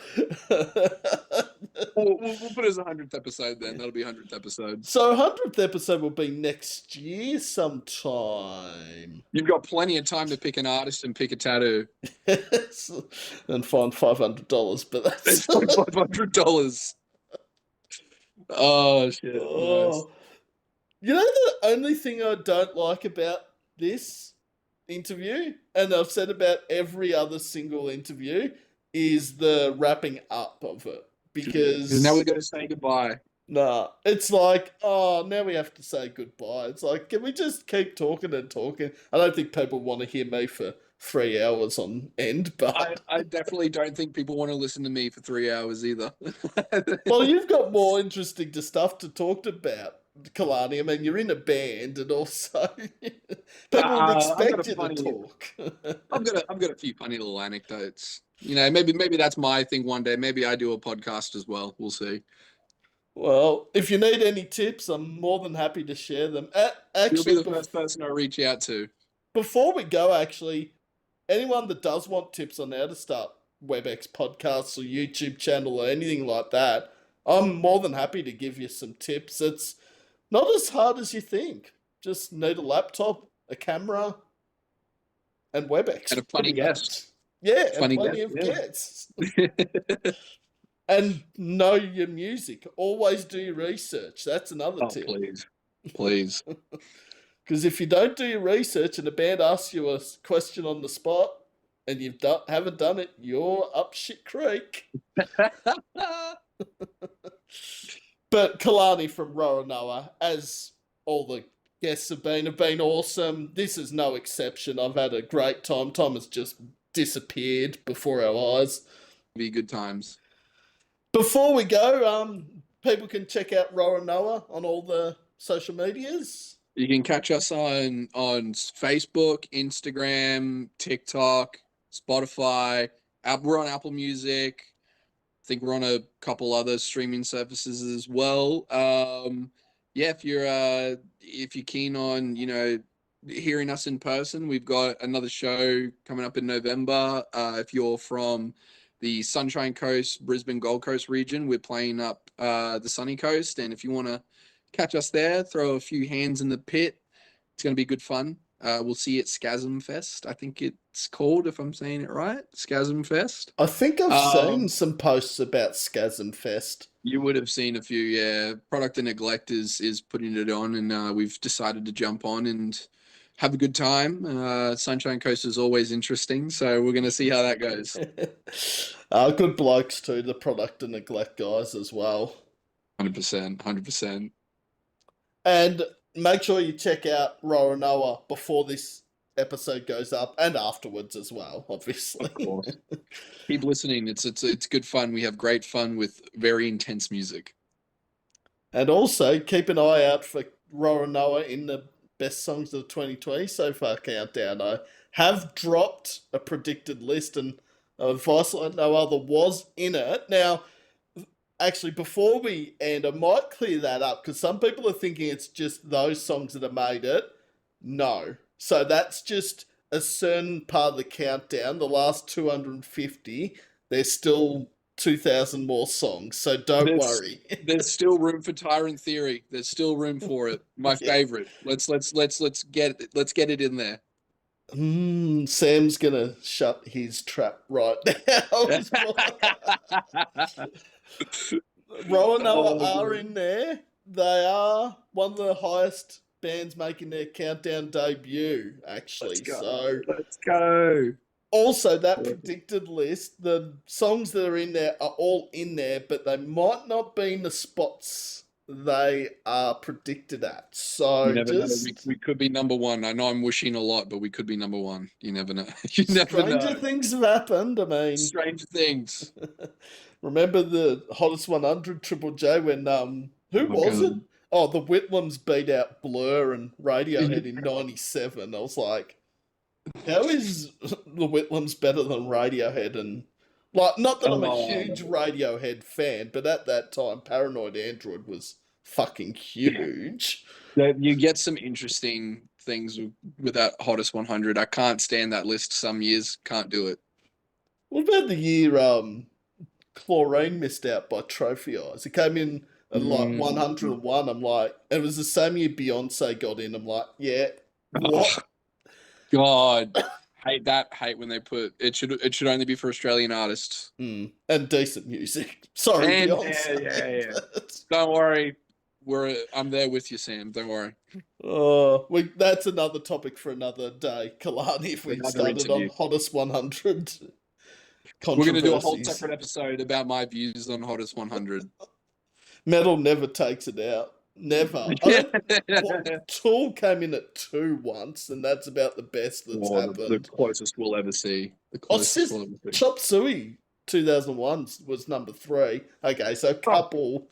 We'll put it as a 100th episode then. That'll be 100th episode. So 100th episode will be next year sometime. You've got plenty of time to pick an artist and pick a tattoo. And find $500, but that's It's like $500. Oh shit! Nice. oh. You know the only thing I don't like about this interview, and I've said about every other single interview, is the wrapping up of it. Because now Because we've got to say goodbye. nah, it's like, oh, now we have to say goodbye. It's like, can we just keep talking and talking? I don't think people want to hear me for 3 hours on end, I, but I definitely don't think people want to listen to me for 3 hours either. well, you've got more interesting stuff to talk about, Kalani. I mean, you're in a band, and also people would I've got expect a you to funny. talk. I've got a few funny little anecdotes. Maybe that's my thing one day. Maybe I do a podcast as well. We'll see. Well, if you need any tips, I'm more than happy to share them. You'll be Actually, the first person I reach out to. before we go, anyone that does want tips on how to start WebEx podcasts or YouTube channel or anything like that, I'm more than happy to give you some tips. It's not as hard as you think. Just need a laptop, a camera, and WebEx, And a funny pretty guest. much. Yeah, and Funny plenty guest, of yeah. guests. And know your music. Always do your research. That's another Oh, tip. please. Please. Because if you don't do your research and a band asks you a question on the spot and haven't done it, you're up shit creek. But Kalani from Roronoah, as all the guests have been awesome. This is no exception. I've had a great time. Tom has just disappeared before our eyes. Be good times. Before we go, people can check out Roronoah on all the social medias. You can catch us on Facebook, Instagram, TikTok, Spotify. We're on Apple Music. I think we're on a couple other streaming services as well. Yeah, if you're keen on hearing us in person, we've got another show coming up in November. If you're from the Sunshine Coast, Brisbane, Gold Coast region, we're playing up the Sunny Coast, and if you want to catch us there, throw a few hands in the pit. It's going to be good fun. We'll see you at Scasm Fest. I think it's called, if I'm saying it right, Scasm Fest. I think I've seen some posts about Scasm Fest. You would have seen a few, yeah. Product and Neglect is putting it on, and we've decided to jump on and have a good time. Sunshine Coast is always interesting, so we're going to see how that goes. Good blokes too, the Product and Neglect guys as well. 100%, 100%. And make sure you check out Roronoah before this episode goes up and afterwards as well, obviously. Of course. Keep listening. It's good fun. We have great fun with very intense music. And also keep an eye out for Roronoah in the best songs of the 2020 so far countdown. I have dropped a predicted list, and Advice Like No Other was in it. Now, actually, before we end, I might clear that up because some people are thinking it's just those songs that have made it. No. So that's just a certain part of the countdown, the last 250. There's still 2,000 more songs, so don't worry. There's still room for Tyrant Theory. There's still room for it. My favorite. Let's get it in there. Sam's gonna shut his trap right now. Roronoah are in there. They are one of the highest bands making their countdown debut, actually. Let's go. Also, that predicted list, the songs that are in there are all in there, but they might not be in the spots they are predicted at. So you never know. We could be number one. I know I'm wishing a lot, but we could be number one. You never know. You never know. Stranger things have happened. I mean, stranger things. Remember the Hottest 100 Triple J when who was it? Oh, the Whitlams beat out Blur and Radiohead in '97. I was like, how is the Whitlams better than Radiohead? And like, not that I'm a huge Radiohead fan, but at that time, Paranoid Android was fucking huge. You get some interesting things with that Hottest 100. I can't stand that list. Some years can't do it. What about the year Chlorine missed out by Trophy Eyes? It came in at like 101. I'm like, it was the same year Beyonce got in. I'm like, yeah, what? God, hate when they put it should only be for Australian artists and decent music. Sorry, Beyonce. Yeah. Don't worry, I'm there with you, Sam. Don't worry. That's another topic for another day, Kalani. If we started on Hottest 100. We're going to do a whole separate episode about my views on Hottest 100. Metal never takes it out. Never. Tool came in at 2 once, and that's about the best that's happened. The closest we'll ever see. Chop Suey 2001 was number 3. Okay, so a couple.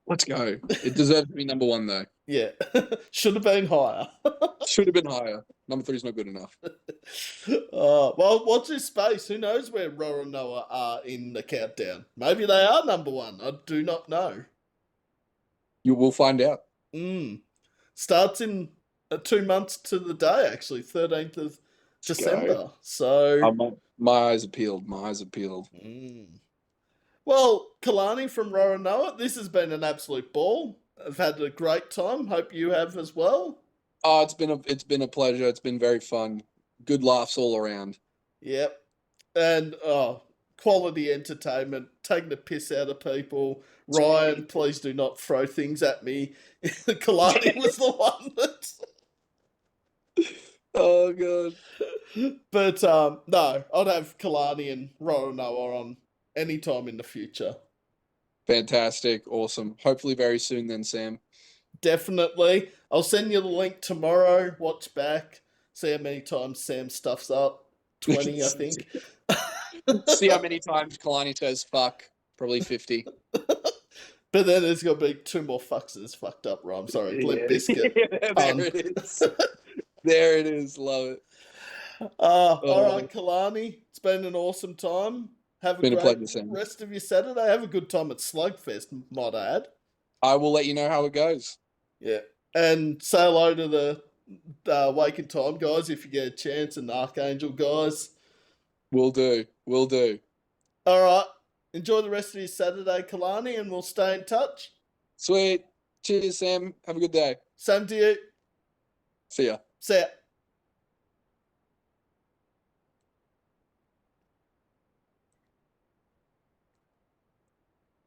Let's go. It deserves to be number 1, though. Yeah. Should have been higher. Should have been higher. Number 3 is not good enough. Well, watch this space. Who knows where Roronoah are in the countdown? Maybe they are number 1. I do not know. You will find out. Mm. Starts in 2 months to the day, actually, 13th of Let's go. December. So, My eyes are peeled. My eyes are peeled. Well, Kalani from Roronoah, this has been an absolute ball. I've had a great time. Hope you have as well. Oh, it's been a pleasure. It's been very fun. Good laughs all around. Yep. And quality entertainment, taking the piss out of people. Ryan, please do not throw things at me. Kalani was the one that. Oh god. But no, I'd have Kalani and Roronoah on any time in the future. Fantastic. Awesome. Hopefully very soon then, Sam. Definitely. I'll send you the link tomorrow. Watch back. See how many times Sam stuffs up. 20, I think. See how many times Kalani says fuck. Probably 50. But then there's got to be 2 more fucks that's fucked up, right? I'm sorry. Limp Biscuit. Yeah, there it is. There it is. Love it. All right, Kalani. It's been an awesome time. Have a Been a great pleasure, Sam. rest of your Saturday. Have a good time at Slugfest, might I add. I will let you know how it goes. Yeah. And say hello to the Wake in Time guys if you get a chance, and the Archangel guys. Will do. Will do. All right. Enjoy the rest of your Saturday, Kalani, and we'll stay in touch. Sweet. Cheers, Sam. Have a good day. Same to you. See ya. See ya.